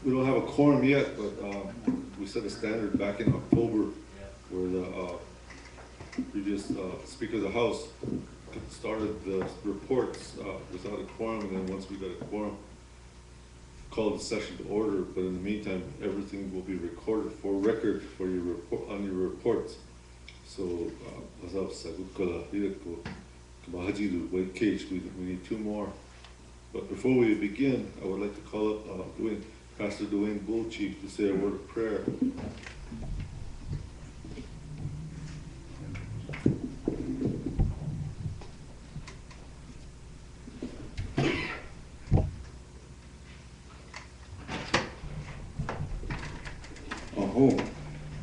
We don't have a quorum yet, but we set a standard back in October where the previous Speaker of the House started the reports without a quorum, and then once we got a quorum, called the session to order. But in the meantime, everything will be recorded for record for your report on your reports. So, we need two more. But before we begin, I would like to call up Pastor Dwayne Bullchief to say a word of prayer.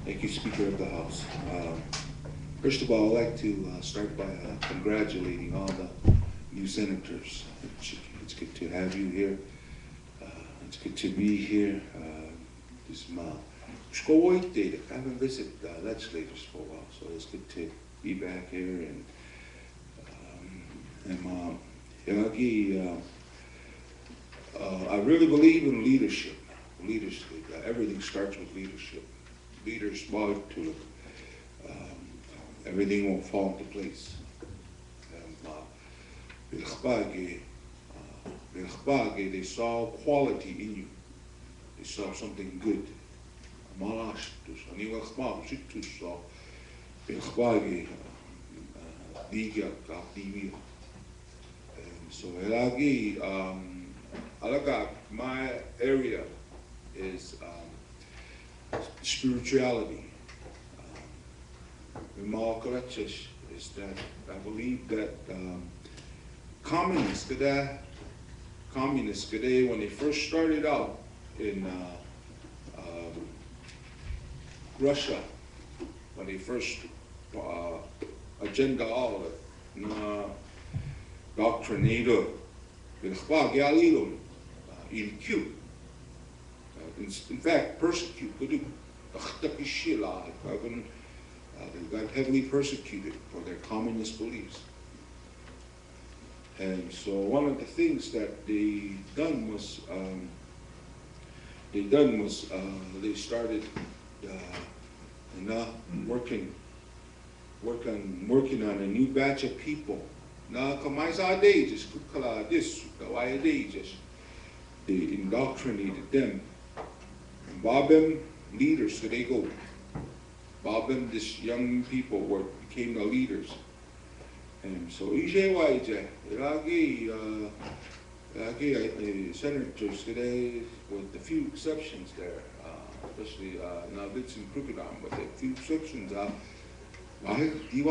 Thank you, Speaker of the House. First of all, I'd like to start by congratulating all the new senators. It's good to have you here. It's good to be here. I haven't visited legislators for a while, so it's good to be back here. I really believe in leadership. Everything starts with leadership. Leaders smart to everything will fall into place. They saw quality in you. They saw something good. So my area is spirituality. Is that I believe that communists today, when they first started out in Russia, when they first agenda all doctrinator, in fact, persecute. They got heavily persecuted for their communist beliefs. And so one of the things that they done was they started working on a new batch of people. They indoctrinated them. Babem leaders, so they go. Babem, this young people became the leaders. And so senators today, with a few exceptions there, especially now Vincent Crookedon, but a few exceptions are you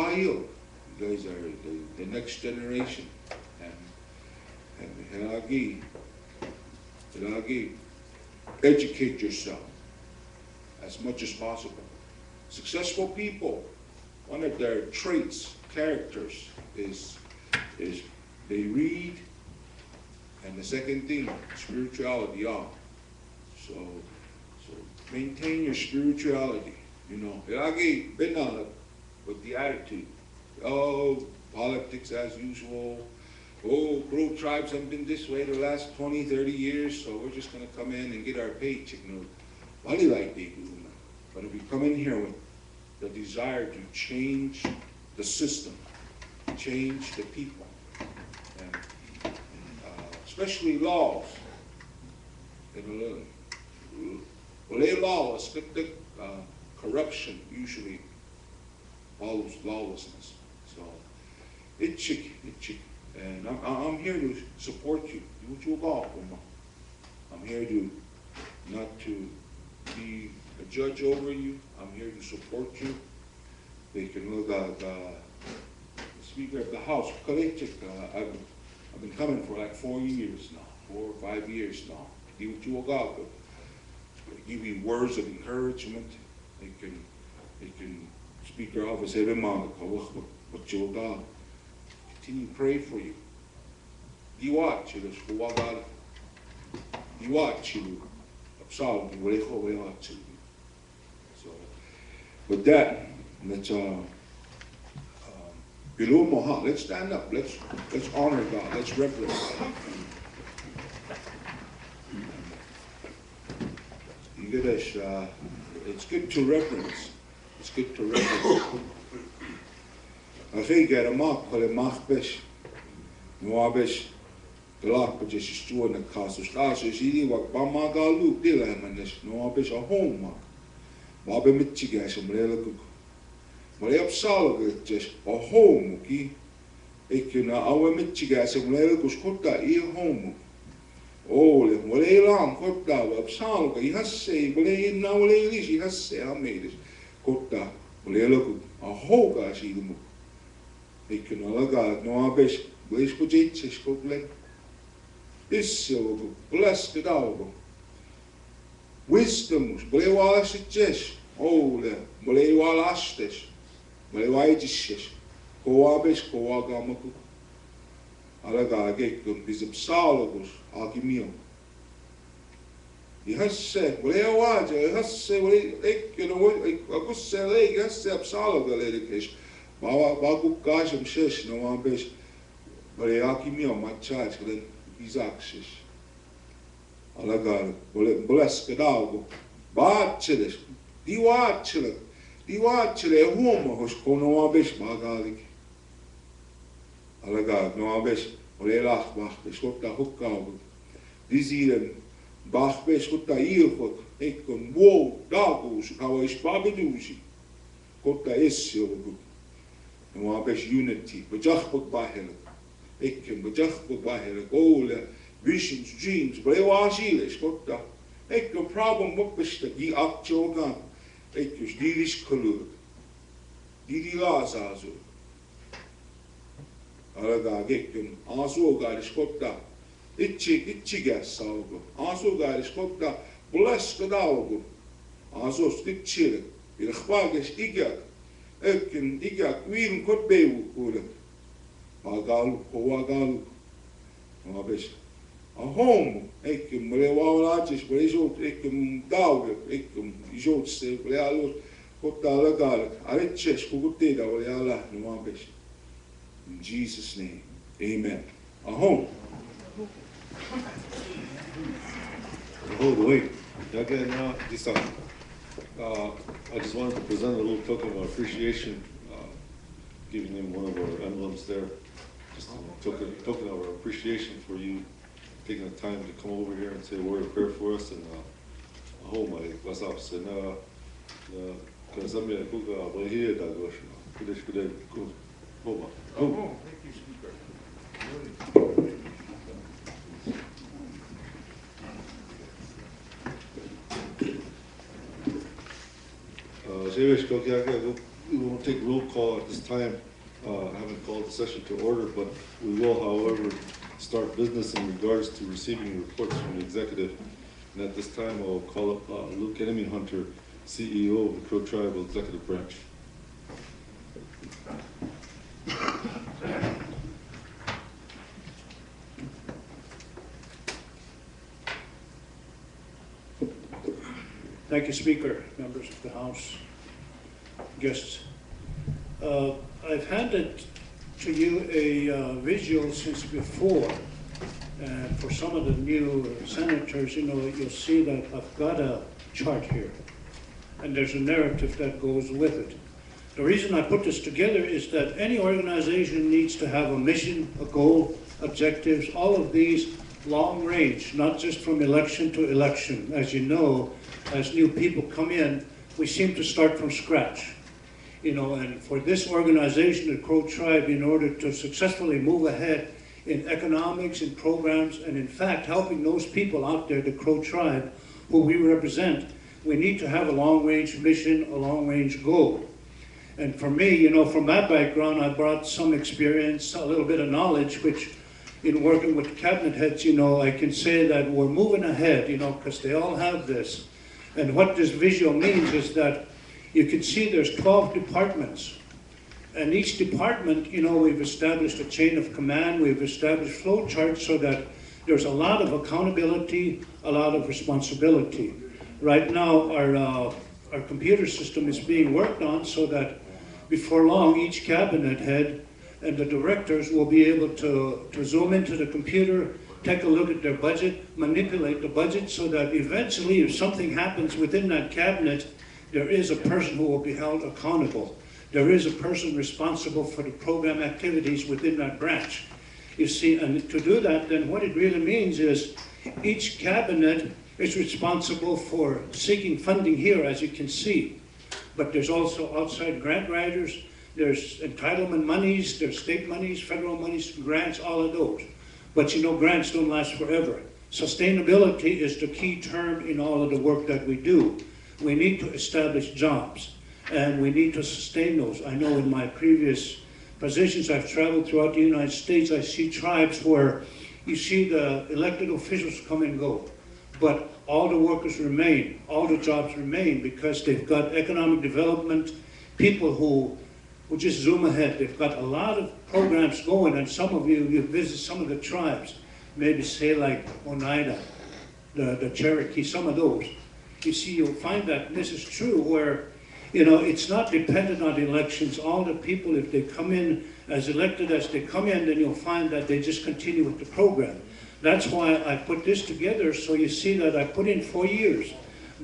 guys are the next generation. And educate yourself as much as possible. Successful people, one of their traits, characters, is they read, and the second thing, spirituality. So maintain your spirituality. With the attitude, politics as usual. Grove tribes have been this way the last 20, 30 years, so we're just going to come in and get our paycheck. But if we come in here with the desire to change the system, change the people, and especially laws, laws, corruption usually follows lawlessness. So and I'm here to support you. I'm here to not to be a judge over you. I'm here to support you. They can look at the Speaker of the House. I've been coming for like 4 years now, 4 or 5 years now. Give you words of encouragement. They can Speaker office every month. Continue to pray for you. You watch it. You watch you. So with that, let's let's stand up. Let's honor God. Let's reverence God. it's good to reference. It's good to reference. I think I mark for the machbesh. No abesh. The lock which is stored in the castle. Stars is eating what Bamagalu Dillaman no abesh a home mark. Bobby Michigas and Melacook. Maar op salge just a home ki. Ik na oude Michigas en Melacook kotta e home. Oh, le mole lang kotta op salge. Hij has say mole na mole is hij has say amazing. Kotta Melacook a hoga si mo. Ik na laga no abesh bleis ko jetjes kotle. Is so blessed dog. Wisdom, blewa sitjes. Oh, le blewa lastes. Blewa itjes. Koabes koagamaku. Alaga gekum bizip salogos akimio. I hasse blewa je hasse ik you know ik akusse le hasse absaloga ledekesh. Bagu kasham shesh no abes. Blewa akimio machach len izakshis. Alagar, bless the dog. Batcheles, die watchele, homo, who's kono abish magalik. Alagar, no abish, or a lachbach, the schota hookau. This year, Bachbesh, Hutta Earhut, Ekon, woe, dogos, how is Babidusi. Hutta is your good. No abish unity, but Jachbuk Bahel. Ekin, but Jachbuk Bahel, all. Visions, dreams, but it was English. What the? Ik no problem wat beste die actio gaan. Ik dus die is kleur. Die laza zo. Alaga gekkum. Azo ga is kotta. Itchi gas salgo. Azo ga is kotta. Bless the dog. Azo stitchire. Ir khwag is igak. Ekin igak wiren kot bewu kule. Agal koagal. Maar best. A home, ik melewalatjes, maar is ook ik dauwe, ik joodste, lealo, kota legal, aretjes, kukuteda, leala, no ambesh. In Jesus' name, amen. A home. Hold wait. Again, this I just wanted to present a little token of appreciation, giving him one of our emblems there. Just a token of our appreciation for you taking the time to come over here and say a word of prayer for us. And oh my, what's up? So now, because I'm going to go here, that goes. Good. Oh, Thank you, Speaker. We won't take roll call at this time. I haven't called the session to order, but we will, however, start business in regards to receiving reports from the executive. And at this time, I'll call up Luke Enemy Hunter, CEO of the Crow Tribal Executive Branch. Thank you, Speaker, members of the House, guests. I've handed to you a visual since before, and for some of the new senators, you'll see that I've got a chart here, and there's a narrative that goes with it. The reason I put this together is that any organization needs to have a mission, a goal, objectives, all of these long range, not just from election to election. As you know, as new people come in, we seem to start from scratch. And for this organization, the Crow Tribe, in order to successfully move ahead in economics, in programs, and in fact, helping those people out there, the Crow Tribe, who we represent, we need to have a long-range mission, a long-range goal. And for me, from that background, I brought some experience, a little bit of knowledge, which in working with cabinet heads, I can say that we're moving ahead, because they all have this. And what this visual means is that you can see there's 12 departments. And each department, we've established a chain of command, we've established flow charts so that there's a lot of accountability, a lot of responsibility. Right now, our computer system is being worked on so that before long, each cabinet head and the directors will be able to zoom into the computer take a look at their budget, manipulate the budget so that eventually if something happens within that cabinet, there is a person who will be held accountable. There is a person responsible for the program activities within that branch. You see, and to do that, then what it really means is each cabinet is responsible for seeking funding here, as you can see. But there's also outside grant writers, there's entitlement monies, there's state monies, federal monies, grants, all of those. But you know, grants don't last forever. Sustainability is the key term in all of the work that we do. We need to establish jobs, and we need to sustain those. I know in my previous positions, I've traveled throughout the United States, I see tribes where you see the elected officials come and go, but all the workers remain, all the jobs remain, because they've got economic development, people who just zoom ahead. They've got a lot of programs going, and some of you visit some of the tribes, maybe say like Oneida, the Cherokee, some of those. You see, you'll find that this is true where, you know, it's not dependent on elections. All the people, if they come in as elected as they come in, then you'll find that they just continue with the program. That's why I put this together, so you see that I put in 4 years.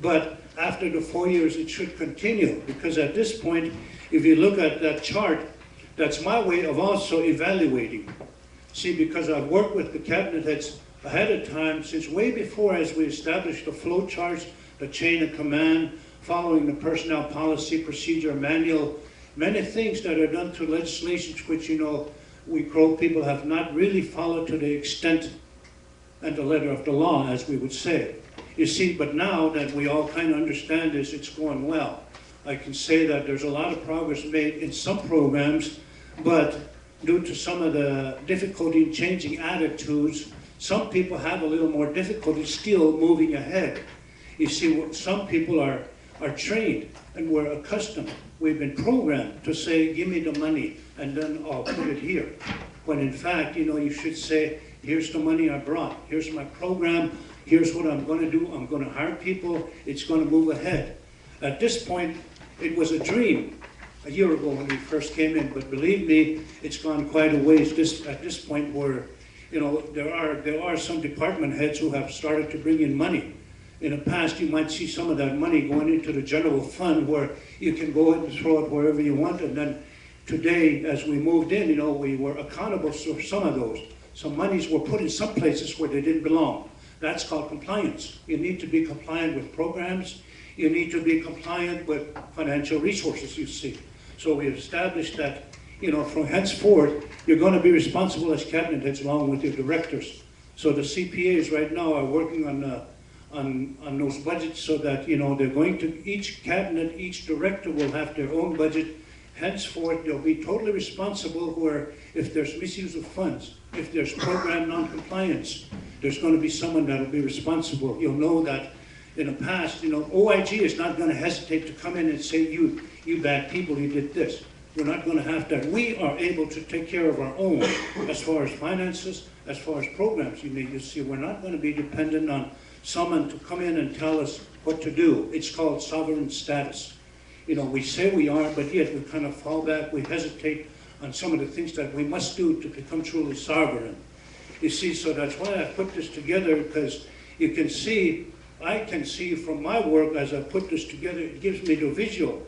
But after the 4 years, it should continue, because at this point, if you look at that chart, that's my way of also evaluating. See, because I've worked with the cabinet heads ahead of time, since way before, as we established the flow charts, the chain of command, following the personnel policy procedure manual, many things that are done through legislations which, you know, we Crow people have not really followed to the extent and the letter of the law, as we would say. You see, but now that we all kind of understand this, it's going well. I can say that there's a lot of progress made in some programs, but due to some of the difficulty in changing attitudes, some people have a little more difficulty still moving ahead. You see, some people are trained and we're accustomed. We've been programmed to say, give me the money, and then I'll put it here. When in fact, you know, you should say, here's the money I brought, here's my program, here's what I'm going to do, I'm going to hire people, it's going to move ahead. At this point, it was a dream a year ago when we first came in, but believe me, it's gone quite a ways at this point where, you know, there are some department heads who have started to bring in money. In the past, you might see some of that money going into the general fund where you can go ahead and throw it wherever you want, and then today, as we moved in, you know, we were accountable for some of those. Some monies were put in some places where they didn't belong. That's called compliance. You need to be compliant with programs. You need to be compliant with financial resources, you see. So we established that, you know, from henceforth, you're going to be responsible as cabinet heads along with your directors. So the CPAs right now are working on those budgets so that, you know, they're going to, each cabinet, each director will have their own budget. Henceforth, they'll be totally responsible where if there's misuse of funds, if there's program non-compliance, there's going to be someone that will be responsible. You'll know that in the past, you know, OIG is not going to hesitate to come in and say, you bad people, you did this. We're not going to have that. We are able to take care of our own as far as finances, as far as programs you need. You see, we're not going to be dependent on someone to come in and tell us what to do. It's called sovereign status. You know, we say we are, but yet we kind of fall back, we hesitate on some of the things that we must do to become truly sovereign. You see, so that's why I put this together, because you can see, I can see from my work as I put this together, it gives me the visual.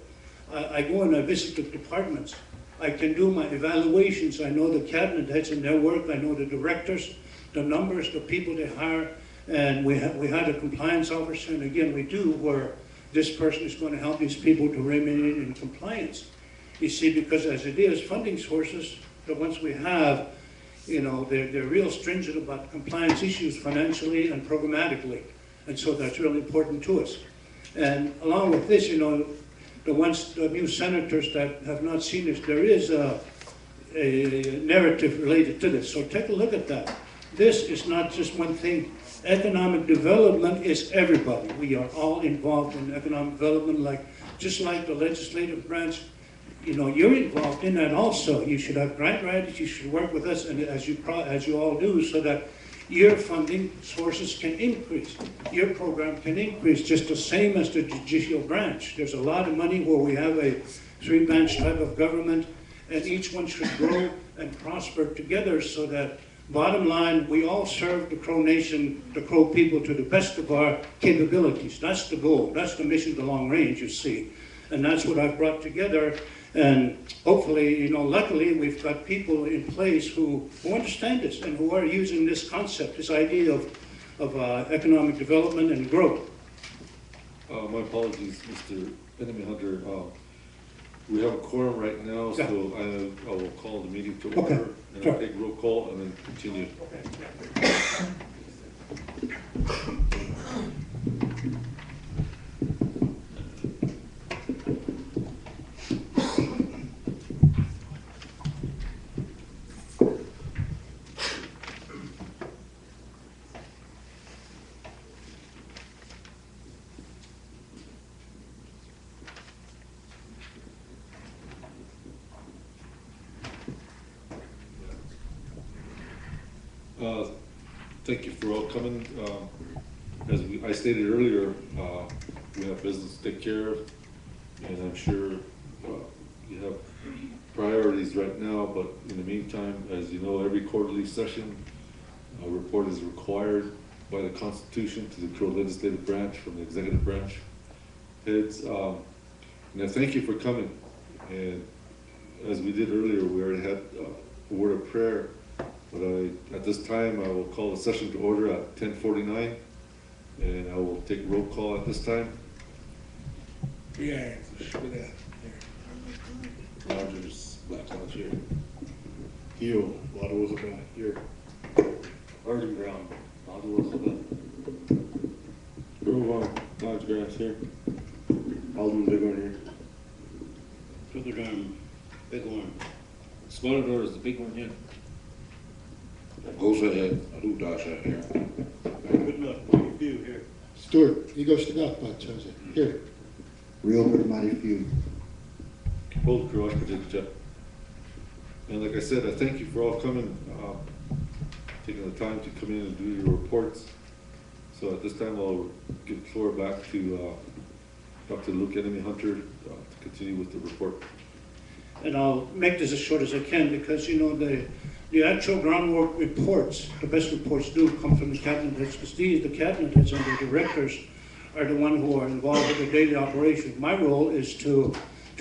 I go and I visit the departments. I can do my evaluations. I know the cabinet heads and their work. I know the directors, the numbers, the people they hire. And we had a compliance officer, and again, we do, where this person is going to help these people to remain in compliance. You see, because as it is, funding sources, the ones we have, you know, they're real stringent about compliance issues financially and programmatically. And so that's really important to us. And along with this, you know, the new senators that have not seen this, there is a narrative related to this. So take a look at that. This is not just one thing. Economic development is everybody. We are all involved in economic development, just like the legislative branch. You know, you're involved in that also. You should have grant writers. You should work with us, and as you all do, so that your funding sources can increase. Your program can increase just the same as the judicial branch. There's a lot of money where we have a three-branch type of government, and each one should grow and prosper together so that Bottom line, we all serve the Crow Nation, the Crow people, to the best of our capabilities. That's the goal. That's the mission of the long range, you see. And that's what I've brought together. And hopefully, luckily, we've got people in place who understand this and who are using this concept, this idea of economic development and growth. My apologies, Mr. Enemy Hunter. We have a quorum right now, Yeah. so I will call the meeting to Okay, order. And sure. I'll take roll call and then continue. Thank you for all coming. As I stated earlier, we have business to take care of, and I'm sure you have priorities right now, but in the meantime, as you know, every quarterly session, a report is required by the Constitution to the Crow Legislative Branch from the Executive Branch heads. Now, thank you for coming, and as we did earlier, we already had a word of prayer. But at this time, I will call the session to order at 10:49, and I will take roll call at this time. Yeah, look at that. Rogers, Blacktop's here. Hill, Water Elizabeth, here. Arden Brown, Mount Elizabeth. Grove on, Dodge Grass here. Alderman Big One here. Brother Big One. Spotted is the big one here. Goes ahead, I do dash out here. Good luck. You view here. Stewart, Igor Stagapa, Jose, here. Real Mighty Few. Both Crow Ashpajik. And like I said, I thank you for all coming, taking the time to come in and do your reports. So at this time, I'll give the floor back to Dr. Luke Enemy Hunter to continue with the report. And I'll make this as short as I can because, the actual groundwork reports, the best reports do come from the cabinet heads, because the cabinet heads and the directors are the ones who are involved with the daily operation. My role is to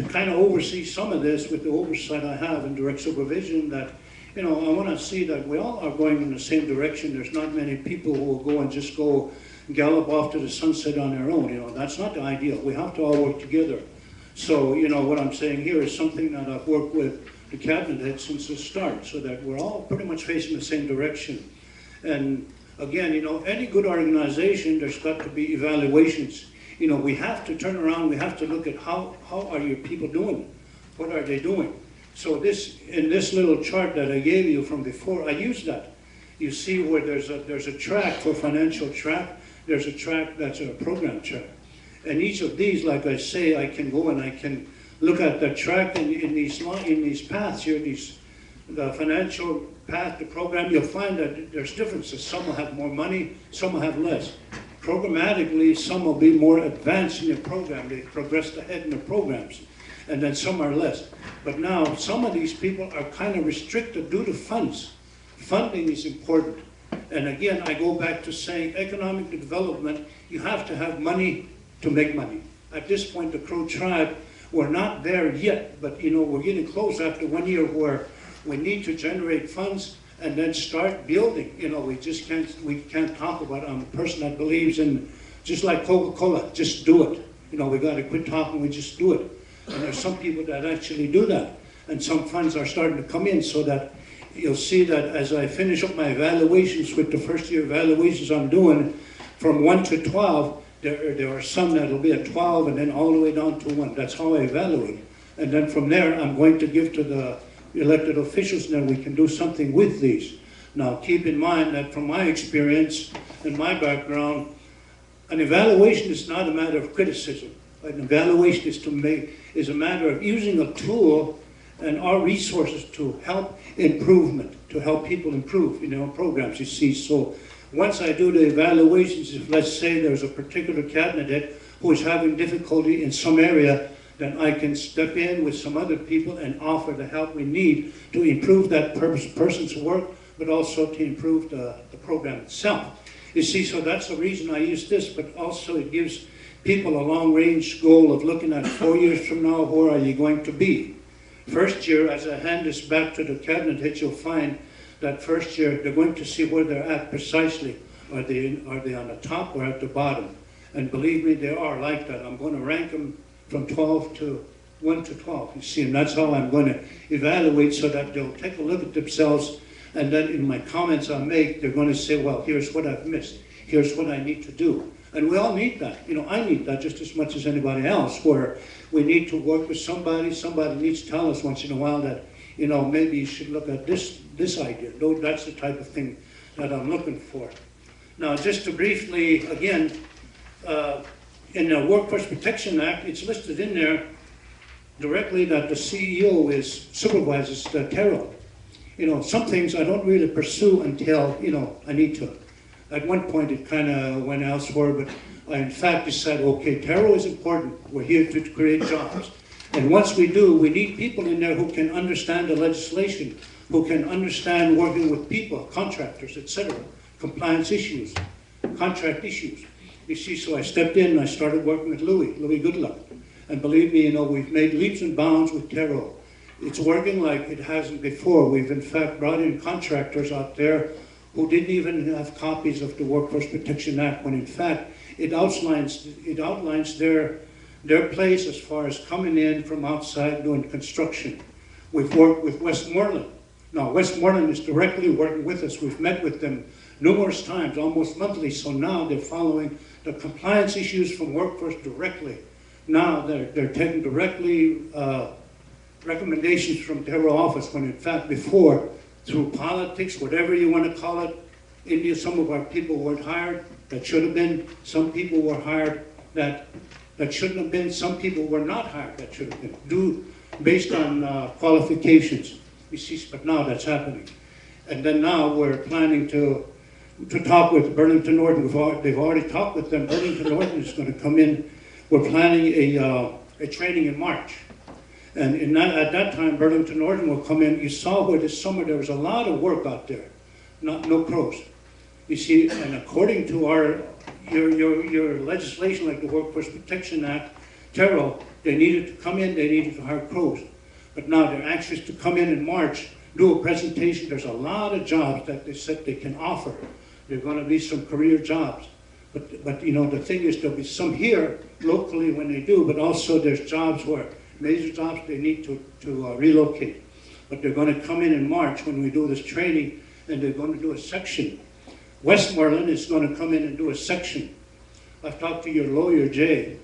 kind of oversee some of this with the oversight I have and direct supervision that, I want to see that we all are going in the same direction. There's not many people who will go and just go gallop off to the sunset on their own. That's not the ideal. We have to all work together. So, what I'm saying here is something that I've worked with the cabinet head since the start, so that we're all pretty much facing the same direction. And again, any good organization, there's got to be evaluations. We have to turn around, we have to look at how are your people doing? What are they doing? So in this little chart that I gave you from before, I use that. You see where there's a track for financial track, there's a track that's a program track. And each of these, like I say, I can go and I can look at the track in these paths here, the financial path, the program, you'll find that there's differences. Some will have more money, some will have less. Programmatically, some will be more advanced in their program. They progressed ahead in their programs. And then some are less. But now, some of these people are kind of restricted due to funds. Funding is important. And again, I go back to saying economic development, you have to have money to make money. At this point, the Crow tribe, we're not there yet, but we're getting close after 1 year where we need to generate funds and then start building. We can't talk about, I'm a person that believes in, just like Coca-Cola, just do it. We got to quit talking, we just do it. And there's some people that actually do that. And some funds are starting to come in so that you'll see that as I finish up my evaluations with the first year evaluations I'm doing, from 1 to 12, there are some that'll be at 12 and then all the way down to 1. That's how I evaluate. And then from there, I'm going to give to the elected officials, and then we can do something with these. Now, keep in mind that from my experience and my background, an evaluation is not a matter of criticism. An evaluation is a matter of using a tool and our resources to help improvement, to help people improve programs, you see. So once I do the evaluations, if let's say there's a particular cabinet head who is having difficulty in some area, then I can step in with some other people and offer the help we need to improve that person's work, but also to improve the program itself. You see, so that's the reason I use this, but also it gives people a long-range goal of looking at 4 years from now, where are you going to be? First year, as I hand this back to the cabinet heads, you'll find that first year, they're going to see where they're at precisely. Are they on the top or at the bottom? And believe me, they are like that. I'm going to rank them from 1 to 12, you see, and that's how I'm going to evaluate, so that they'll take a look at themselves, and then in my comments I make, they're going to say, well, here's what I've missed. Here's what I need to do. And we all need that. You know, I need that just as much as anybody else, where we need to work with somebody. Somebody needs to tell us once in a while that, you know, maybe you should look at this idea. That's the type of thing that I'm looking for. Now, just to briefly, again, in the Workforce Protection Act, it's listed in there directly that the CEO supervises the TERO. You know, some things I don't really pursue until, you know, I need to. At one point it kind of went elsewhere, but I in fact decided, okay, TERO is important. We're here to create jobs. And once we do, we need people in there who can understand the legislation, who can understand working with people, contractors, etc., compliance issues, contract issues. You see, so I stepped in and I started working with Louis Goodluck. And believe me, you know, we've made leaps and bounds with TERO. It's working like it hasn't before. We've in fact brought in contractors out there who didn't even have copies of the Workforce Protection Act, when in fact it outlines their place as far as coming in from outside doing construction. We've worked with Westmoreland. Now, Westmoreland is directly working with us. We've met with them numerous times, almost monthly, so now they're following the compliance issues from workforce directly. Now they're taking directly recommendations from TERO office, when in fact before, through politics, whatever you want to call it, India, some of our people weren't hired that should have been. Some people were hired that shouldn't have been. Some people were not hired that should have been, based on qualifications. You see, but now that's happening. And then now we're planning to talk with Burlington Northern. They've already talked with them. Burlington Northern is going to come in. We're planning a training in March. And at that time, Burlington Northern will come in. You saw where this summer there was a lot of work out there, no crows. You see, and according to your legislation, like the Workforce Protection Act, TERO, they needed to come in, they needed to hire crows. But now they're anxious to come in March, do a presentation. There's a lot of jobs that they said they can offer. There are going to be some career jobs. But you know, the thing is, there'll be some here locally when they do, but also there's jobs where, major jobs, they need to relocate. But they're going to come in March when we do this training, and they're going to do a section. Westmoreland is going to come in and do a section. I've talked to your lawyer, Jay,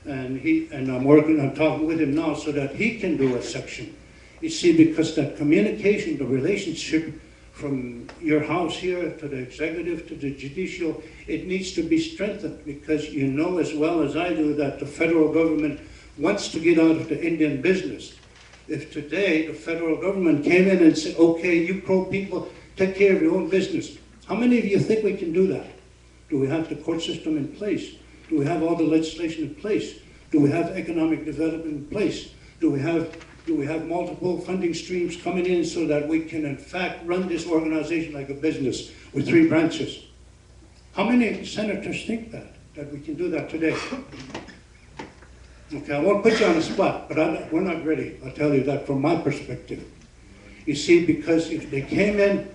and I'm talking with him now so that he can do a section. You see, because that communication, the relationship from your house here to the executive to the judicial, it needs to be strengthened, because you know as well as I do that the federal government wants to get out of the Indian business. If today the federal government came in and said, okay, you Crow people, take care of your own business, how many of you think we can do that? Do we have the court system in place? Do we have all the legislation in place? Do we have economic development in place? Do we have multiple funding streams coming in so that we can in fact run this organization like a business with 3 branches? How many senators think that we can do that today? Okay, I won't put you on the spot, but we're not ready. I'll tell you that from my perspective. You see, because if they came in,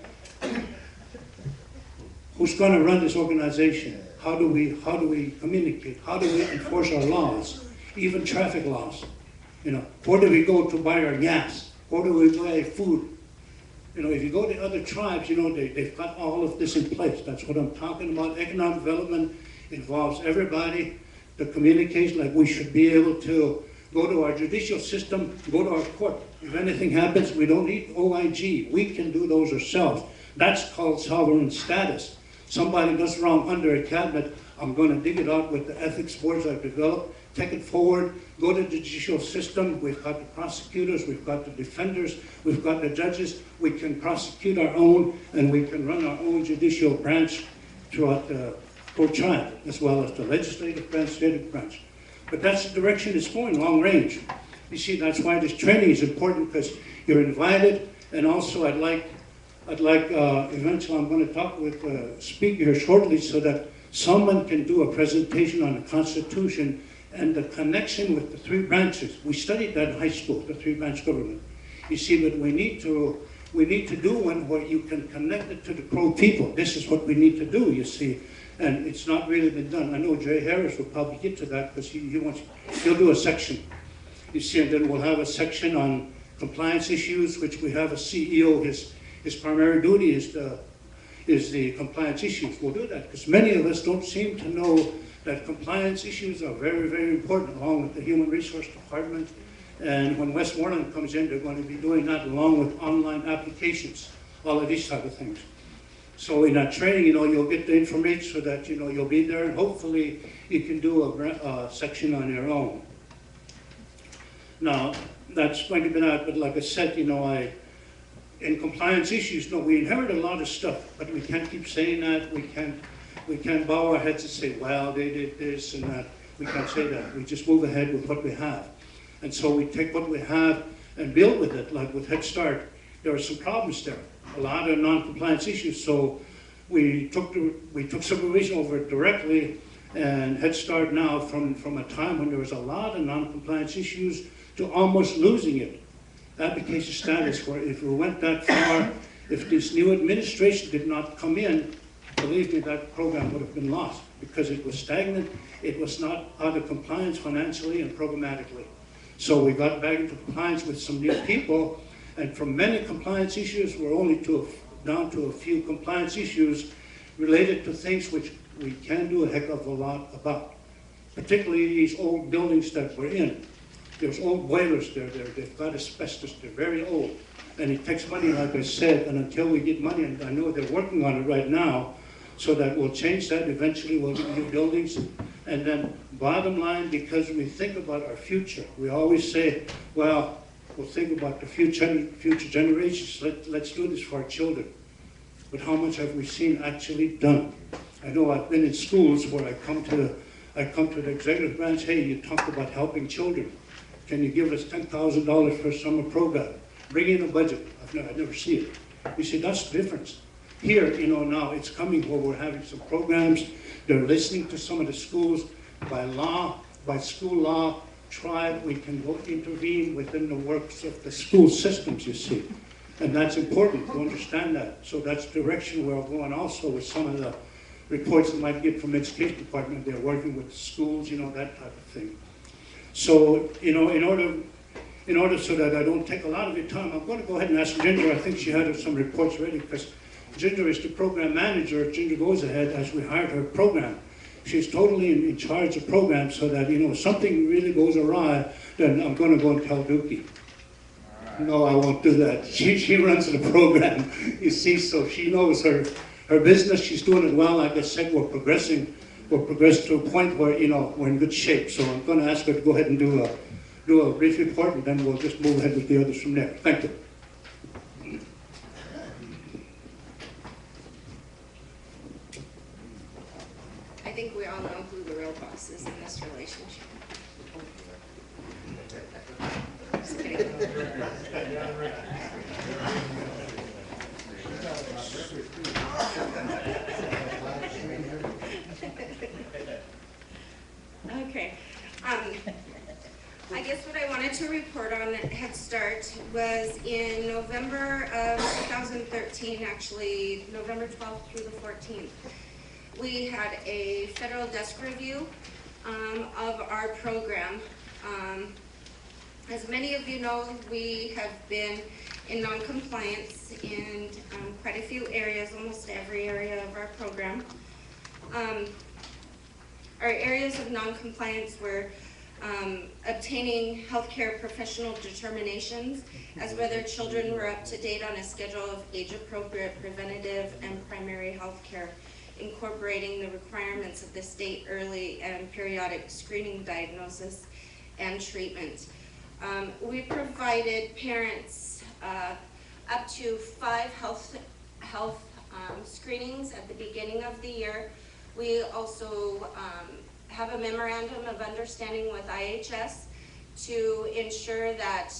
who's going to run this organization? How do we communicate? How do we enforce our laws, even traffic laws? You know, where do we go to buy our gas? Where do we buy food? You know, if you go to other tribes, you know, they've got all of this in place. That's what I'm talking about. Economic development involves everybody. The communication, like we should be able to go to our judicial system, go to our court. If anything happens, we don't need OIG. We can do those ourselves. That's called sovereign status. Somebody does wrong under a cabinet, I'm going to dig it out with the ethics boards I've developed, take it forward, go to the judicial system. We've got the prosecutors, we've got the defenders, we've got the judges. We can prosecute our own, and we can run our own judicial branch throughout the whole tribe, as well as the legislative branch, executive branch. But that's the direction it's going, long range. You see, that's why this training is important, because you're invited, and also I'd like I'd like, eventually I'm going to talk with the speaker here shortly so that someone can do a presentation on the Constitution and the connection with the three branches. We studied that in high school, the three-branch government. You see, but we need to do one where you can connect it to the Crow people. This is what we need to do, you see. And it's not really been done. I know Jay Harris will probably get to that because he'll do a section. You see, and then we'll have a section on compliance issues, which we have a CEO. His primary duty is the compliance issues. We'll do that because many of us don't seem to know that compliance issues are very, very important, along with the Human Resource Department. And when Westmoreland comes in, they're going to be doing that along with online applications, all of these type of things. So in that training, you'll get the information so that, you'll be there, and hopefully you can do a section on your own. Now, that's going to be that, but like I said, in compliance issues, we inherit a lot of stuff, but we can't keep saying that. We can't bow our heads and say, well, they did this and that. We can't say that. We just move ahead with what we have. And so we take what we have and build with it, like with Head Start. There are some problems there, a lot of non-compliance issues. So we took supervision over it directly, and Head Start now, from a time when there was a lot of non-compliance issues to almost losing it. Application status, where if we went that far, if this new administration did not come in, believe me, that program would have been lost because it was stagnant. It was not out of compliance financially and programmatically. So we got back into compliance with some new people, and from many compliance issues, we're only down to a few compliance issues related to things which we can do a heck of a lot about, particularly these old buildings that we're in. There's old boilers there, they've got asbestos, they're very old. And it takes money, like I said, and until we get money, and I know they're working on it right now, so that we'll change that. Eventually we'll get new buildings. And then bottom line, because we think about our future, we always say, well, we'll think about the future generations. Let's do this for our children. But how much have we seen actually done? I know I've been in schools where I come to the executive branch, hey, you talk about helping children. Can you give us $10,000 for a summer program? Bring in a budget. I never see it. You see, that's the difference. Here, now it's coming where we're having some programs. They're listening to some of the schools. By law, by school law, tribe, we can go intervene within the works of the school systems, you see. And that's important to understand that. So that's the direction we're going also with some of the reports that might get from the education department. They're working with schools, that type of thing. So, in order so that I don't take a lot of your time, I'm going to go ahead and ask Ginger. I think she had some reports ready because Ginger is the program manager. Ginger goes ahead as we hired her program. She's totally in charge of programs so that, if something really goes awry, then I'm going to go and tell Dookie. No, I won't do that. She runs the program, you see, so she knows her business. She's doing it well. Like I said, we're progressing to a point where, we're in good shape. So I'm going to ask her to go ahead and do a brief report, and then we'll just move ahead with the others from there. Thank you. I think we all know who the real boss is in this relationship. Just kidding. Okay. I guess what I wanted to report on Head Start was in November of 2013, actually November 12th through the 14th. We had a federal desk review of our program. As many of you know, we have been in non-compliance in quite a few areas, almost every area of our program. Our areas of non-compliance were obtaining healthcare professional determinations as whether children were up to date on a schedule of age-appropriate preventative and primary health care, incorporating the requirements of the state early and periodic screening, diagnosis, and treatment. We provided parents up to 5 health screenings at the beginning of the year. We also have a memorandum of understanding with IHS to ensure that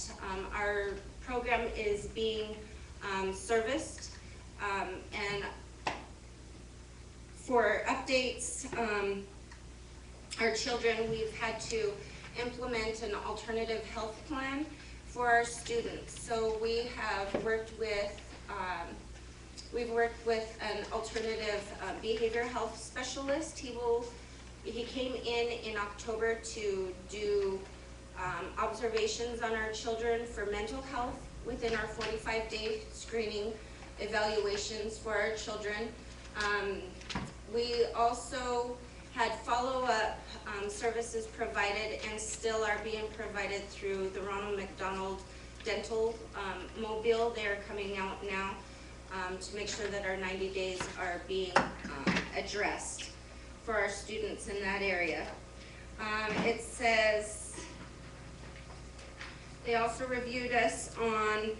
our program is being serviced And for updates, our children, we've had to implement an alternative health plan for our students. So we have worked with, we've worked with an alternative behavioral health specialist. He came in October to do observations on our children for mental health within our 45-day screening evaluations for our children. We also had follow-up services provided and still are being provided through the Ronald McDonald Dental Mobile. They're coming out now to make sure that our 90 days are being addressed for our students in that area. It says they also reviewed us on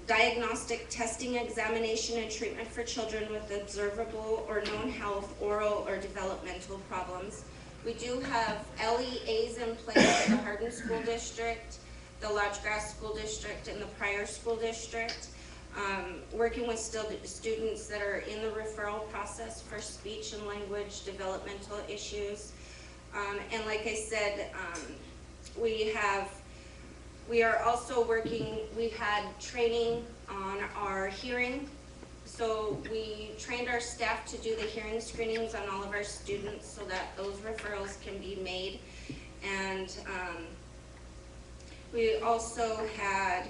diagnostic testing, examination, and treatment for children with observable or known health, oral, or developmental problems. We do have LEAs in place in the Hardin School District, the Lodge Grass School District, and the Pryor School District, working with students that are in the referral process for speech and language developmental issues. And like I said, we are also working, we had training on our hearing. So we trained our staff to do the hearing screenings on all of our students so that those referrals can be made. And we also had,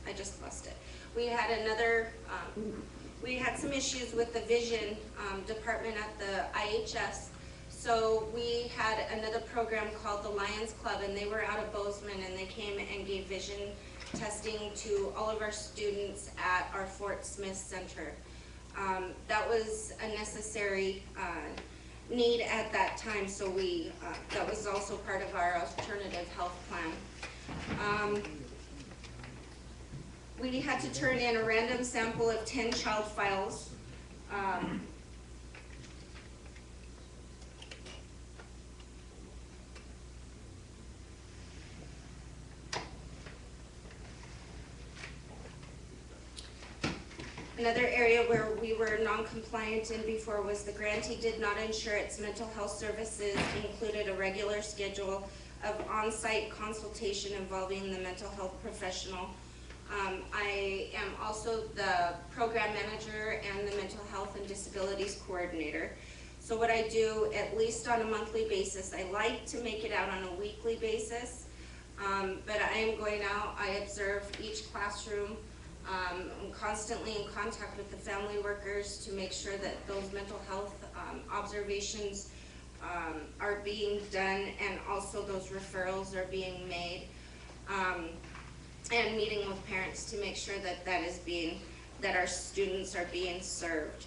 I just lost it. We had another, we had some issues with the vision department at the IHS. So we had another program called the Lions Club, and they were out of Bozeman, and they came and gave vision testing to all of our students at our Fort Smith Center. That was a necessary need at that time, so that was also part of our alternative health plan. We had to turn in a random sample of 10 child files. Another area where we were non-compliant in before was the grantee did not ensure its mental health services included a regular schedule of on-site consultation involving the mental health professional. I am also the program manager and the mental health and disabilities coordinator. So what I do, at least on a monthly basis, I like to make it out on a weekly basis, but I am going out, I observe each classroom. I'm constantly in contact with the family workers to make sure that those mental health observations are being done, and also those referrals are being made, and meeting with parents to make sure that that our students are being served.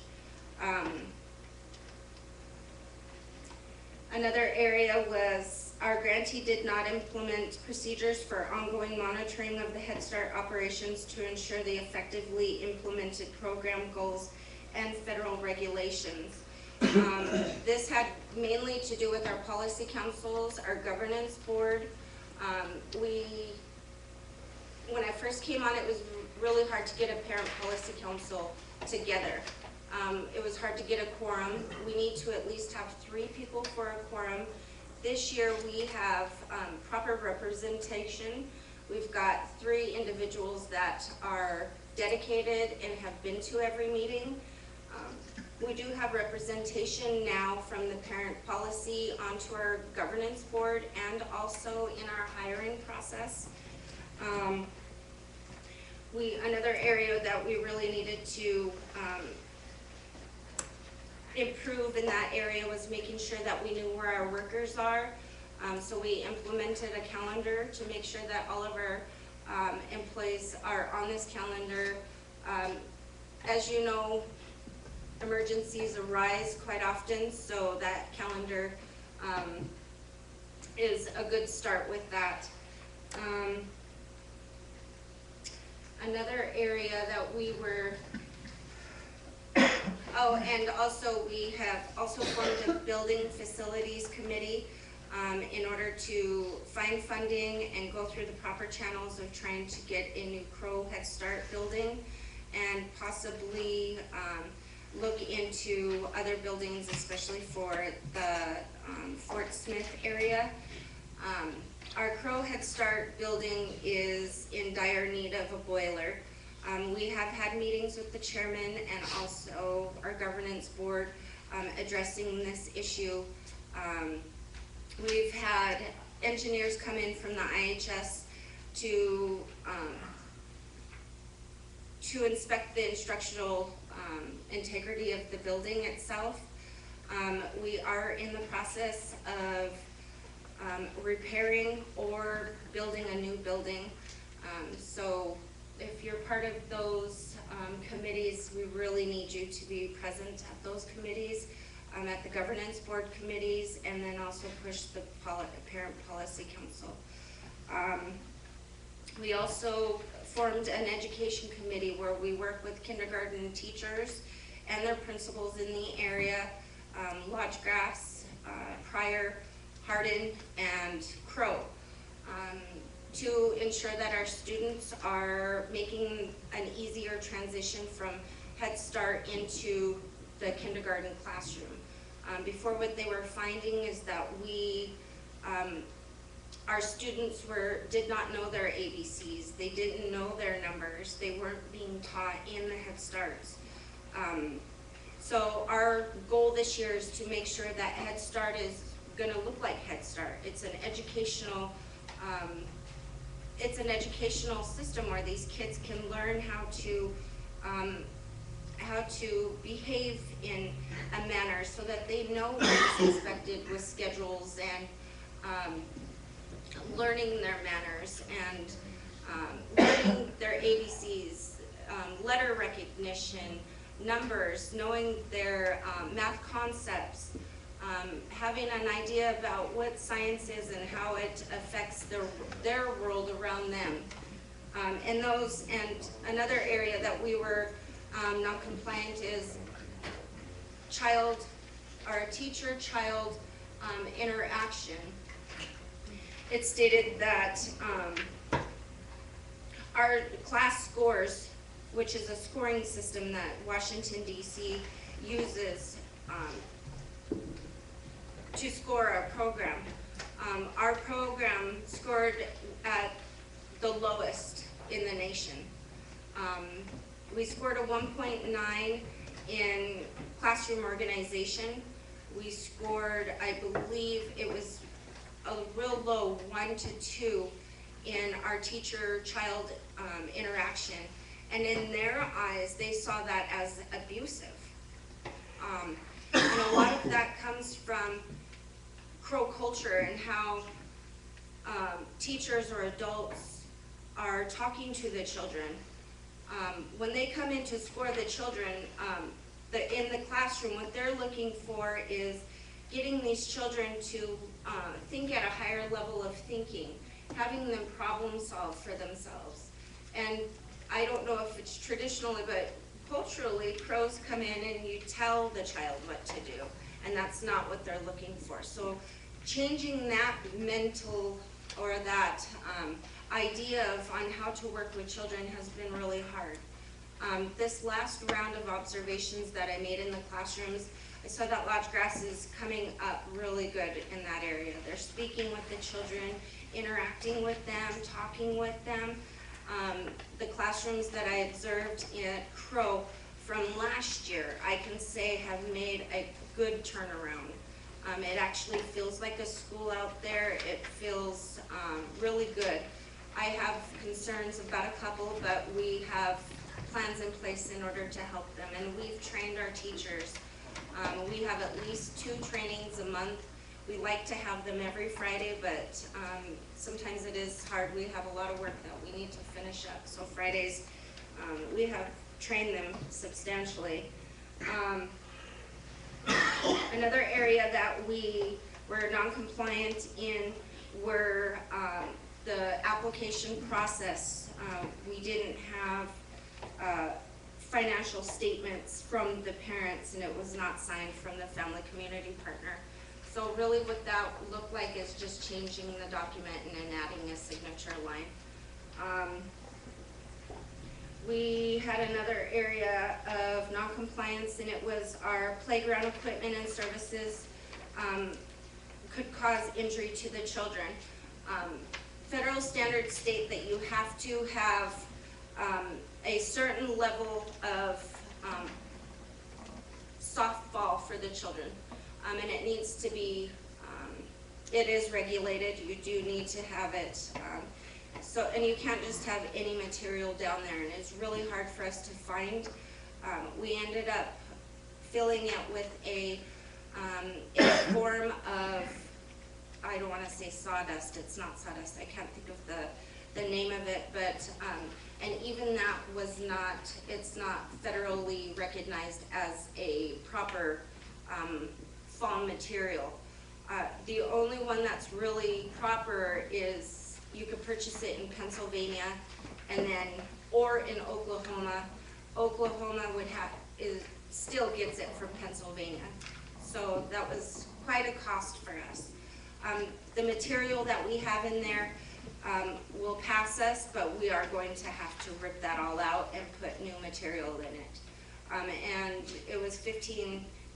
Another area was our grantee did not implement procedures for ongoing monitoring of the Head Start operations to ensure they effectively implemented program goals and federal regulations. This had mainly to do with our policy councils, our governance board. When I first came on, it was really hard to get a parent policy council together. It was hard to get a quorum. We need to at least have 3 people for a quorum. This year we have proper representation. We've got 3 individuals that are dedicated and have been to every meeting. We do have representation now from the parent policy onto our governance board and also in our hiring process. Another area that we really needed to improve in that area was making sure that we knew where our workers are. So we implemented a calendar to make sure that all of our employees are on this calendar. As you know, emergencies arise quite often, so that calendar is a good start with that. Another area that we were, and also we have also formed a building facilities committee in order to find funding and go through the proper channels of trying to get a new Crow Head Start building. and possibly look into other buildings, especially for the Fort Smith area. Our Crow Head Start building is in dire need of a boiler. We have had meetings with the chairman and also our governance board addressing this issue. We've had engineers come in from the IHS to inspect the instructional integrity of the building itself. We are in the process of repairing or building a new building. So if you're part of those committees, we really need you to be present at those committees, at the governance board committees, and then also push the parent policy council. We also formed an education committee where we work with kindergarten teachers and their principals in the area, Lodgegrass, Pryor, Hardin, and Crow, to ensure that our students are making an easier transition from Head Start into the kindergarten classroom. Before, what they were finding is that our students did not know their ABCs. They didn't know their numbers. They weren't being taught in the Head Starts. So our goal this year is to make sure that Head Start is going to look like Head Start. It's an educational system where these kids can learn how to behave in a manner so that they know what is expected with schedules and learning their manners and learning their ABCs, letter recognition, numbers, knowing their math concepts, having an idea about what science is and how it affects their world around them. And another area that we were non-compliant is teacher-child interaction. It stated that our class scores, which is a scoring system that Washington, D.C. uses to score our program. Our program scored at the lowest in the nation. We scored a 1.9 in classroom organization. We scored, I believe it was a real low 1 to 2 in our teacher-child interaction. And in their eyes, they saw that as abusive. And a lot of that comes from Crow culture and how teachers or adults are talking to the children. When they come in to score the children, in the classroom, what they're looking for is getting these children to think at a higher level of thinking, having them problem solve for themselves. And I don't know if it's traditionally, but culturally, Crows come in and you tell the child what to do, and that's not what they're looking for. So changing that mental or that idea on how to work with children has been really hard. This last round of observations that I made in the classrooms, I saw that Lodgegrass is coming up really good in that area. They're speaking with the children, interacting with them, talking with them. The classrooms that I observed at Crow from last year, I can say have made a good turnaround. It actually feels like a school out there. It feels really good. I have concerns about a couple, but we have plans in place in order to help them, and we've trained our teachers. We have at least 2 trainings a month. We like to have them every Friday, but sometimes it is hard. We have a lot of work that we need to finish up. So Fridays, we have trained them substantially. Another area that we were non-compliant in were the application process. We didn't have financial statements from the parents, and it was not signed from the family community partner. So really what that looked like is just changing the document and then adding a signature line. We had another area of non-compliance, and it was our playground equipment and services could cause injury to the children. Federal standards state that you have to have a certain level of soft fall for the children, and it needs to be, it is regulated. You do need to have it. So, and you can't just have any material down there, and it's really hard for us to find. We ended up filling it with a form of, I don't want to say sawdust, it's not sawdust, I can't think of the name of it, but, and even that was not, it's not federally recognized as a proper fall material. The only one that's really proper is, you could purchase it in Pennsylvania, and then, or in Oklahoma. Oklahoma would have, still gets it from Pennsylvania. So that was quite a cost for us. The material that we have in there will pass us, but we are going to have to rip that all out and put new material in it. And it was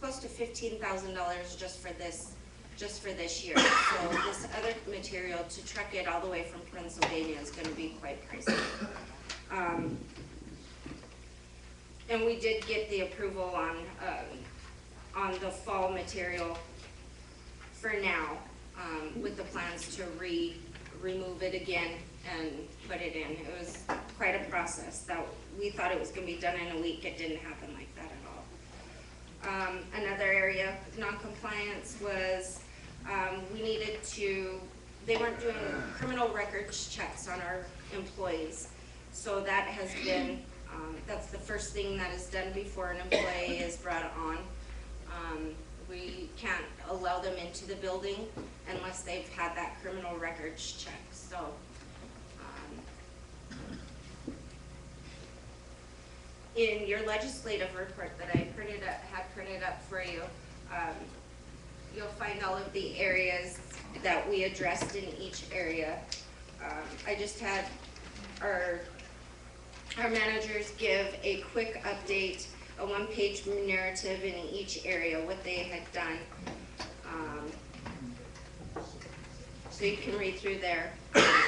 close to $15,000 just for this year. So this other material, to truck it all the way from Pennsylvania, is going to be quite pricey. And we did get the approval on the fall material for now, with the plans to remove it again and put it in. It was quite a process. That we thought it was going to be done in a week. It didn't happen like that at all. Another area of non-compliance was we needed to, they weren't doing criminal records checks on our employees. So that has been, that's the first thing that is done before an employee is brought on. We can't allow them into the building unless they've had that criminal records check. So, in your legislative report that I had printed up for you, you'll find all of the areas that we addressed in each area. I just had our managers give a quick update, a one-page narrative in each area, what they had done. So you can read through there.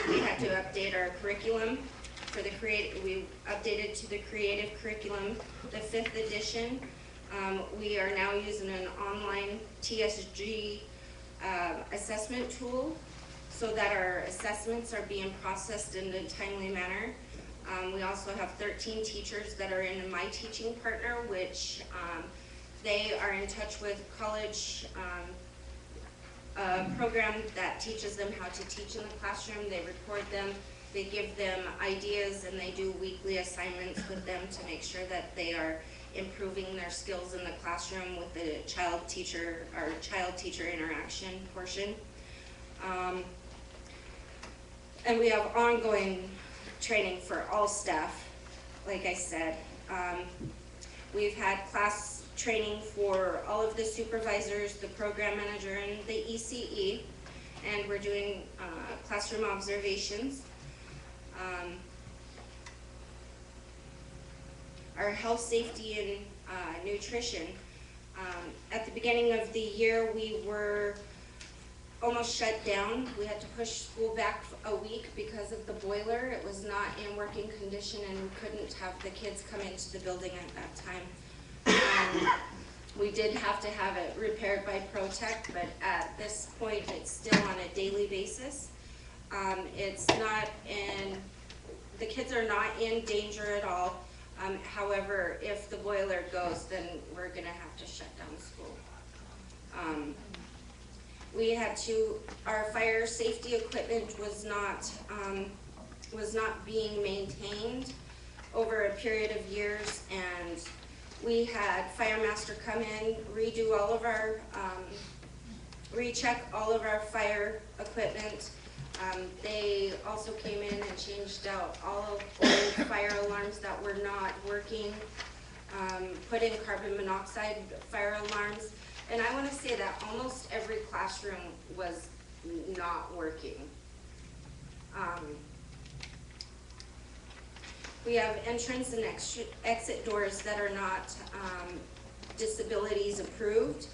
We had to update our curriculum for the we updated to the creative curriculum, the 5th edition. We are now using an online TSG assessment tool so that our assessments are being processed in a timely manner. We also have 13 teachers that are in My Teaching Partner, which they are in touch with college program that teaches them how to teach in the classroom. They record them, they give them ideas, and they do weekly assignments with them to make sure that they are improving their skills in the classroom with the child-teacher or child-teacher interaction portion. And we have ongoing training for all staff, like I said. We've had class training for all of the supervisors, the program manager, and the ECE, and we're doing classroom observations. Our health, safety, and nutrition. At the beginning of the year, we were almost shut down. We had to push school back a week because of the boiler. It was not in working condition, and we couldn't have the kids come into the building at that time. We did have to have it repaired by ProTech, but at this point, it's still on a daily basis. It's not in, the kids are not in danger at all. However, if the boiler goes, then we're gonna have to shut down school. We had to, our fire safety equipment was not being maintained over a period of years, and we had Firemaster come in, redo all of our, recheck all of our fire equipment. They also came in and changed out all of old fire alarms that were not working, put in carbon monoxide fire alarms. And I want to say that almost every classroom was not working. We have entrance and exit doors that are not disabilities approved.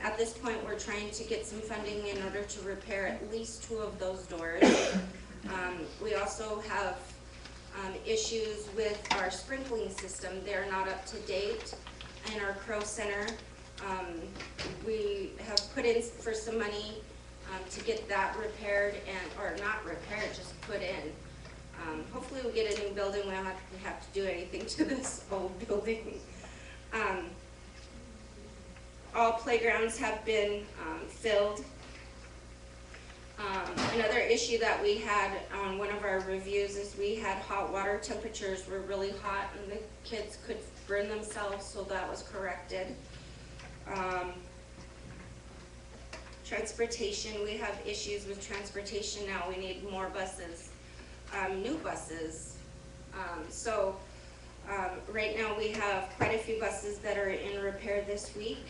At this point, we're trying to get some funding in order to repair at least 2 of those doors. We also have issues with our sprinkling system. They're not up to date. In our Crow Center, we have put in for some money to get that repaired or not repaired, just put in. Hopefully we'll get a new building. We don't have to do anything to this old building. All playgrounds have been filled. Another issue that we had on one of our reviews is we had hot water temperatures were really hot and the kids could burn themselves, so that was corrected. Transportation, we have issues with transportation now. We need more buses, new buses. Right now we have quite a few buses that are in repair this week.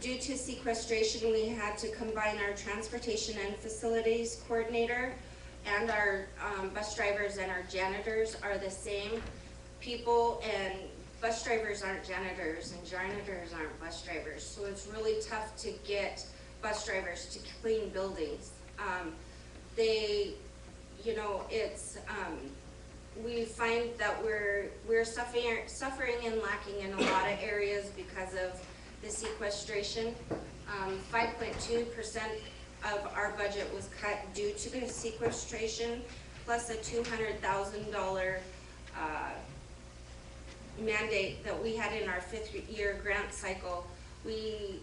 Due to sequestration, we had to combine our transportation and facilities coordinator, and our bus drivers and our janitors are the same people, and bus drivers aren't janitors and janitors aren't bus drivers. So it's really tough to get bus drivers to clean buildings. We find that we're suffering and lacking in a lot of areas because of the sequestration. 5.2% of our budget was cut due to the sequestration, plus a $200,000 mandate that we had in our 5th year grant cycle. We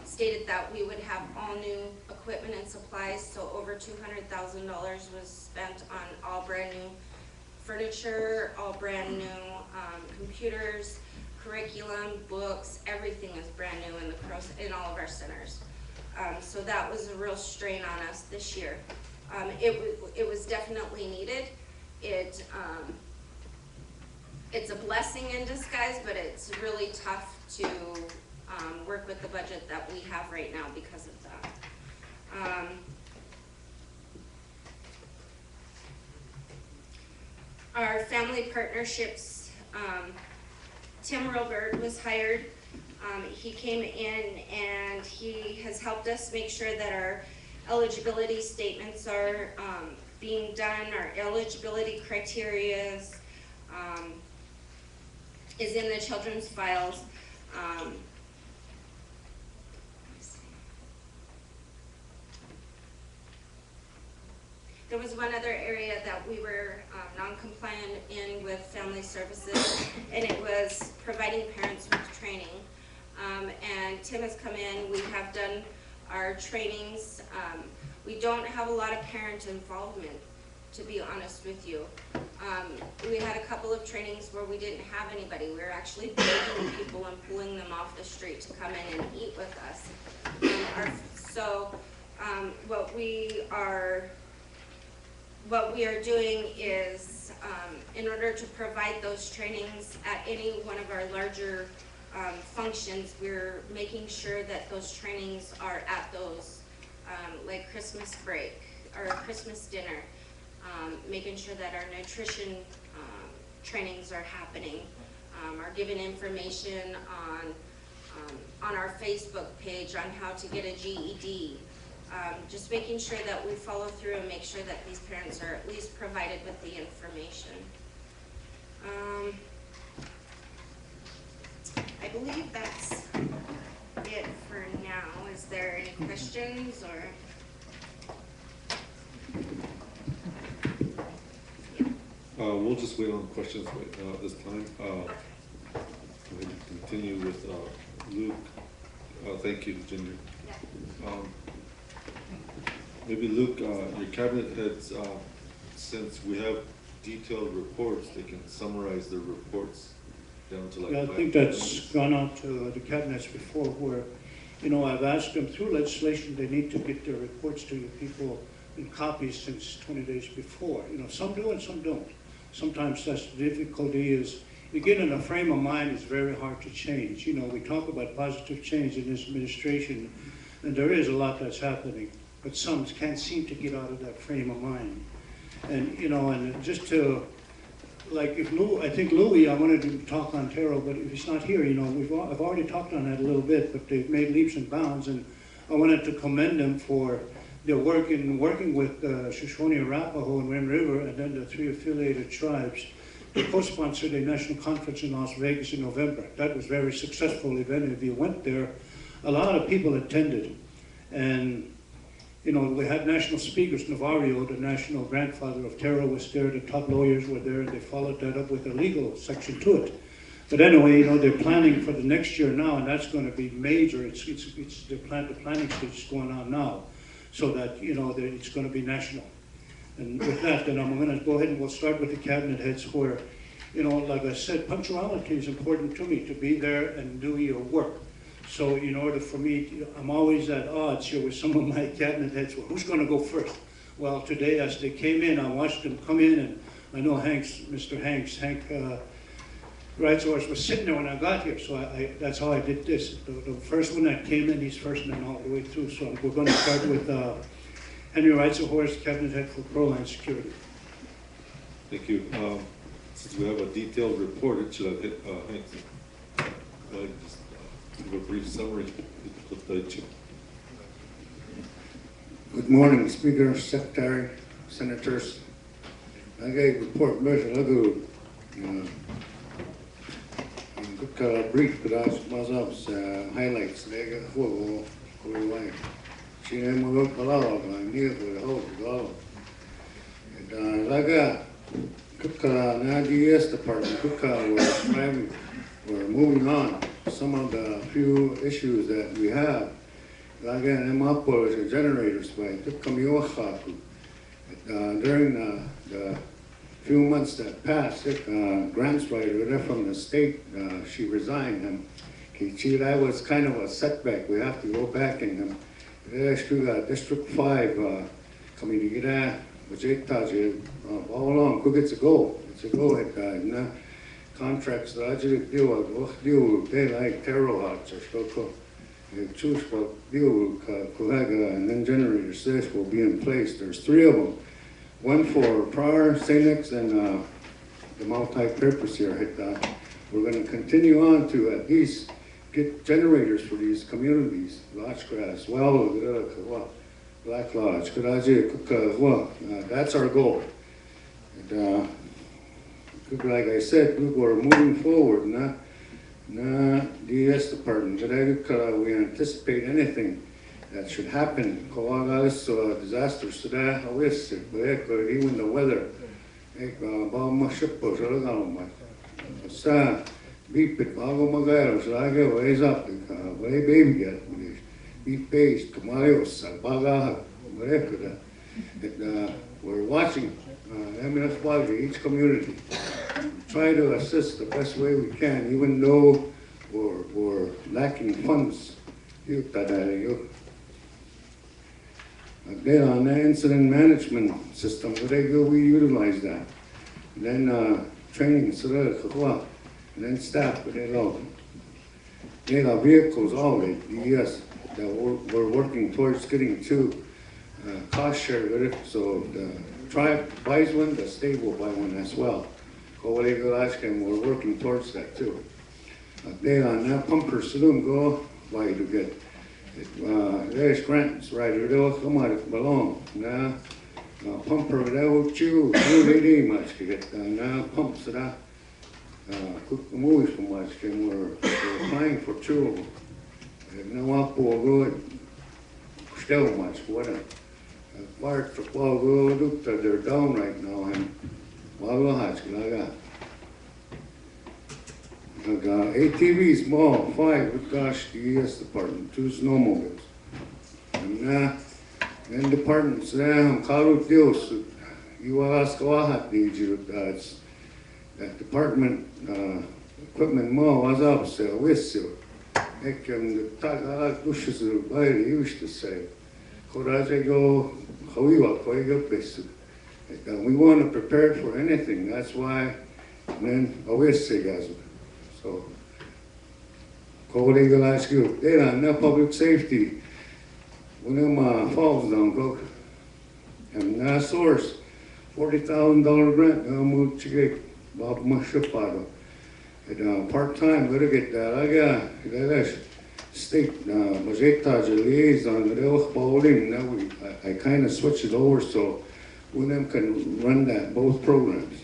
stated that we would have all new equipment and supplies, so over $200,000 was spent on all brand new furniture, all brand new computers, curriculum, books, everything is brand new in all of our centers. So that was a real strain on us this year. It was definitely needed. It's a blessing in disguise, but it's really tough to work with the budget that we have right now because of that. Our family partnerships, Tim Robert was hired. He came in and he has helped us make sure that our eligibility statements are being done, our eligibility criteria is in the children's files. There was one other area that we were non-compliant in with family services, and it was providing parents with training. And Tim has come in, we have done our trainings. We don't have a lot of parent involvement, to be honest with you. We had a couple of trainings where we didn't have anybody. We were actually begging people and pulling them off the street to come in and eat with us. What we are doing is, in order to provide those trainings at any one of our larger functions, we're making sure that those trainings are at those, like Christmas break or Christmas dinner, making sure that our nutrition trainings are happening, are given information on our Facebook page on how to get a GED. Just making sure that we follow through and make sure that these parents are at least provided with the information. I believe that's it for now. Is there any questions or? We'll just wait on questions right now at this time. We'll continue with Luke. Thank you, Ginger. Yeah. Maybe Luke, your cabinet heads, since we have detailed reports, they can summarize their reports down to like. Yeah, I 5 think that's minutes. gone out to the cabinets before where, I've asked them through legislation, they need to get their reports to you people in copies since 20 days before. Some do and some don't. Sometimes that's the difficulty is, you get in a frame of mind, it's very hard to change. We talk about positive change in this administration, and there is a lot that's happening. but some can't seem to get out of that frame of mind. And, you know, and just to, like, if I think Louis, I wanted to talk on Terrell, but if he's not here, you know, I've already talked on that a little bit, but they've made leaps and bounds, and I wanted to commend them for their work in working with Shoshone, Arapaho, and Rim River, and then the 3 affiliated tribes. They co-sponsored a national conference in Las Vegas in November. That was a very successful event. If you went there, a lot of people attended. And, you know, we had national speakers. Navario, the national grandfather of Terrell, was there. The top lawyers were there. They followed that up with a legal section to it. But anyway, you know, they're planning for the next year now, and that's going to be major. It's the planning stage is going on now, so that, you know, it's going to be national. And with that, then I'm going to go ahead and we'll start with the cabinet heads where, you know, like I said, punctuality is important to me, to be there and do your work. So in order for me, I'm always at odds here with some of my cabinet heads. Well, who's going to go first? Well, today as they came in, I watched them come in, and I know Hank Wrights was sitting there when I got here, so that's how I did this. The first one that came in, he's first, and then all the way through. So we're going to start with Henry Wrights-Horst, Cabinet Head for Proline Security. Thank you. Since we have a detailed report, it should have Hank, go ahead and just give a brief summary. Good morning, Speaker, Secretary, Senators. I gave report measure lagu brief pedas mazabs highlights lega huo kuwai. Chine mo kalao ni ko ho and laga kukala na DS department kukala we're moving on. Some of the few issues that we have. Again, Emapo is a generators by during the few months that passed, grants writer from the state, she resigned. And that was kind of a setback. We have to go back and District 5 committee, which all along, it's a go. It's a go. Contracts that actually deal with they like Terrell Hearts or so. Choose for deal with Kuhaga, and then generators this will be in place. There's 3 of them. One for prior Sanex and the multi-purpose here. We're going to continue on to at least get generators for these communities. Lodgegrass, Black Lodge, that's our goal. And, like I said, we're moving forward. DS department, we anticipate anything that should happen. Disasters, even the weather. Beep it, Bago Magaros, Lago, ways up, way baby get, be based, Kamalos, Baga, we're watching each community. Try to assist the best way we can, even though we're lacking funds. Then on the incident management system, we utilize that. Then training, and then staff, they have vehicles always, yes, that we're working towards getting to cost share with it. So the tribe buys one, the state will buy one as well. We're working towards that too. Then on that pumpers go why to get there's grants right they'll come out of belong now pumper they'll chew really much to get now pumps that cook the movies so much and we're applying for 2 of them. No up will go still much what a fire truck will go look that they're down right now and ATV small 5 gosh the ES department 2 snowmobiles and then departments Karu Dios you ask what needs you that department equipment more was up so with you the tag pushes used to say Coraje go how you are going to best. We want to prepare for anything. That's why, then always say guys. So, co-legal ask you. Then no public safety. One of them falls down, go. And na source, $40,000 grant, moved to get Bob Mashapado. And part-time, gotta get that. I got that state budget liaison, now I kind of switched it over so one of them can run that, both programs.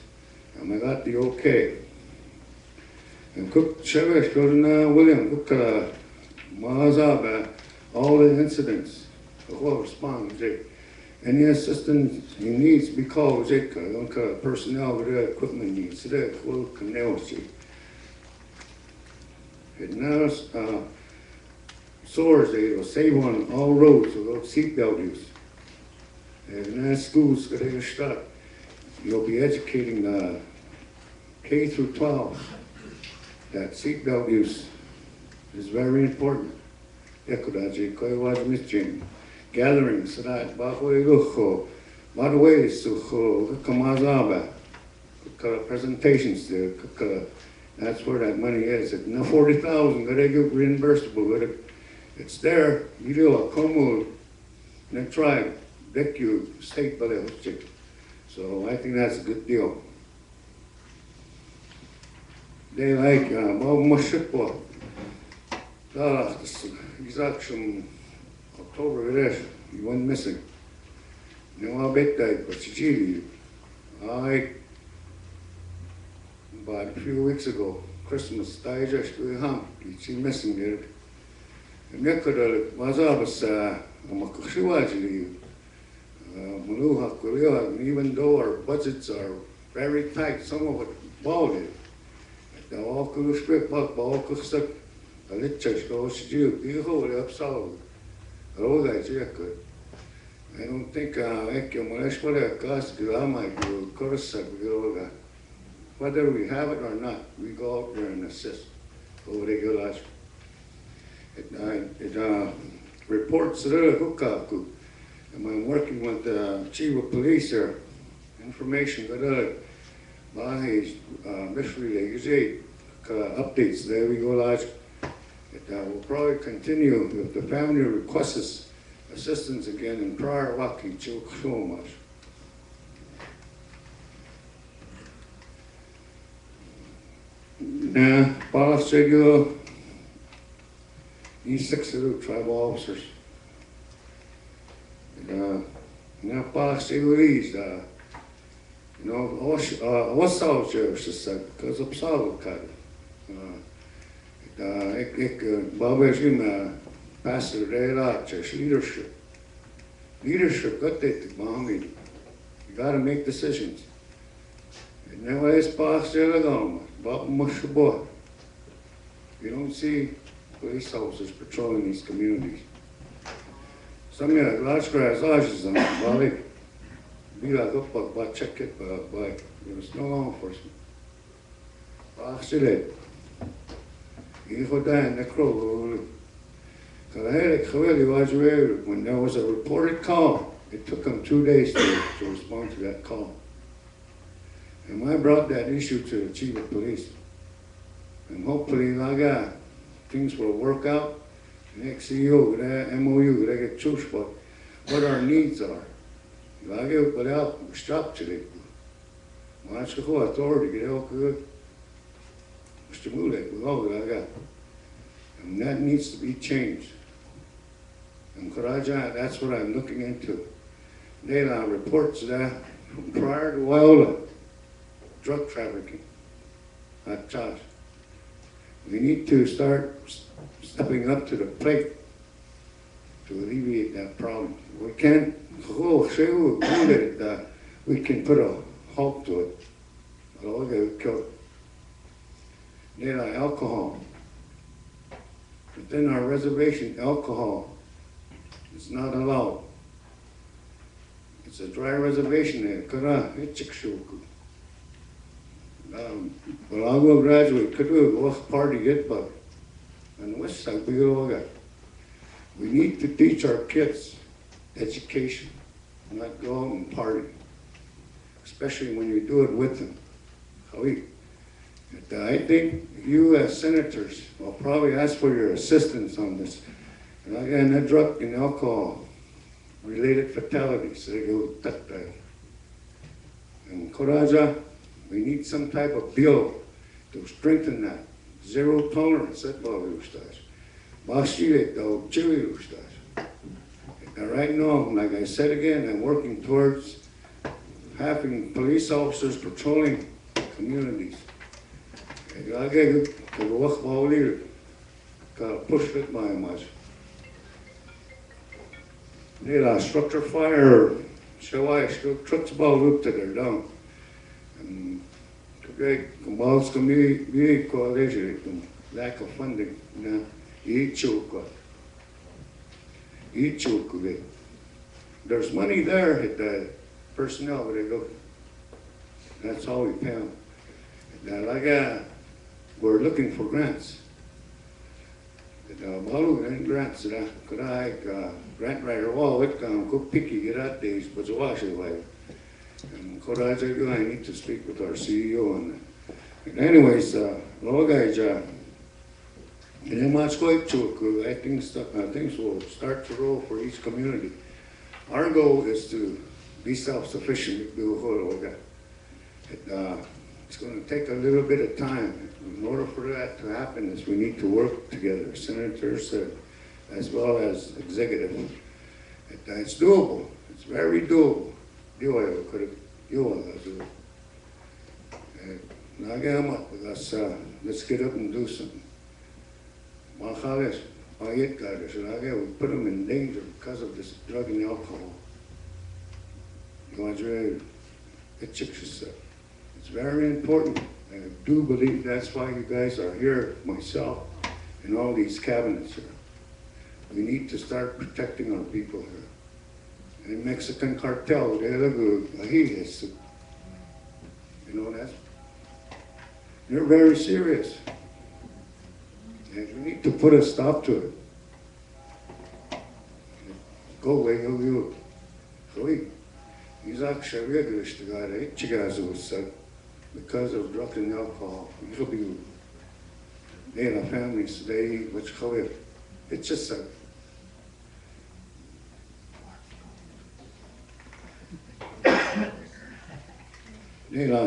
And I got the okay. And Cook Chevish, go to William, Cook Mahazab, all the incidents, who respond, Jake. Any assistance he needs, be called Jake, personnel with the equipment needs, today, who can nail Jake. It now, SOARS, they will save on all roads, so those seatbelt use. And as schools get a start, you'll be educating K through 12 that seatbelt use is very important. Gatherings, that by the way, so presentations there, that's where that money is. Now 40,000, they get reimbursable. It's there. You do a Como, and tribe, that you state by the. So I think that's a good deal. They like Bob Mashipwa. He's actually October it is. He went missing. No, I bet that, but she about a few weeks ago, Christmas, she's missing there. And even though our budgets are very tight, some of it balled. All could strip up, all could suck a little go shoot, you hold up so. I don't think I can manage what a cost, I might do a course of whether we have it or not, we go out there and assist over the it reports to the Hukaku. And I'm working with the chief of police there. Information that by his mystery updates there we go large. It will probably continue if the family requests assistance again in prior walking so much. Now, Paula said these 6 tribal officers. Now, Paula said these, you know, what's all just said, because of Salvakad. Babajim pastor leadership. Leadership got that Mohammed. You gotta make decisions. And now it's pastor Bob Mushabo. You don't see police officers patrolling these communities. Some of the large grass ashes on the valley. Be like up by check it by there was no law enforcement. Pastor it. When there was a reported call, it took them 2 days to respond to that call. And I brought that issue to the chief of police. And hopefully, things will work out. Next CEO, MOU, they get choose what our needs are. I get without structure. Watch the whole authority, get all good. Mr. Mulek, with all that I got. And that needs to be changed. And Karaja, that's what I'm looking into. They reports that from prior to Wyola, drug trafficking at Josh. We need to start stepping up to the plate to alleviate that problem. We can't, we can put a halt to it. All get killed. Alcohol. Within our reservation, alcohol is not allowed. It's a dry reservation there. But I'll go graduate. Could we go party get but on the west side we go again. We need to teach our kids education, not go out and party. Especially when you do it with them. I think you as senators will probably ask for your assistance on this. And again, that drug and alcohol related fatalities. They go tatay. And Koraja, we need some type of bill to strengthen that. Zero tolerance at Balustas. Bashile do Chilistas. And right now, like I said again, I'm working towards having police officers patrolling communities. I get to work all year. Got push it by much. Need a structure fire. So I still trucks about up to their down. And today, Kamal's community coalition, lack of funding. Now, each there's money there at the personnel where they go. That's all we pay them. Now, like we're looking for grants. Balu and grants that could I grant writer all it go picky get out days but the wash away. And could I say I need to speak with our CEO on that. And anyways, all guys and then much going to I think things will start to roll for each community. Our goal is to be self-sufficient. It's going to take a little bit of time. In order for that to happen, is we need to work together, senators as well as executive. It's doable. It's very doable. Let's get up and do something. We put them in danger because of this drug and alcohol. It's very important. I do believe that's why you guys are here, myself, and all these cabinets here. We need to start protecting our people here. And Mexican cartel, you know, they're very serious. And we need to put a stop to it. Go away, you. He's actually regular to God, because of drugs and alcohol. It'll be they and families today, which color. It's just a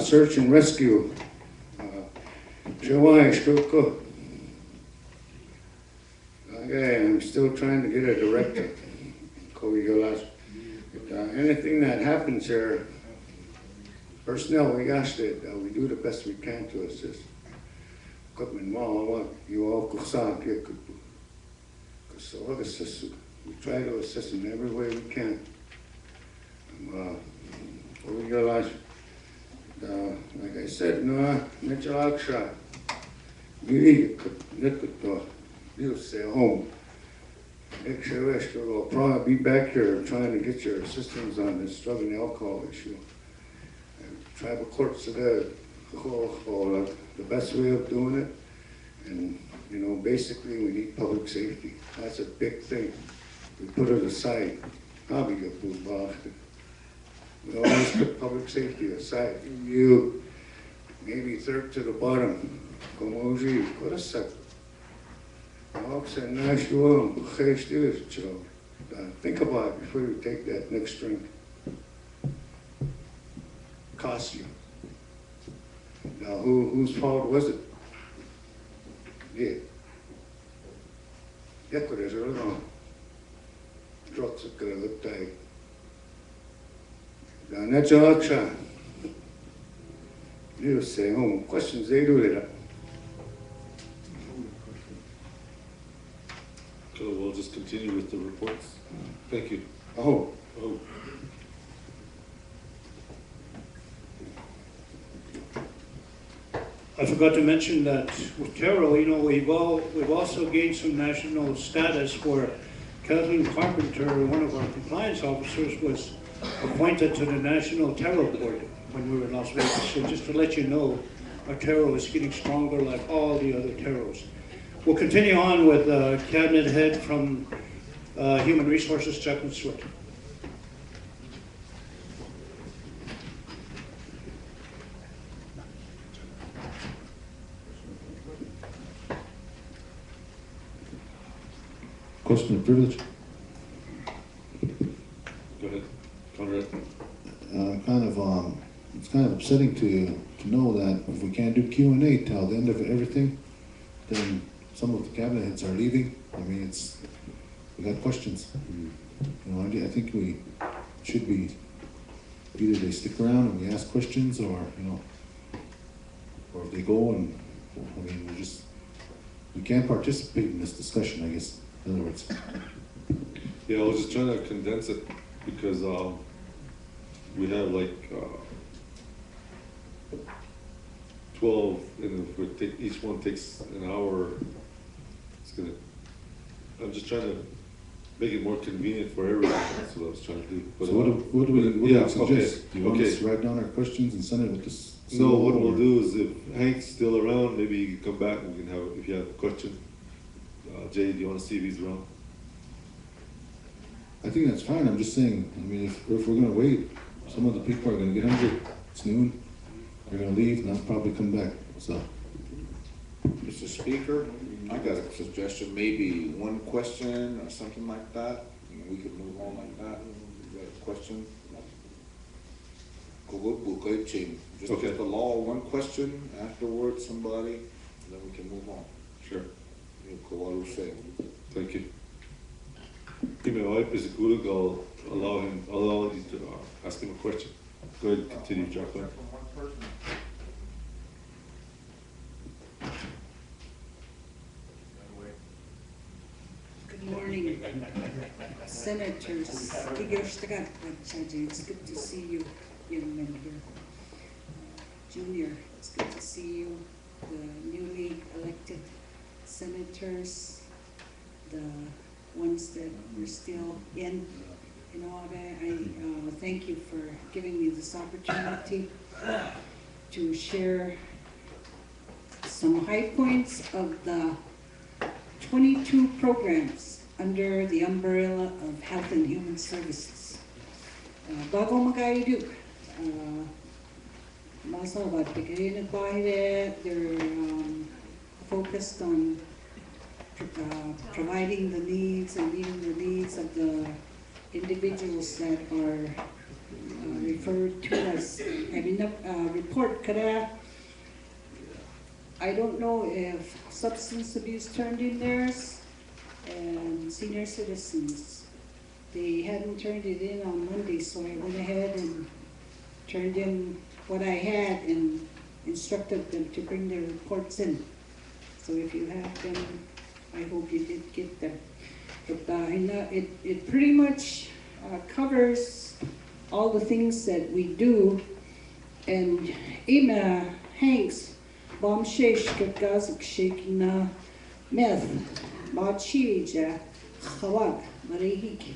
search and rescue. Okay, I'm still trying to get a director. Anything that happens here, personnel, we asked it, we do the best we can to assist. You all we try to assist in every way we can. We realize, like I said, you stay home. We'll probably be back here trying to get your assistance on this drug and alcohol issue. Tribal courts are the best way of doing it. And, you know, basically we need public safety. That's a big thing. We put it aside. We always put public safety aside. You, maybe third to the bottom. Think about it before you take that next drink. Cost you. Now, whose fault was it? Yeah. Drugs are going to look like. Now, that's your action. You say, questions they do that. So we'll just continue with the reports. Thank you. Oh. I forgot to mention that with Terrell, you know, we've also gained some national status where Kathleen Carpenter, one of our compliance officers, was appointed to the National Terror Board when we were in Las Vegas. So just to let you know, our terror is getting stronger like all the other terrors. We'll continue on with Cabinet Head from Human Resources, Chuck Swift. Question of privilege. kind of upsetting to know that if we can't do Q&A till the end of everything, then some of the cabinet heads are leaving. I mean, we got questions. You know, I think we should be, either they stick around and we ask questions, or, you know, or if they go and, I mean, we can't participate in this discussion, I guess, in other words. Yeah, I was just trying to condense it because we have like 12, and if we take, each one takes an hour, it's gonna, I'm just trying to make it more convenient for everyone. That's what I was trying to do. But, So what do we yeah, suggest? okay, Do you want okay. us to write down our questions and send it with this? No, what we'll do is if Hank's still around, maybe he can come back and we can have, if you have a question. Jay, do you want to see if he's around? I think that's fine, I'm just saying, I mean, if we're gonna wait, some of the people are gonna get hungry, it's noon, they're gonna leave, and I'll probably come back, so. Mr. Speaker, I got a suggestion, maybe one question or something like that, and we could move on like that. You got a question? Just Okay. get the law, one question, afterwards somebody, and then we can move on. Sure. Thank Thank you. Give me a wipe is good, I'll allow you to ask him a question. Go ahead, continue, Jacqueline. Good morning, Senators. It's good to see you, young men here. Junior, it's good to see you, the newly elected senators, the ones that are still in. You know, I thank you for giving me this opportunity to share some high points of the 22 programs under the umbrella of Health and Human Services. Bago magayuduk, masabat pagkain bahire, they're focused on providing the needs and meeting the needs of the individuals that are referred to as having a report. I don't know if substance abuse turned in theirs, and senior citizens, they hadn't turned it in on Monday, so I went ahead and turned in what I had and instructed them to bring their reports in. So if you have them, I hope you did get them. But it pretty much covers all the things that we do. And Ima Hanks, Bom Shesh Gazik Shekina Meth, Bachija, Hawak, Marihik.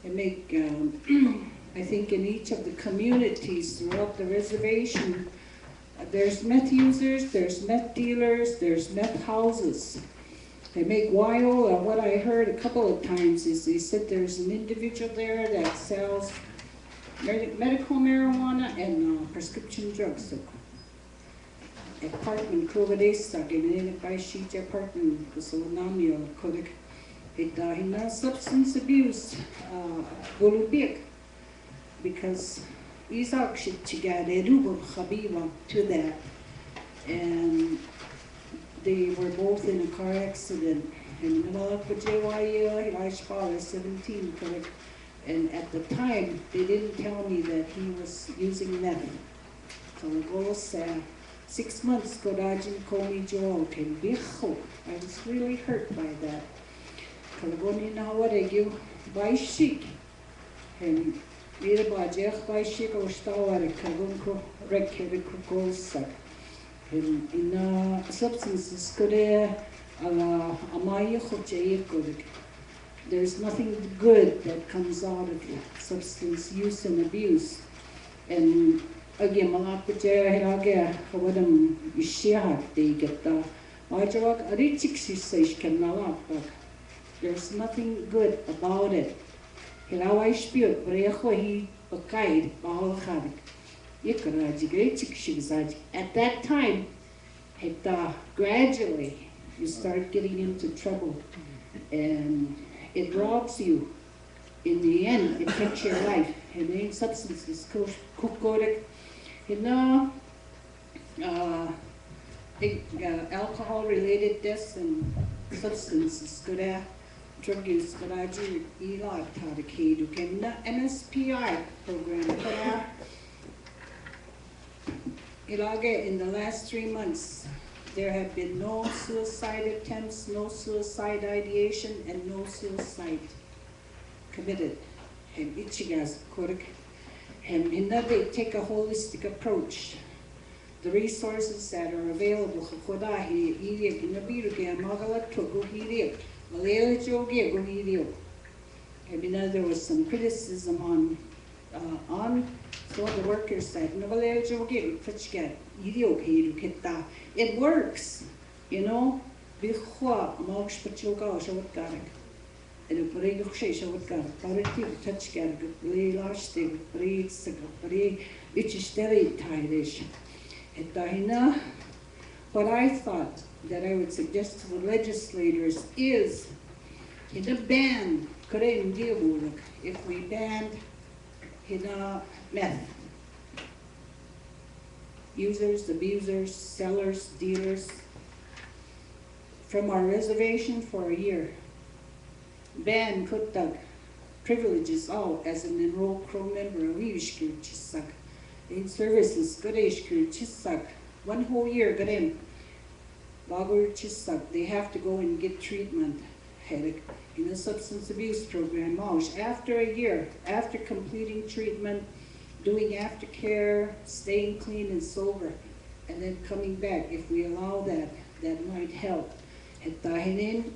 And make, I think in each of the communities throughout the reservation, there's meth users, there's meth dealers, there's meth houses. They make Wyola. What I heard a couple of times is they said there's an individual there that sells medical marijuana and prescription drugs. So, apartment Krogadesa, Generic by Sheet apartment, Kusunamio, Kodak, Hina substance abuse, Golubik, because Isaac Shitchigade Rubo Habiba to that. And they were both in a car accident, and His father, 17, correct. And at the time, they didn't tell me that he was using meth. So it was 6 months, Godajin Komi Joel came. I was really hurt by that. Kalagoni na waregyu by shik. And either by Jech by shik or Stawar, Kagunko, Rekirikosak. In substances, there's nothing good that comes out of substance use and abuse. And again, there's nothing good about it. At that time, gradually you start getting into trouble, and it robs you. In the end, it takes your life. And then substances, Alcohol-related deaths and substances, drug use, ilag tarikedu, MSPI program, Ilage, in the last 3 months, there have been no suicide attempts, no suicide ideation, and no suicide committed. And Ichigas Kodak. And in that they take a holistic approach. The resources that are available, Kodahi, Irik, Nabiruke, Magala Togo, Hirik, Malaya Jogi, Gohirio. And there was some criticism on some of the workers that it works, you know. And a break of Shay would go, Parity, touch gat, lay large thing, breeds, which is very tired. At Dahina, what I thought that I would suggest to the legislators is in a ban, if we banned meth, users, abusers, sellers, dealers, from our reservation for a year. Ban put the privileges out as an enrolled crew member of Ishkir Chisak. In services, Gadeshkir Chisak. 1 whole year, Gadem. Bagur Chisak, they have to go and get treatment. In a substance abuse program, after a year, after completing treatment, doing aftercare, staying clean and sober, and then coming back. If we allow that, that might help. And I'm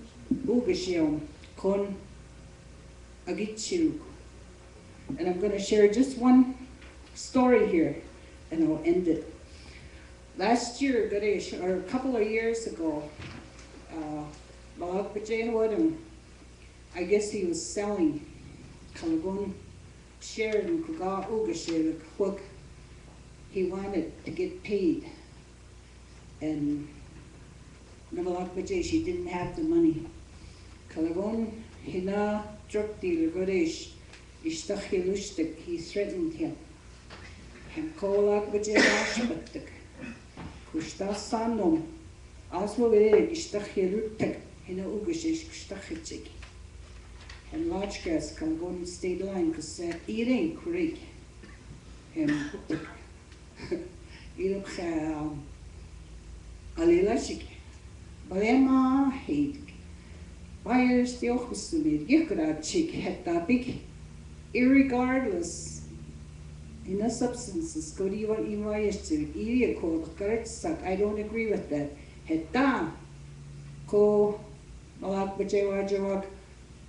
going to share just one story here, and I'll end it. Last year, or a couple of years ago, I guess he was selling Kalagon Sheridan Kuga Ugasher Hook. He wanted to get paid, and she didn't have the money. Kalagon Hina drug dealer Godesh Ishtachi Lustik, he threatened him. Hem Kolak Bajash Kushta Sanum Asmo Ishtachi Rutek Hina Ugashish Kustachichik. And large gas can go in state line because said eating creek. And you know, Alilashik. Balema hate. Buyers the Okusumid, Yakura chick had that big, irregardless in the substances. Go to what you to Iria called correct suck. I don't agree with that. Heta ko Malak Bajawajawak.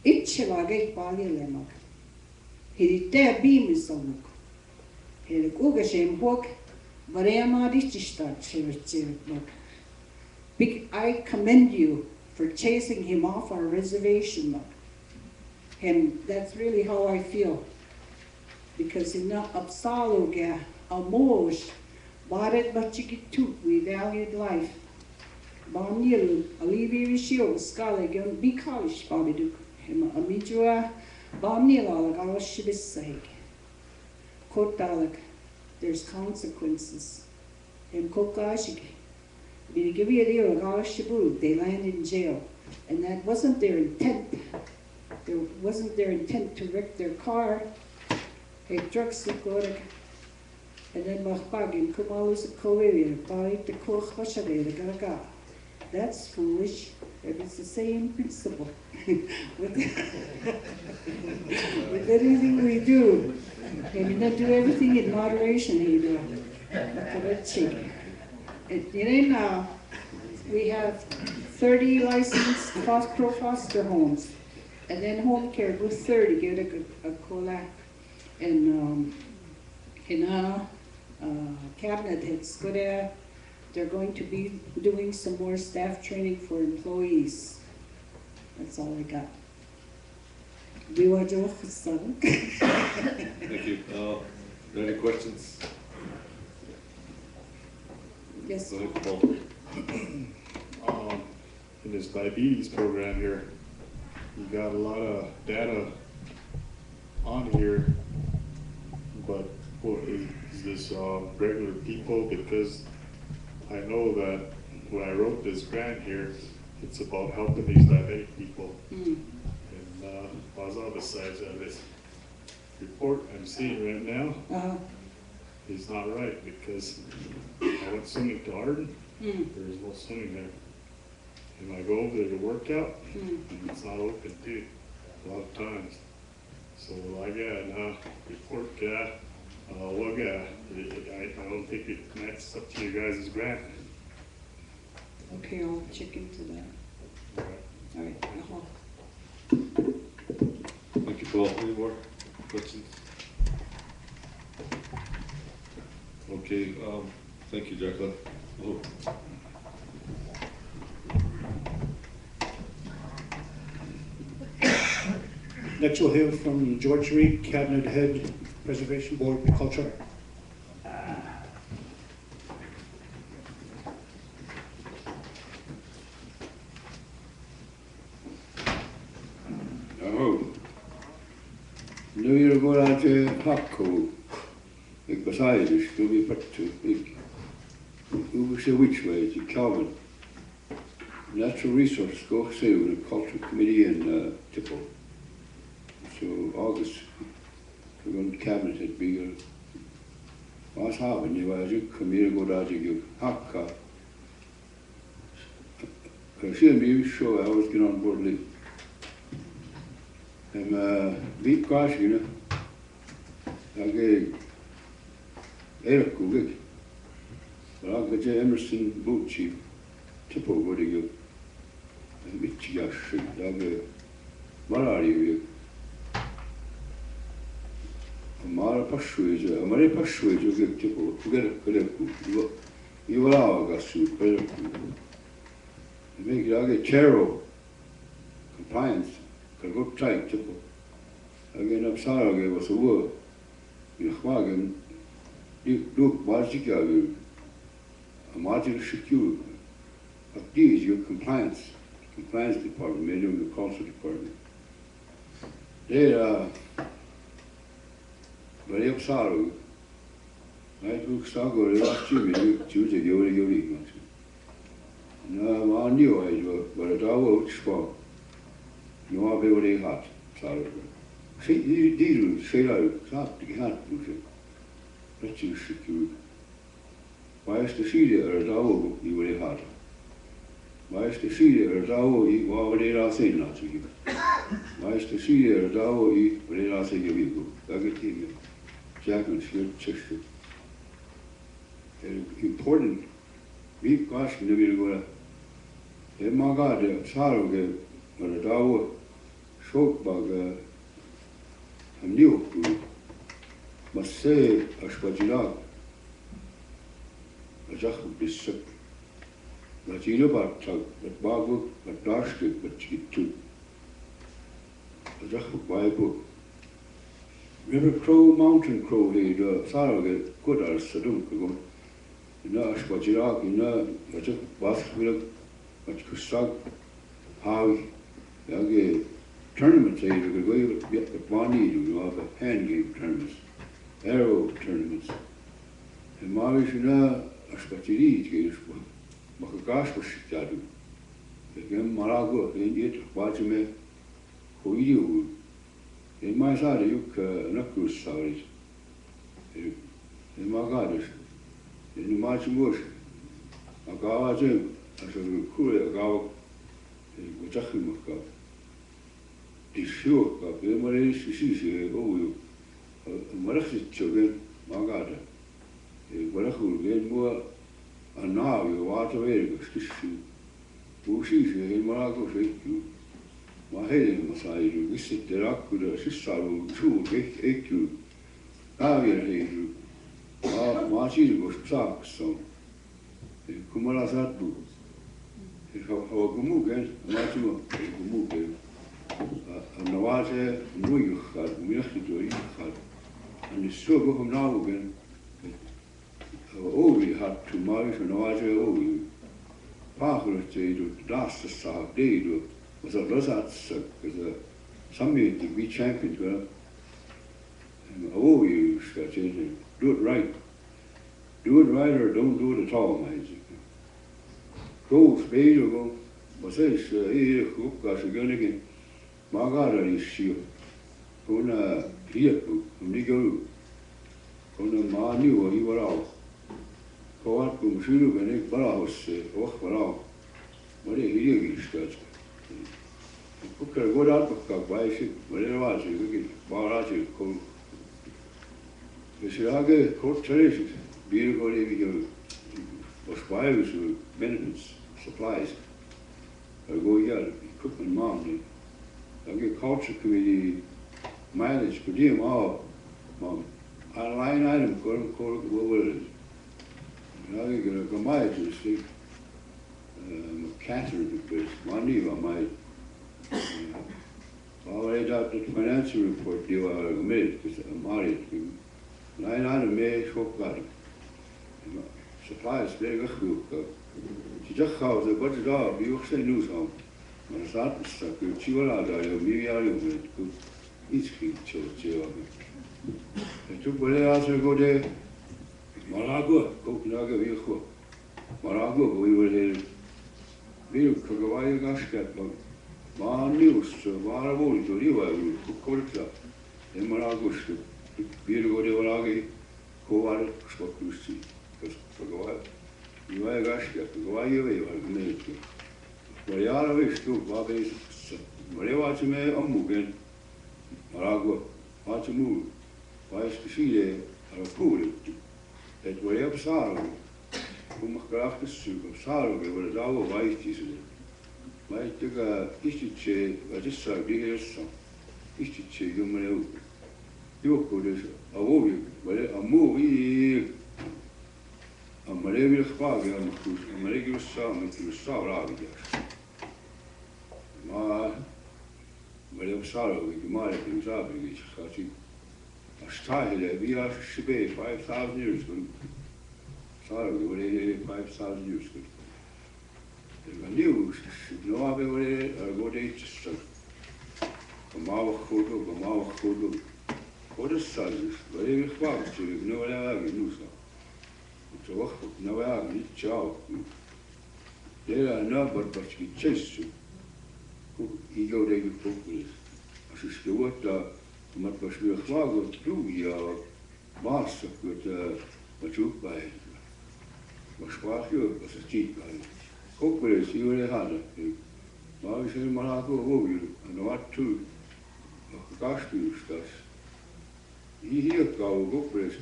Itchilagate Balilemak. He did there beam is on. He had a Gugashem book, but I am not I commend you for chasing him off our reservation. And that's really how I feel. Because in the Upsaloga, Amosh, Baret Bachikitut, we valued life. Banilu, Alibi Rishio, Skalagan, be college, Babiduk. Amidua Bamnila Galashibisake. Kotalak, there's consequences. And Kokashik, we give you a deal of Galashibu, they land in jail. And that wasn't their intent. There wasn't their intent to wreck their car. Hey, drugs Kodak. And then Mahbagin, Kumalus Korea, Bari the Koch Bashare, the Gaga. That's foolish. It's the same principle with anything we do. And you not do everything in moderation, you do. We have 30 licensed foster homes, and then home care with 30 get a cola, and cabinet heads go there. They're going to be doing some more staff training for employees. That's all I got. Thank you. Are there any questions? Yes. Go ahead, Paul. In this diabetes program here, you got a lot of data on here, but Well, is this regular people? Because I know that when I wrote this grant here, it's about helping these diabetic people. And what's other sides of this report I'm seeing right now is not right, because I went swimming to Arden. There's no swimming there. And I go over there to work out, and it's not open too, a lot of times. So I got a report, look at, I don't think it matches up to you guys' grant. Okay, I'll check into that. All right. All right. Thank you, Paul. Any more questions? Okay, thank you, Jacqueline. Oh. Next we'll hear from George Reed, Cabinet Head, Preservation Board, Culture. Nu är det bara att hacka ik was Irish, nu vi pattu, ik se which way to Calvin. Natural Resource go say with the Culture Committee in Tipple. So August, we're going to cabinet had bigger. Was having you as you come here go down to you hacka. She and me sure I was getting on board late. Deep gosh, you know. Okay. Eric Gugik. But I'll get you Emerson Boot Chief. Tipple, what do you? And Michigash, what are you? A Mara Pashuage, a Mary Pashuage, you get Tipple, forget it, you will allow us to make it, I'll get Chero compliance. Can go tight, Tipple. Again, up Sarah gave us a word. You wagon, you look, what's the guy? A margin secure. But these, your compliance department, made them the council department. They very up Sarah. I took Sago last year, Tuesday, you no, I knew I do, but I don't know. You are very hot, sorry. See, these say out, not the hot, let's you secure. Why is the sea there, you very hot? Why is the sea there, you are very hot, not to you? Why is the sea there, you very hot, you go? I get you. Jack and Shirt Chester. Important, we've got to go. My God, sorrow, but a dog. Short bug, I'm new. Must say, a spajilak. A jack would be sick. But you know about tug, but bagu, but darshkit, but chit too. A jack would buy a book. River Crow, Mountain Crow, the sorrow get good as Sadum could go. You know, a spajilak, you know, a jack bathwilk, but Kusag, how, you tournaments, you could go with Bonnie, you have a hand game tournaments, arrow tournaments. And Maurice, you know, a spatiri, you but a gosh was shadowed. Again, Marago, and yet, watch me, who you. In my side, you knuckles, sorry. In my goddess, in the marching bush, a gawa jim, as a cool gawa, a jachimaka. Sure, but the money is oh, Marachit children, Magada. Marachul gain more, and now you water away, who sees you in Marago, you. My head in my side, you visit the rock with a sister, two, eight you. Now you my cheese was socks, so Kumara Satu. How a Gumugan, Machimo, Gumugan. Nawaze New had, Mirchito had, and the struggle from now again. Oh, we had to marry for Nawaze, oh, we Parker stayed, last the start, they do, was a Rosat, because some made to be champions, well, Oh, you got to do it right. Do it right or don't do it at all, man. Go, spade or go. But says, here, hook, got a gun again. Magara is she. Gonna here, Nigo. Gonna mani or you were out. Go out, come shoot, and it barhouse, off barhouse. What a here is that. Hook a good out of by ship, whatever was it, we get barrage, cold. The Shiraga court traditions, beer or even was wives with maintenance supplies. I go here, equipment mom. I get culture committee mileage per diem all. Mom, line item, what will it? I think a go mileage to see Catherine because Monday I might. Already got the financial report you are made because I'm married. Line item may shop got it. Supplies very good. She just calls the budget off, you say news home. Maar er staat een stukje chihuahua daar, je meer jaar met iets chihuahua. En toen ben je als je go there, Marago, Copenhagen weer goed. Marago, we were here. Weer Kagawaii gasket, maar nieuws, waar woon je, die waren we, kort en Marago stuk. Weer go there, Maragi, Kovar, Spokrusi, Kagawaii. Die waren gasket, Kagawaii weer, nee. Maar ja, wees toe, waar wees maar wat je mee ommoegen, Marago, wat je moet, waar is geschieden, aan het koelen. Het wordt op Saro, hoe mag ik erachter zoeken, op Saro, we worden daar wel wijs te zijn. Maar ik denk, is het wat is zo, die is zo, is het je maar ook. Je ook dus, alhoewel, maar een moe, maar even weer gevraagd, maar ik was samen met de Saro. Maar op Saro, ik maak het in Zabel, ik ga zien. Als Tahile, we are Shibe, 5,000 years ago. Saro, we were 5,000 years ago. The news, no, I were go to just Gamawa Kodo. What is Sardis? But even Fox, you know what I have news now. It's a walk, no, I have it, chow. There are no but you chase you. Ego de je focus. Als je stoort, maar het was weer gewoon toe, ja, master met je ook bij. Maar spraak je, als het niet bij. Ook wel eens, hier weer hadden. Maar we zijn maar ook over, en wat toe, nog gasthuis, dat. Hier kan ook wel eens,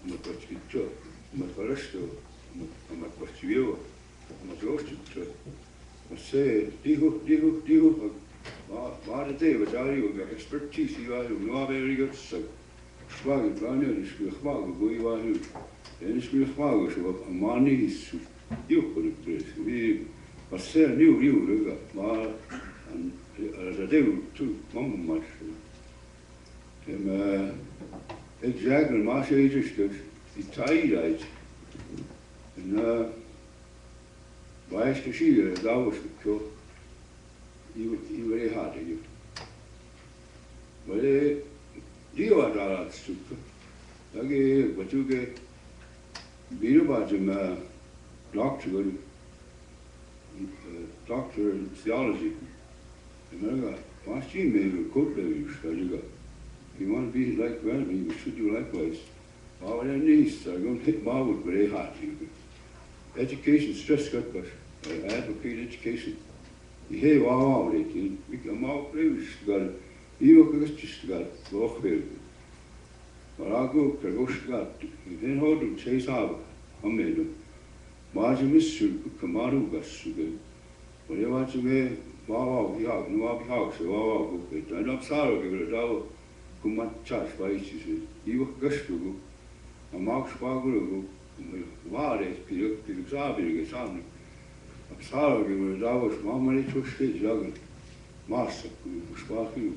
met wat je terug, met verresten, met wat je wil, met roostje terug. Maar ze, die hoek, maar het even, daar je ook expertise, die waren nog wel weer goed zo. Zwaar, ik ben nu, dus weer gemaakt, hoe je was nu. En is weer gemaakt, zo wat een man niet is, die ook voor de prijs. Wie was zeer nieuw, maar dat deed toe, mama maar. En ik zeg, maar ze is dus die tijd. En waar is de ziel? Dat was het zo. Je werd hard in je. Maar die was daar aan het zoeken. Dan ga je, wat doe je? Binnen was een doctor in theology. En dan ga je, wat zie je mee? Je kort bij je, dat je gaat. You want to be like well, you should do likewise. Maar wat er niet is, dan ga je maar wat very hard. Education is just good, but I advocate education. Die heel wow, weet je. Ik heb maar ook gehad. Hier ook gehad, ook veel. Maar ook gehad. Ik ben hard om te zeggen, ammen. Maar je mist je, kamaru gas. Maar je wat je mee, wow, ja, nu heb ik ook, wow, ook weet. En op Saro gebeuren daar, kom maar charge bij je. Hier ook gas toe. En maak spagen. Waar is het examen samen? Op Saro gebeuren daar was mama niet zo steeds jagen. Master, spagen.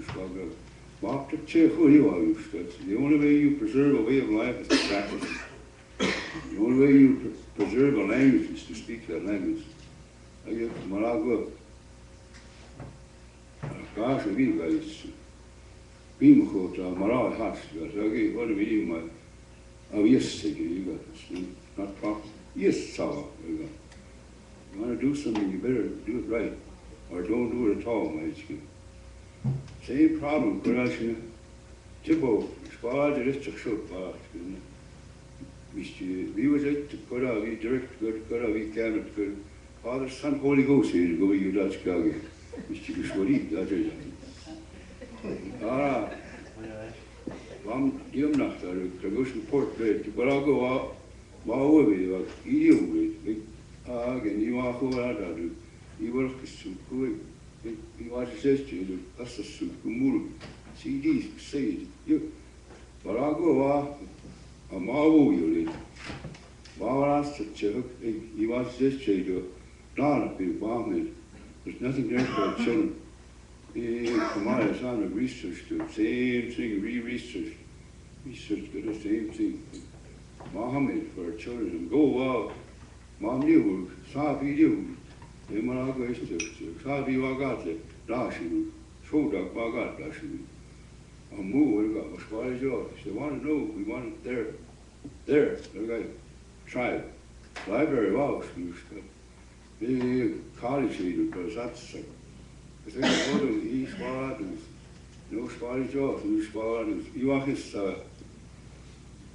Maar op de check hoe je wou the only way you preserve a way of life is to practice it. The only way you preserve a language is to speak that language. I get Marago. Gosh, I mean, guys. Beamkota, Mara Hash, okay, what do we do? My, oh, yes, you got this, not proper. Yes, Sawa, you got. You want to do something, you better do it right, or don't do it at all, my chicken. Same problem, Kurashina. Tipo, Spad, the rest of short part. We was it to put out, we direct good, put out, we cabinet good. Father, Son, Holy Ghost, here, go you Dutch Gaggy. Mr. Gishwari, that's it. Ah, Mam, Yum Nachta, the Ghost report, but I'll go out, Maui, you with, again, you are who I do. You work so quick. You want to say to you, that's a soup, Kumuru. CDs, say it. You, but I'll go out, I'm all you live. While I said, you want to say to you, Donna, be bombed. There's nothing there for children. Come on, it's on the research, the same thing, research. Research, do the same thing. Mohammed for children, go out. Mom knew, Sabi knew. They were all going to Sabi Wagate, Lashu, Shodak Bagat, Lashu. A move, we got a Spanish job. They want to know, we want it there. There, they got tribe. Library of schools. The college leader, because that's the thing. Go to East Spanish, no Spanish jobs, no Spanish. You are his,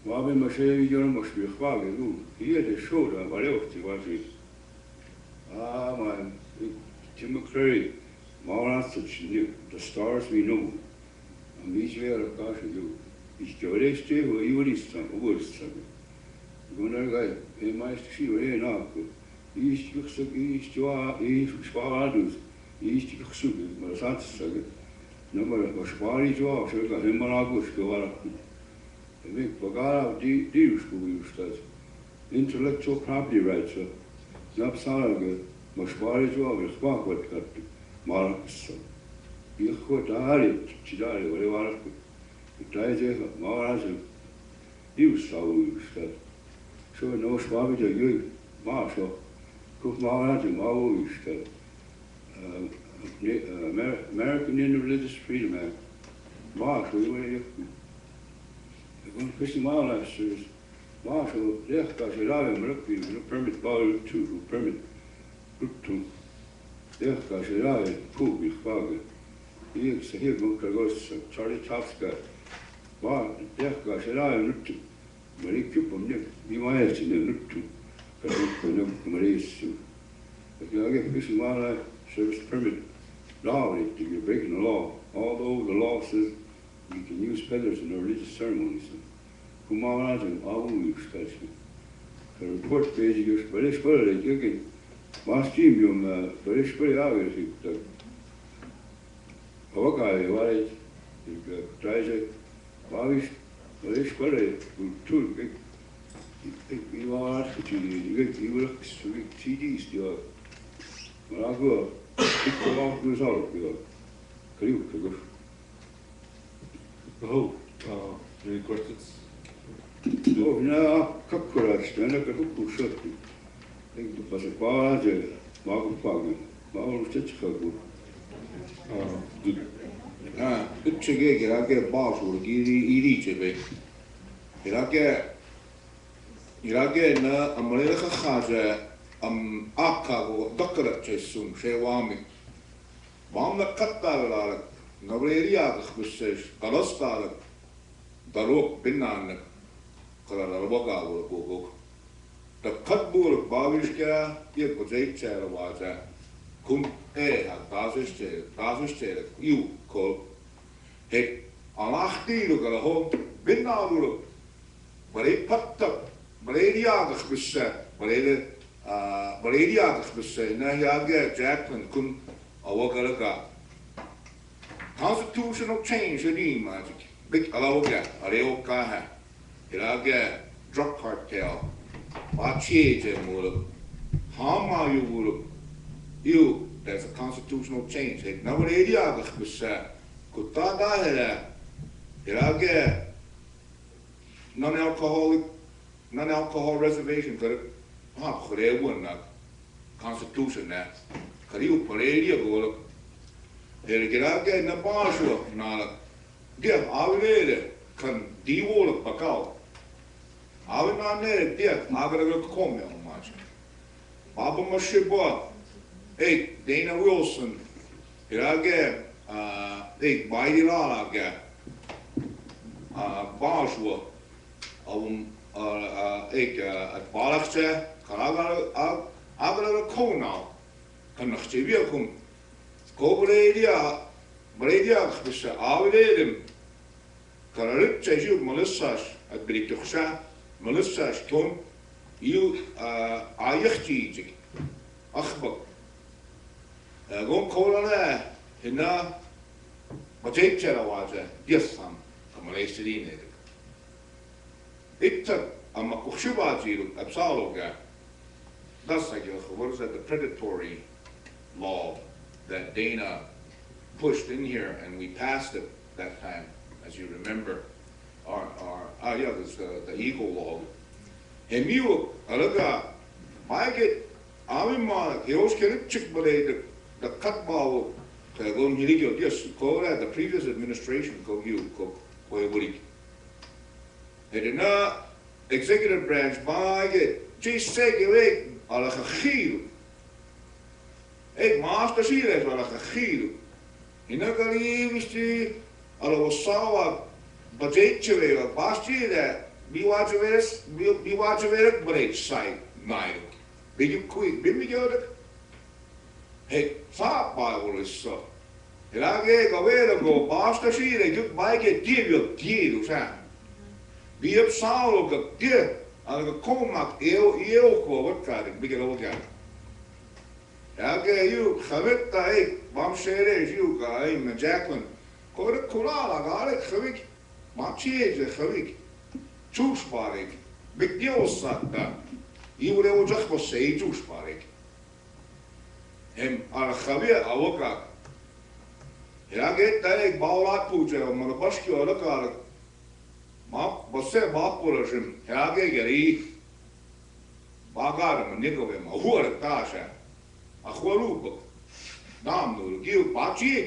Robin Maché, you must be a father. He had a show that what else was it? Ah, man, Tim McCrary, Maurantich, the stars we know. And these are a caution you. It's Jordan Steve, or you would eat some, words. You're going to go, in my see, we're not. East Sparados, East Yuxu, but that's a number of Spari jobs, so got him Maragos go out. I think Bagara deals who used that. Intellectual property rights, Napsaraga, Mashpari job, is what got Marcus. You could Ari, Chidari, whatever. It died there, Maraz, you saw that. So no Swabi, you, Marshall. American Indian Religious Freedom Act. Marshall, you were going fishing wildlife service. Marshall, yes, because you're out of permit power to permit group to. Yes, because you're out of pool with father. Here goes Charlie Topscott. Well, yes, because you're out of root to. But he keep on you want to root to. If you get fishing wildlife service permit law, you're breaking the law. Although the law says you can use feathers in religious ceremonies. Kumara and all use that. The report page is very spread. You can Mastium, very spread out. Hawkeye, why you try to Mavis, very spread. Two. You are asked to you look CDs, you are. When I go, it's a long result, you are. Can you Oh, any questions? Oh, no, Cockroach, and I could shut you. Think it was a bar, Margaret Fagan, Margaret Stitchcock. Utchige, I get a boss or eat a bit. Irage na Amerika khaja akago dakara chesum shewami bamna kattala nabreria khbses qalastala darok binan qala rabaga go the katbur bavishka ye project chera waja kum ha basis you call he alachti lo kala ho binnaru bare patta Malaria Jacqueline kun awagalaga. Constitutional change in magic. Big alaga, areoka, iraga, drug cartel, Bachi Mulu, Hama you, there's a constitutional change. Navaria Kutada, iraga, non-alcohol reservation for the Constitution that Kariu Paradia go. Here get out getting a bar show, dia avere kan divola bakal avna ne dia avere come on match Baba Mashiba Dana Wilson Irage Baidilage Bajwa at Balakse Karaga Agara Kona Kanachtiviakum Kobradia Bradia Avredim Kararit Jesu Melissas at Brituksha Melissas Tom you Ayachti Achbak Gon Kolana Hina Bajechera was a Yasam Kamalasirin. It took a Makushibaji Absaloga. That's like what is that the predatory law that Dana pushed in here and we passed it that time, as you remember. Yeah, there's the Eagle law. And you, Alaga, I get, I'm he always get chick the cut ball, yes, call that the previous administration, go you, go, and the executive branch, I get, just say, you على خير ما استشير على خير هنا قالي مشتي على وصاوة بجيتشوي باستي بيواجهك بريد سايد نايل بيجي كويك بيميجودك صعب بايوليسو هلاقي قويلكو باستشير يجب بايجي ديو سان بيب ساولوك ديو Alga komak ko wat kan ik begin al gaan. Ja, you gewet ik bam shere you guy met Jacqueline. Kore kulala gale gewik. Maar cheese gewik. Choosbaar ik. Big deal sat da. Je wil ook zeg wat say choosbaar ik. Hem al gewia avoka. Ja, dat ik bouwlaat poetje maar de baskje al elkaar. Você vaporizam, Hagegari, Bagaram, Nikovim, a Huartasha, a Huaruba, Namur, give Pachi,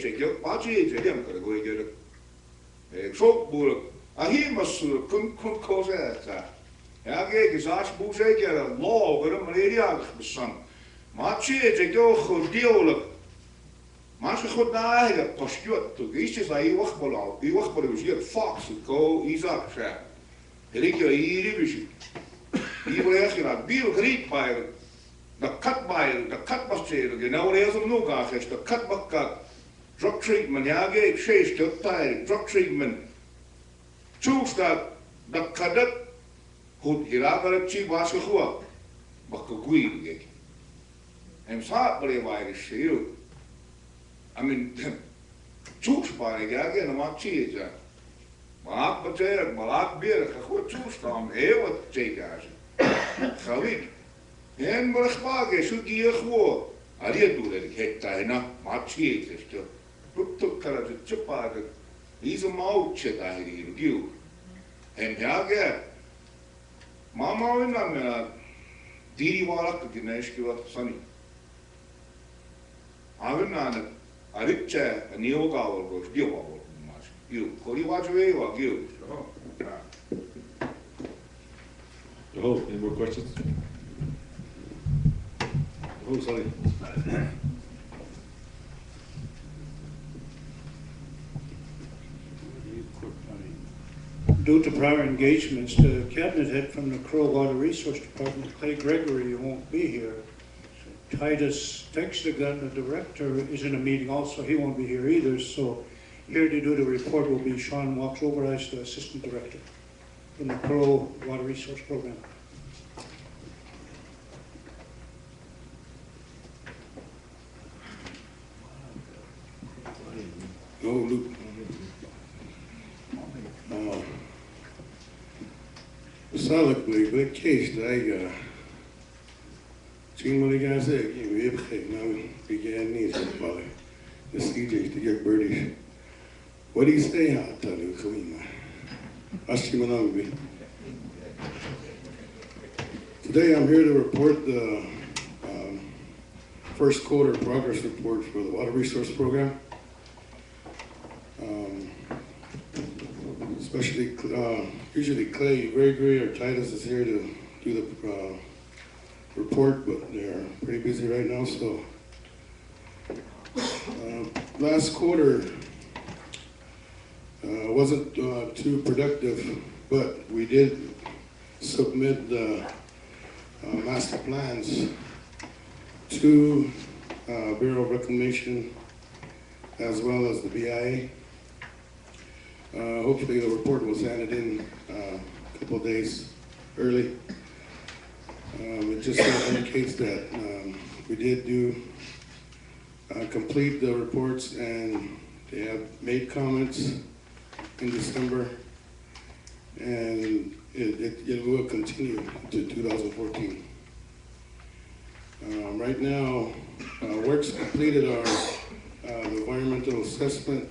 them could go get a Chokbur, a Himasur, couldn't cause that. Hageg is Ash Buzek, a law, but a Maria, son. Machi, a go, deal. Maar ze goed naar de postuur toe. Is hij wachtbal, die wachtbal is hier Fox, go Isaac zei. Ik hier is hier wil je naar Bill Greek bij de katbasteren, genau er is om nog aan is de katbakkat. Drug treatment, ja, ik zei stuk tijd, drug treatment. Choose dat de kadet goed hier aan het chip was gehoord. Maar ik en saap blijven is heel. I mean, choosbaar, ik ga geen maak cheese. Maar beter, maar beter, goed toestaan, heel wat zeker. Gelijk. En maar spaak is hoe die gewoon. Allee doe dat ik het daar na maak cheese is toch. Tot kan het chippaar. Is een moutje daar hier giel. En ja ge. Mama en dan die walak die neeske wat sunny. Hebben aan Aritcha and Yoga will go deal much. You, Koriwajwe or you. Oh, any more questions? Oh, sorry. Due to prior engagements, the cabinet head from the Crow Water Resource Department, Clay Gregory, won't be here. Titus Textigan, the director, is in a meeting also. He won't be here either. So here to do the report will be Sean Walks-Overice, the assistant director from the Crow Water Resource Program. Oh, look. Sadelijk, bij Kees, daar zien we gaan zeggen, we hebben geen, nou, we gaan niet zo vallen. De CJ's, de young birdies. What do you say, I'll tell you, gewoon maar. Als je me nou weet. Today I'm here to report the first quarter progress report for the Water Resource Program. especially, usually Clay Gregory or Titus is here to do the report, but they're pretty busy right now, so. Last quarter wasn't too productive, but we did submit the master plans to Bureau of Reclamation as well as the BIA. Hopefully the report was handed in a couple of days early. It just indicates that we did complete the reports, and they have made comments in December, and it will continue to 2014. Right now, works completed are the environmental assessment,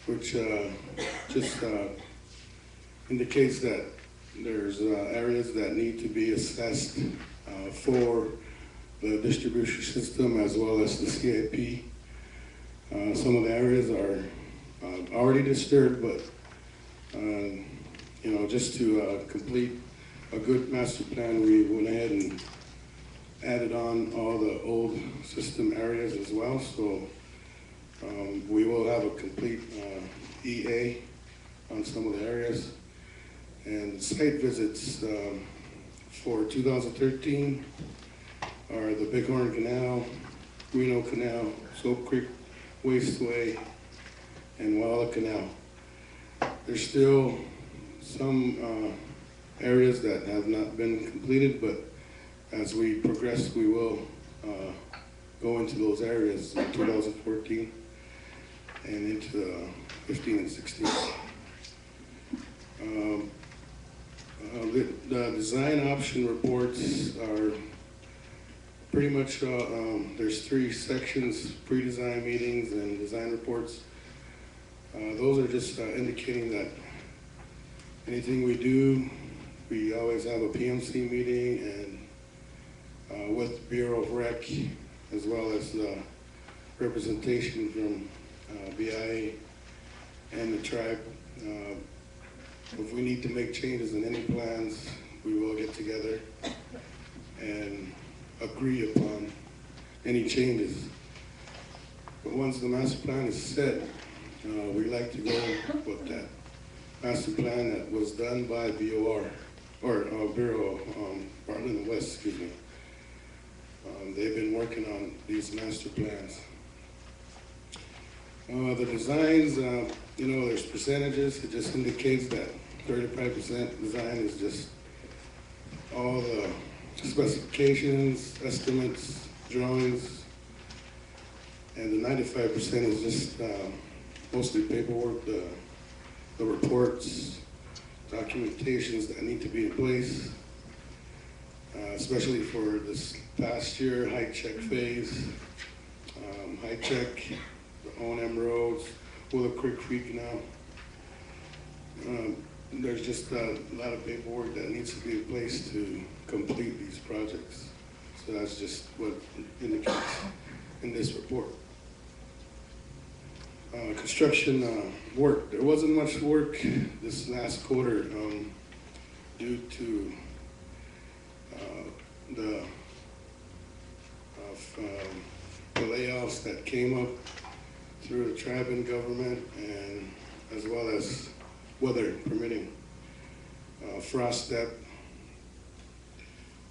which just indicates that there's areas that need to be assessed for the distribution system as well as the CIP. Some of the areas are already disturbed, but you know, just to complete a good master plan, we went ahead and added on all the old system areas as well. So we will have a complete EA on some of the areas. And site visits for 2013 are the Bighorn Canal, Reno Canal, Soap Creek Wasteway, and Walla Canal. There's still some areas that have not been completed, but as we progress, we will go into those areas in 2014 and into 15 and 16. The design option reports are pretty much, there's 3 sections: pre-design meetings and design reports. Those are just indicating that anything we do, we always have a PMC meeting and with Bureau of Rec, as well as representation from BIA and the tribe. If we need to make changes in any plans, we will get together and agree upon any changes. But once the master plan is set, we like to go with that master plan that was done by BOR, or Bureau, Bartlett and West, excuse me. They've been working on these master plans. The designs, you know, there's percentages. It just indicates that 35% design is just all the specifications, estimates, drawings, and the 95% is just mostly paperwork, the reports, documentations that need to be in place, especially for this past year, high check phase, high check, the O&M roads, Willow Creek now. There's just a lot of paperwork that needs to be in place to complete these projects. So that's just what it indicates in this report. Construction work. There wasn't much work this last quarter due to the layoffs that came up through the tribe and government, and as well as weather permitting, frost depth.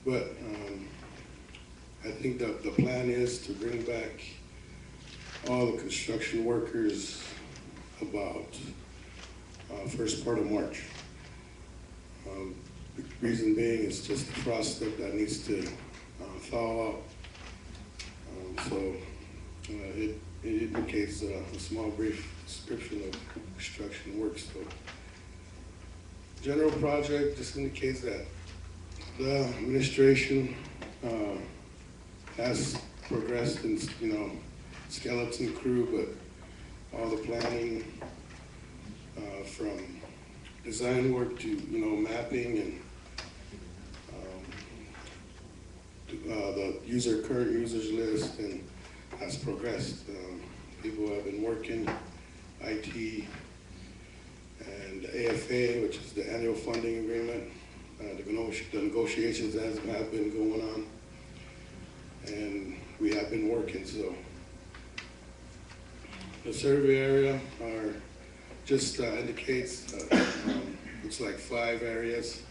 But I think that the plan is to bring back all the construction workers about first part of March. The reason being is just the frost that needs to thaw out. So it indicates a small brief description of construction work. So general project just indicates that the administration has progressed in, you know, skeleton crew, but all the planning from design work to, you know, mapping and the current users list, and has progressed. People have been working, IT, and and the AFA, which is the annual funding agreement. The negotiations have been going on, and we have been working. So the survey area just indicates looks like 5 areas: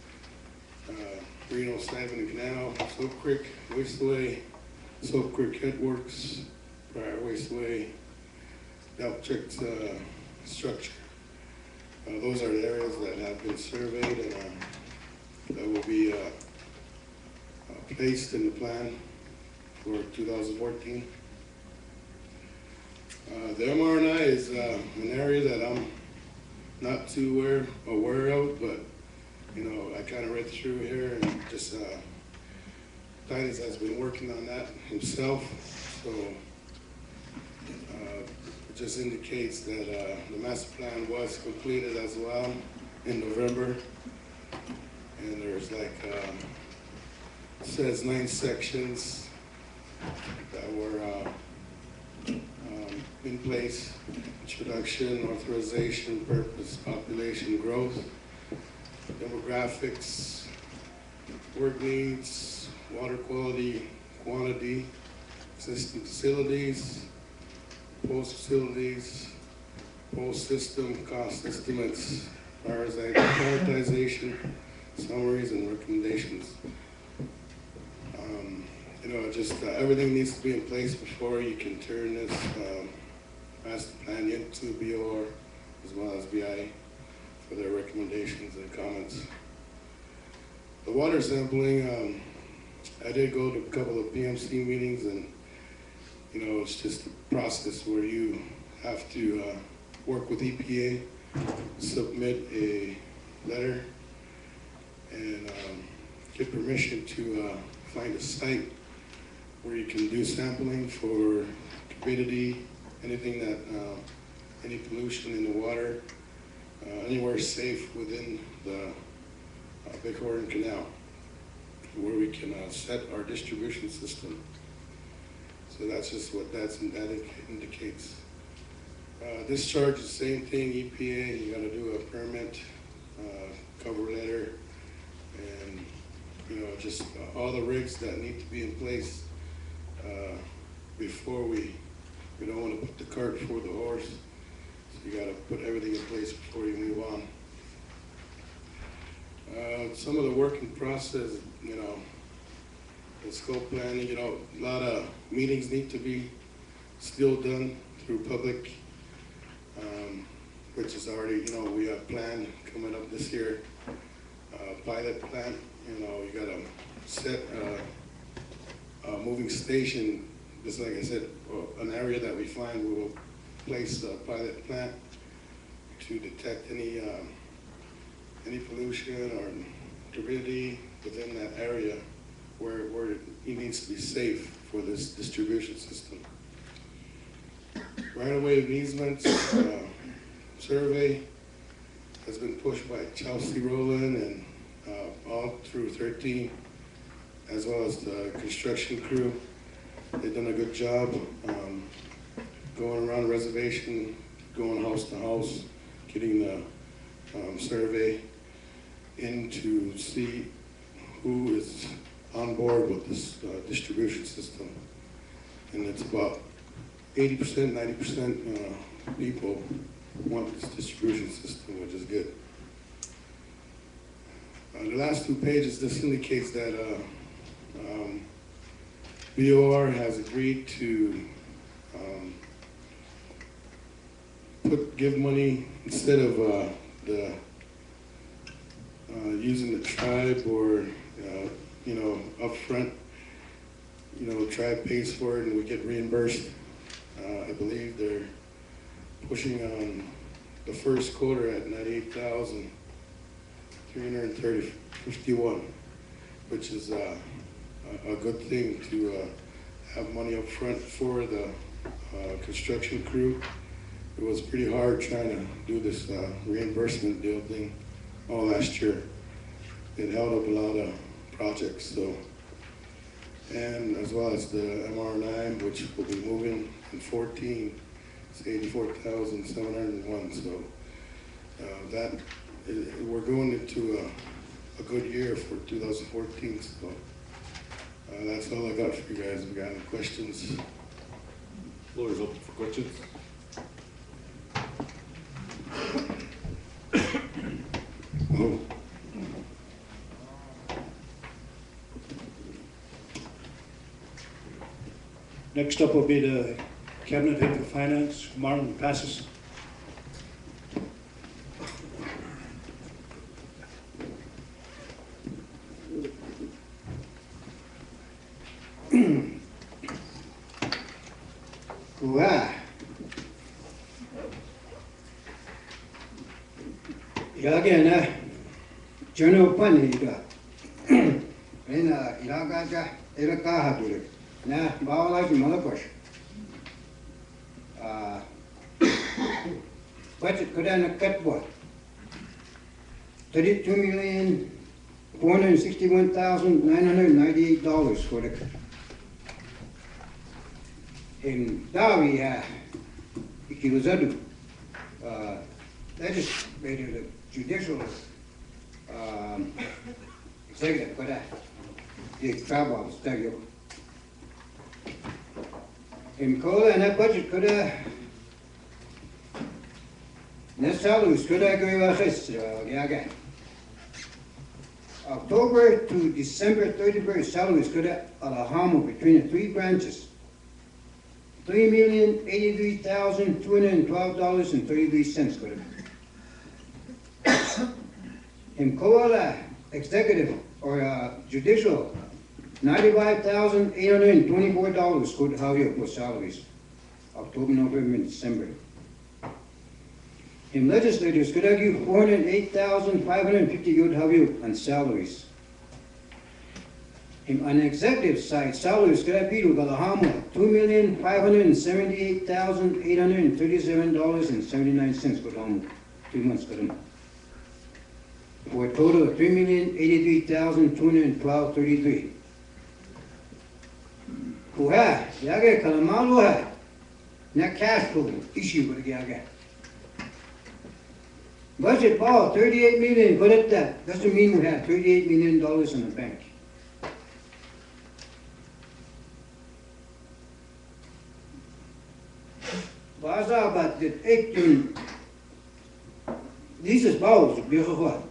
Reno, Savin Canal, Soap Creek Wasteway, Soap Creek Headworks, Prior Wasteway, Deltrick structure. Those are the areas that have been surveyed and that will be placed in the plan for 2014. The MRNI is an area that I'm not too aware of, but you know, I kind of read through here and just Titus has been working on that himself, so it just indicates that the master plan was completed as well in November, and there's like it says 9 sections that were in place: introduction, authorization, purpose, population growth, demographics, work needs, water quality, quantity, existing facilities, proposed facilities, proposed system, cost estimates, prioritization, summaries, and recommendations. You know, just everything needs to be in place before you can turn this master plan into BOR as well as BIA for their recommendations and comments. The water sampling, I did go to a couple of PMC meetings, and you know, it's just a process where you have to work with EPA, submit a letter, and get permission to find a site where you can do sampling for turbidity, anything that, any pollution in the water, anywhere safe within the Bighorn Canal, where we can set our distribution system. So that's just what that indicates. Discharge is the same thing, EPA, you gotta do a permit, cover letter, and you know, just all the rigs that need to be in place before we don't want to put the cart before the horse. So you got to put everything in place before you move on. Some of the working process, you know, the scope planning, you know, a lot of meetings need to be still done through public, which is already, you know, we have planned coming up this year. Pilot plant, you know, you got to set a moving station, just like I said, an area that we find, we will place a pilot plant to detect any pollution or turbidity within that area where it needs to be safe for this distribution system. Right-of-way easements survey has been pushed by Chelsea Rowland and all through 13, as well as the construction crew. They've done a good job going around the reservation, going house to house, getting the survey in to see who is on board with this distribution system. And it's about 80%, 90% people want this distribution system, which is good. The last 2 pages, this indicates that BOR has agreed to give money instead of using the tribe or you know, upfront. You know, tribe pays for it and we get reimbursed. I believe they're pushing on the first quarter at 98,351, which is a good thing to have money up front for the construction crew. It was pretty hard trying to do this reimbursement deal thing all last year. It held up a lot of projects, so, and as well as the MR9, which will be moving in 14, it's 84,701. So we're going into a good year for 2014, so that's all I got for you guys. If you got any questions? Floor is open for questions. Oh. Next up will be the Cabinet Head for Finance, Marlon Passes. Kuha. Ilagena, General Panida. Ena Ilagaja, Elakahadur. Na, Bawala Malakosh. Budget could have cut what? $32,461,998 for the in Dawi, Ikiluzadu, legislative, judicial, executive, but the travel study. In Kola, and that budget could have, net salaries could have go October to December 31st, salaries could have Alahamo between the three branches. $3,083,212.33 for it. In Koala, executive or judicial, $95,824 for the Javier for salaries. October, November, and December. In legislators, could I give $408,550 good Javier on salaries. On the executive side, salaries could I be to Galahamo, $2,578,837.79 for Galahamo, 3 months for them. For a total of $3,083,212.33. Kuha, Yaga Kalamaluha, not cash flow issue with the Yaga. Budget ball, $38 million, put it that. Doesn't mean we have $38 million in the bank. Baza bat dit ekten dieses Baus bürger.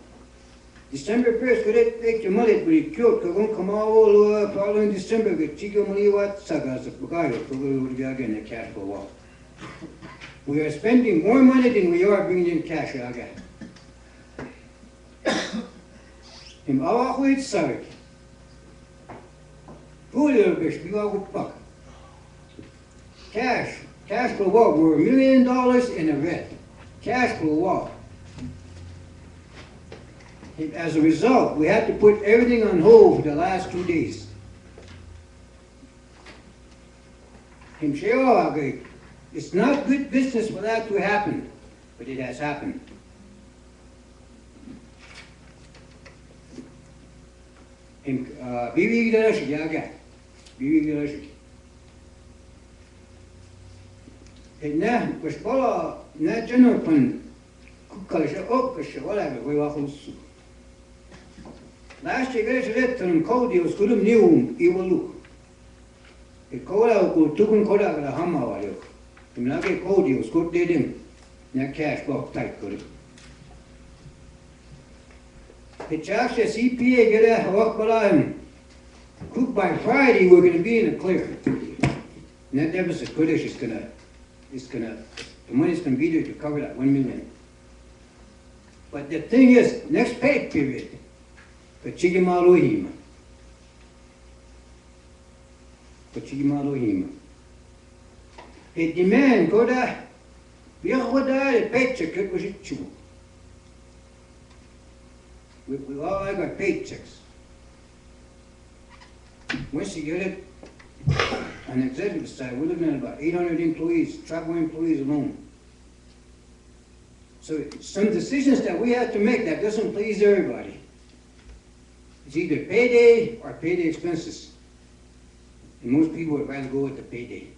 December 1st could it take the money but it killed kagon kamao following December get chico money what sagas of Bugayo for the again the cash for what. We are spending more money than we are bringing in cash again. In our wait sorry. Who little bish we go buck. Cash flow walk, we're $1 million in the red. Cash flow walk. As a result, we had to put everything on hold for the last 2 days. It's not good business for that to happen, but it has happened. Bibi Garashi, Yaga. Bibi Garashi. Na Kushpola, na General Fund, Kukasha, Okasha, whatever, we were also. Last year, there's a letter on Codios, Kudum New, Iwalu. The Koda could Tukun Koda, the Hama, you. The Nagi Codios, good did him. Na cash block tight, could it. The charge the CPA get a walk by cook by Friday, we're going to be in the clear. Net deficit, Kurdish is going to. The money's going to be there to cover that $1 million. But the thing is, next pay period, for Chigimalohima. A demand, Koda, Yahoda, a paycheck, it was a chew. We all got paychecks. Once you get it, on the executive side, we're looking at about 800 employees, travel employees alone. So some decisions that we have to make that doesn't please everybody. It's either payday or payday expenses. And most people would rather go with the payday.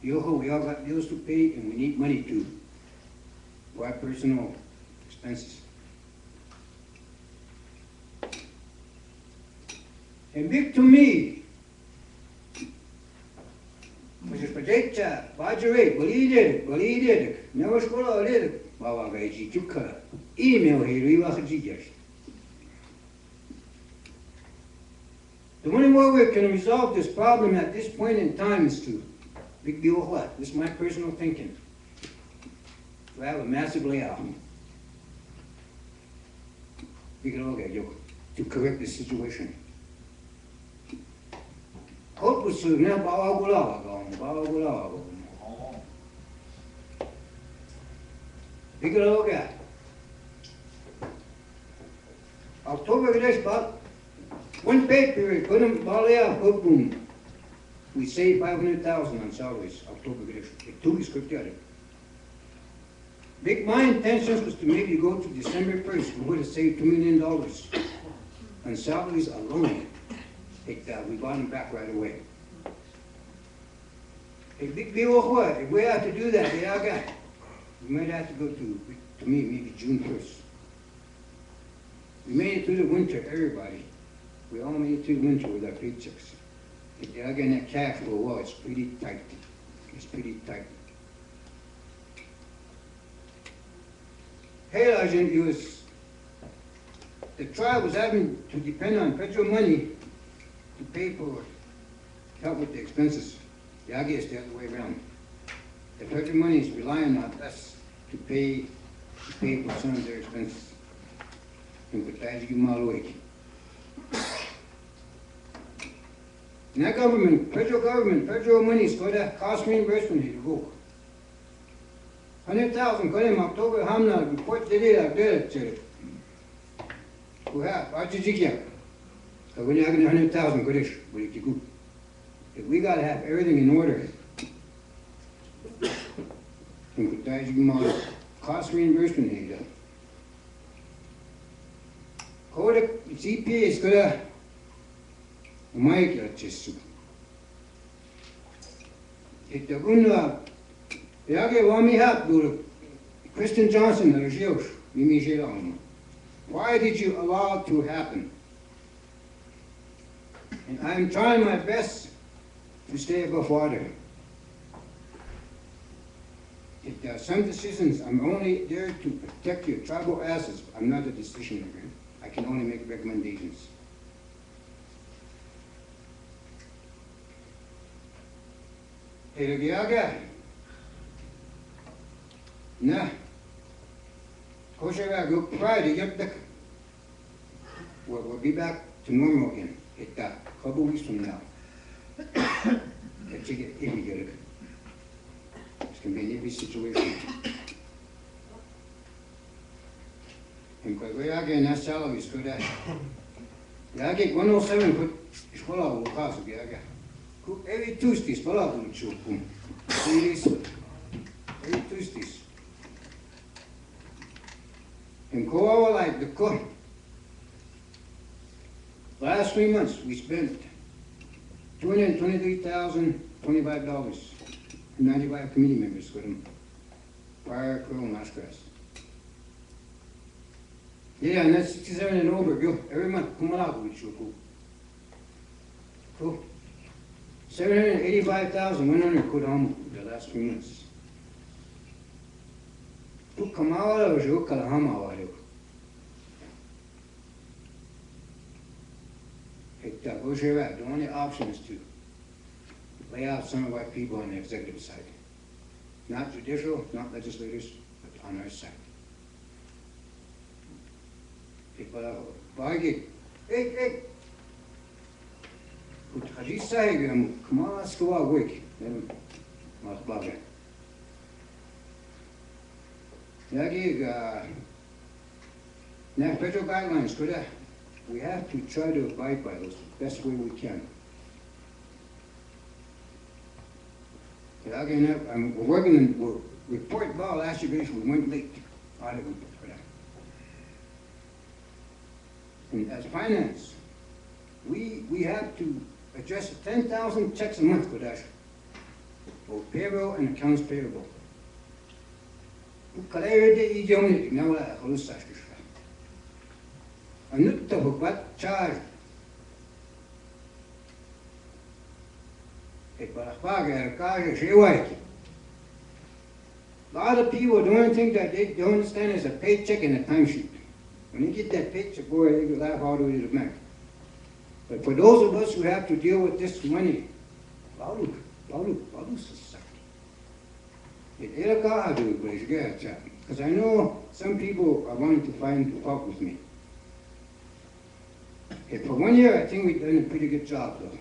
Yoho, we all got bills to pay and we need money too. For our personal expenses. And big to me, which is projecta, budget, believe it, never school it, Baba Gaiji, Tuka, email here, we was a GS. The only way we can resolve this problem at this point in time is to, big deal what? This is my personal thinking. To have a massive layout. We can all get you to correct the situation. Hope was soon now, Bawagulawa gone. We can all get. October this about one pay period, put them all out, boom. We saved 500,000 on salaries, October this. The 2 weeks quick at it. Big, my intention was to maybe go to December 1st, we would have saved $2 million on salaries alone. We bought them back right away. A big deal of what? If we have to do that, we might have to go to me, maybe June 1st. We made it through the winter, everybody. We all made it through the winter with our paychecks. If they're getting that cash flow, well, it's pretty tight. It's pretty tight. Hey, Sergeant, the tribe was having to depend on federal money to pay for help with the expenses. The idea is the other way around. The federal money is relying on us to pay for some of their expenses. And put that you mile away. And that government, federal money is going to cost reimbursement here to go. 100,000 got him October Hamna report today like that. We have Archijikia. So we're not getting 100,000 good ish, but it's good. If we gotta have everything in order. And could cost reimbursement here. Code CPA is gonna make just it the guna yage wami hap do Kristen Johnson the Jews why did you allow it to happen? And I'm trying my best to stay above water. If there are some decisions, I'm only there to protect your tribal assets. I'm not a decision maker. I can only make recommendations. Hey, nah. Kosher go Friday, we'll be back to normal again. It's a couple weeks from now. It's going to be in every situation. And we are getting that salaries for that. I get 107 for school will cost every Tuesday, school will show. 3 days, every Tuesdays. And go over like the cook. Last 3 months, we spent $223,025. 95 committee members with them. Fire, crew, and Oshgrass. Yeah, and that's 67 and over, yo. Every month, come on, we should go. Cool. 785,100 put on the last 3 months. Tu kamala was yo kalahama wario. The only option is to lay out some of our people on the executive side. Not judicial, not legislators, but on our side. People bargain. Hey. Haji say, come on, let's go out week. Then, must bugger. Now, federal guidelines, could I? We have to try to abide by those the best way we can. We're working on report about last year, we went late. Audit for that. And as finance, we have to address 10,000 checks a month with us, both payroll and accounts payable. Kalayde idiomni ne wala khulus ashkishra. Anutta bukat charge. It barafag kaje shewaiki. A lot of people don't think that they don't understand is a paycheck and a timesheet. When you get that paycheck, boy, they laugh all the way to the bank. But for those of us who have to deal with this money, balu society. Because I know some people are wanting to find fault with me. For 1 year, I think we've done a pretty good job, though.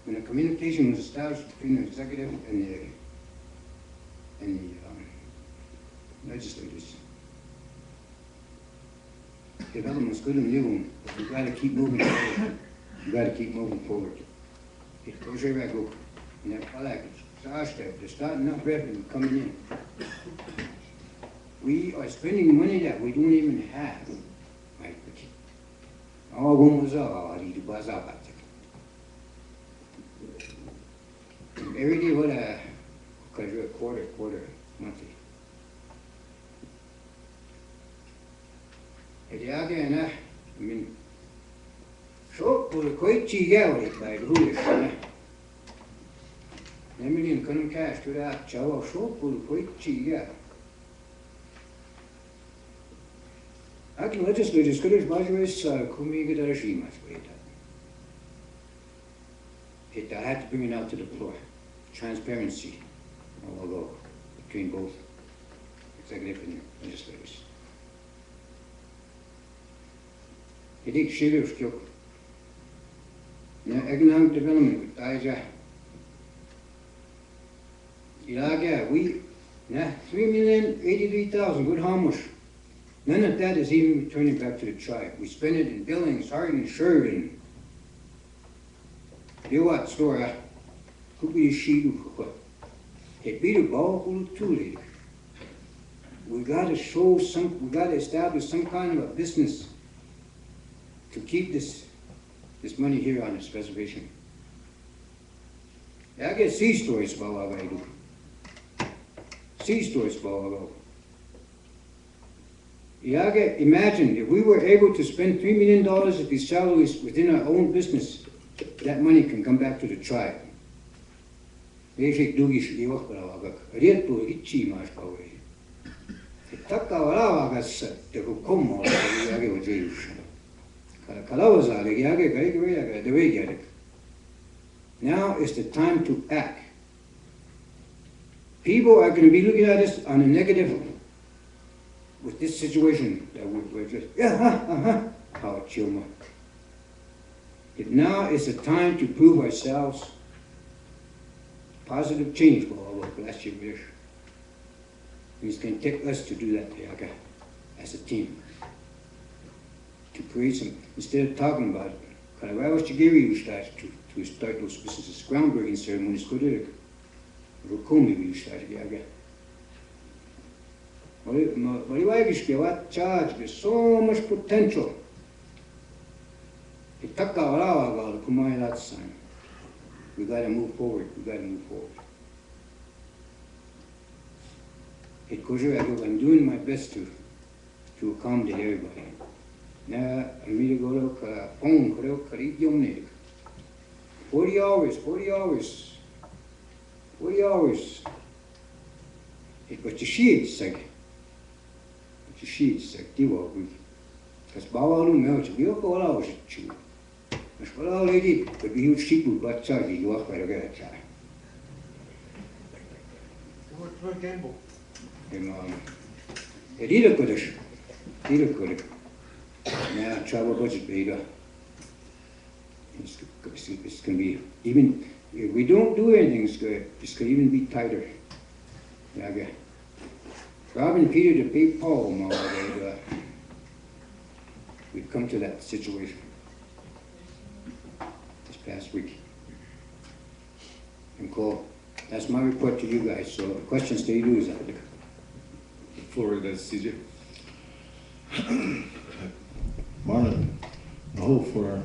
When a communication was established between the executive and the legislators. Development's good and new, but we've got to keep moving forward. We've got to keep moving forward. It goes where I go. And that's all I can say. There's not enough revenue coming in. We are spending money that we don't even have. All one was all, I need to buzz out about it. Every day, what because you're a quarter monthly. I mean, so for the quite cheap by the rule. Nemilin couldn't cash to that chow so for the quite cheap. I can legislators could have budgets Kumiga Darashimas wait. I had to bring it out to the floor. Transparency, although between both executive and legislators. I think sheriff's joke. Now, economic development with Aja. Ilaga, we, 3,083,000, good how much? None of that is even returning back to the tribe. We spend it in Billings, Hardin, Sheridan. You what, store, could be a sheet of what? It be the ball full of too late. We gotta establish some kind of a business to keep this money here on this reservation. I get sea stories about what I do. Sea stories about what imagine if we were able to spend $3 million of these salaries within our own business, that money can come back to the tribe. Now is the time to act. People are going to be looking at us on a negative with this situation that we're just, how chilma. Now is the time to prove ourselves. Positive change for all of last year. It's going to take us to do that, as a team. To create some, instead of talking about it, Kalawai Chigiri we started to start those businesses, groundbreaking ceremonies, go to the Rukumi we started, Mariwai charge, there's so much potential. We got to move forward. I'm doing my best to accommodate everybody. Now, I'm going to go to phone, 40 hours. But you see it's like, because Bawalu melts, we all go out. Mas qual é lady? But we use sheep with but charge you walk by the guy. It either could. Now travel budget bigger. It's going to be even if we don't do anything. It's going to even be tighter. Robin Peter to pay Paul. We've come to that situation. Last week. And Cole, that's my report to you guys. So the questions to you is that. Florida, CJ. Marlon, I hope for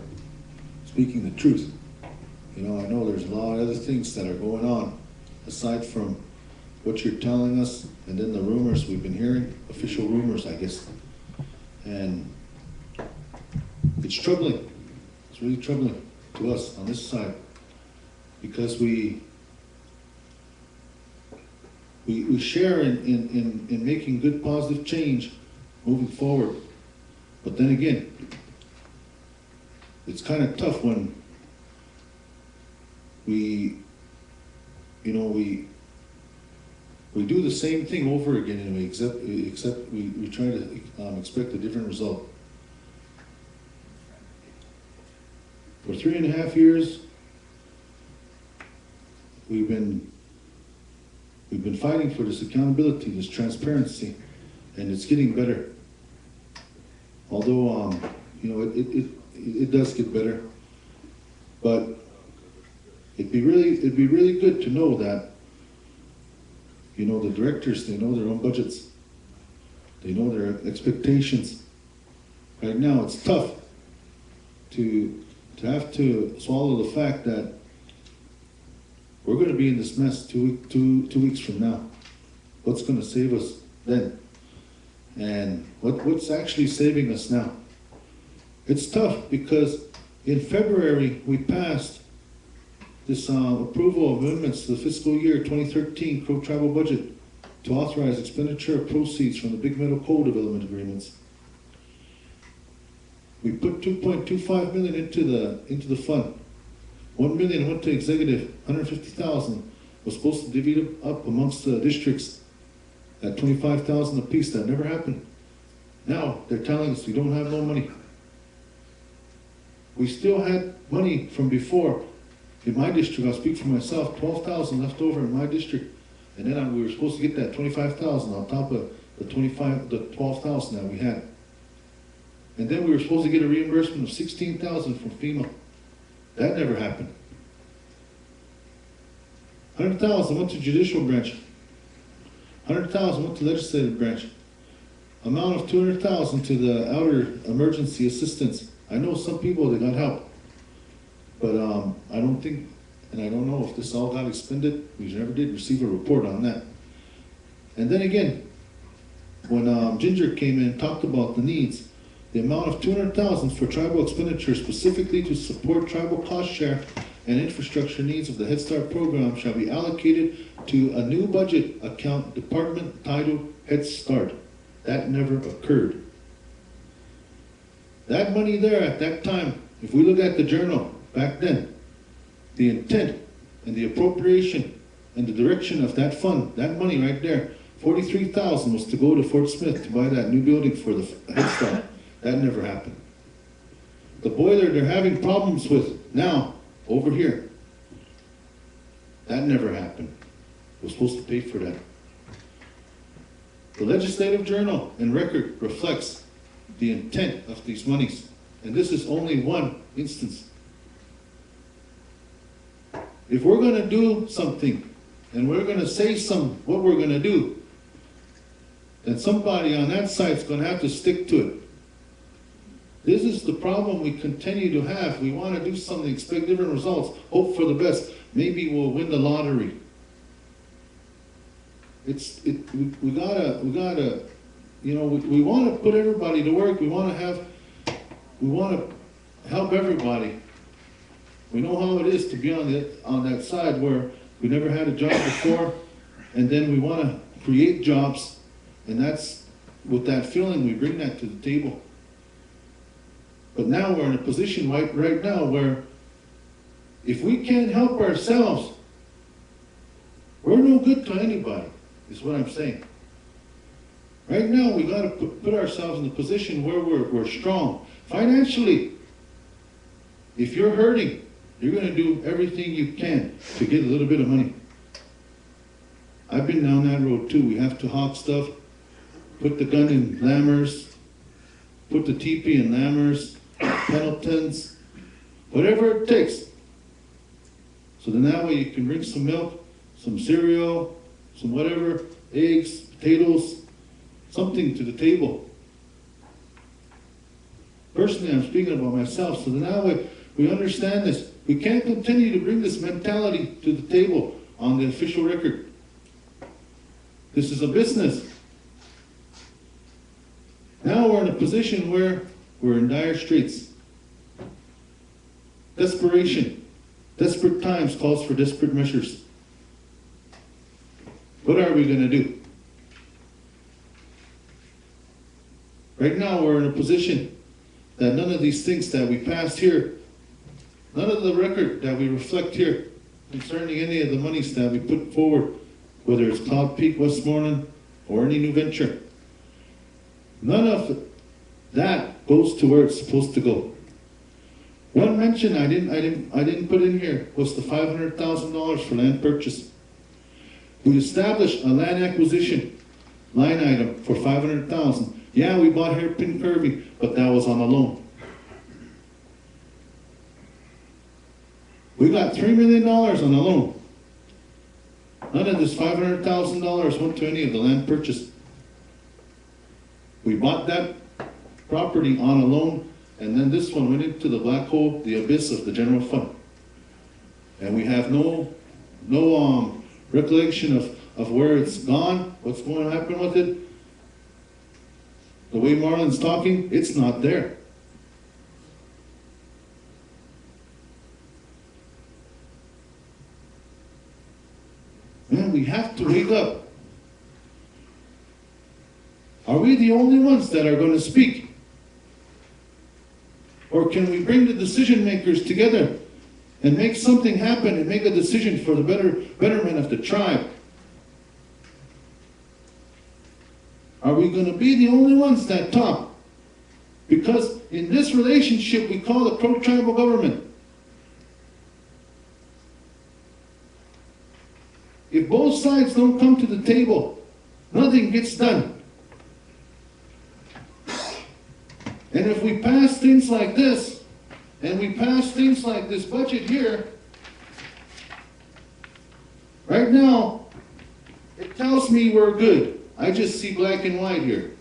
speaking the truth. I know there's a lot of other things that are going on aside from what you're telling us, and then the rumors we've been hearing, official rumors, I guess. And it's troubling. It's really troubling to us on this side, because we share in making good positive change moving forward. But then again, it's kind of tough when we do the same thing over again, and we try to expect a different result. For 3.5 years, we've been fighting for this accountability, this transparency, and it's getting better. Although, it does get better, but it'd be really good to know that, the directors, they know their own budgets. They know their expectations. Right now, it's tough to have to swallow the fact that we're going to be in this mess two weeks from now. What's going to save us then? And what's actually saving us now? It's tough because in February we passed this approval of amendments to the fiscal year 2013 Crow Tribal budget to authorize expenditure of proceeds from the Big Meadow Coal development agreements. We put $2.25 million into the fund. $1 million went to executive. $150,000 was supposed to divvy it up amongst the districts at $25,000 apiece. That never happened. Now they're telling us we don't have no money. We still had money from before. In my district, I'll speak for myself, $12,000 left over in my district, and then we were supposed to get that $25,000 on top of the $12,000 that we had. And then we were supposed to get a reimbursement of $16,000 from FEMA. That never happened. $100,000 went to judicial branch. $100,000 went to legislative branch. Amount of $200,000 to the outer emergency assistance. I know some people that got help, but I don't think, and I don't know if this all got expended. We never did receive a report on that. And then again, when Ginger came in and talked about the needs, the amount of $200,000 for tribal expenditures specifically to support tribal cost share and infrastructure needs of the Head Start program shall be allocated to a new budget account department titled Head Start. That never occurred. That money there at that time, if we look at the journal back then, the intent and the appropriation and the direction of that fund, that money right there, $43,000 was to go to Fort Smith to buy that new building for the Head Start. That never happened. The boiler they're having problems with now, over here, that never happened. We're supposed to pay for that. The legislative journal and record reflects the intent of these monies, and this is only one instance. If we're going to do something, and we're going to say what we're going to do, then somebody on that side's going to have to stick to it. This is the problem we continue to have. We want to do something, expect different results, hope for the best. Maybe we'll win the lottery. We gotta, we want to put everybody to work. We want to help everybody. We know how it is to be on that side where we never had a job before, and then we want to create jobs, and that's with that feeling we bring that to the table. But now we're in a position right now where if we can't help ourselves, we're no good to anybody, is what I'm saying. Right now we got to put ourselves in a position where we're strong. Financially, if you're hurting, you're going to do everything you can to get a little bit of money. I've been down that road too. We have to hawk stuff, put the gun in Lammers, put the teepee in Lammers, Pendletons, whatever it takes. So then that way you can bring some milk, some cereal, some whatever, eggs, potatoes, something to the table. Personally, I'm speaking about myself, so then that way we understand this. We can't continue to bring this mentality to the table on the official record. This is a business. Now we're in a position where we're in dire straits. Desperation. Desperate times calls for desperate measures. What are we going to do? Right now we're in a position that none of these things that we passed here, none of the record that we reflect here concerning any of the monies that we put forward, whether it's Cloud Peak, Westmoreland, or any new venture, none of that goes to where it's supposed to go. One mention I didn't put in here was the $500,000 for land purchase. We established a land acquisition line item for $500,000. Yeah, we bought Hairpin Curvy, but that was on a loan. We got $3 million on a loan. None of this $500,000 went to any of the land purchase. We bought that property on a loan, and then this one went into the black hole, the abyss of the general fund. And we have no recollection of where it's gone, what's going to happen with it. The way Marlon's talking, it's not there. Man, we have to wake up. Are we the only ones that are going to speak? Or can we bring the decision makers together and make something happen and make a decision for the betterment of the tribe? Are we going to be the only ones that talk? Because in this relationship we call the Crow tribal government, if both sides don't come to the table, nothing gets done. And if we pass things like this, and we pass things like this budget here, right now, it tells me we're good. I just see black and white here.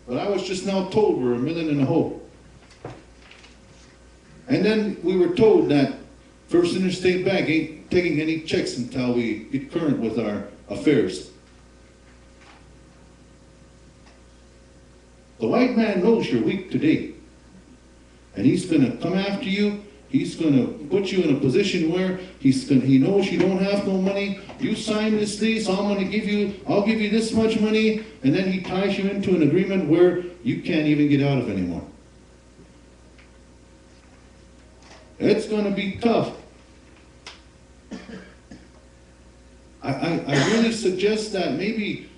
But I was just now told we're $1.5 million. And then we were told that First Interstate Bank ain't taking any checks until we get current with our affairs. The white man knows you're weak today. And he's going to come after you. He's going to put you in a position where he knows you don't have no money. You sign this lease, I'll give you this much money, and then he ties you into an agreement where you can't even get out of anymore. It's going to be tough. I really suggest that maybe,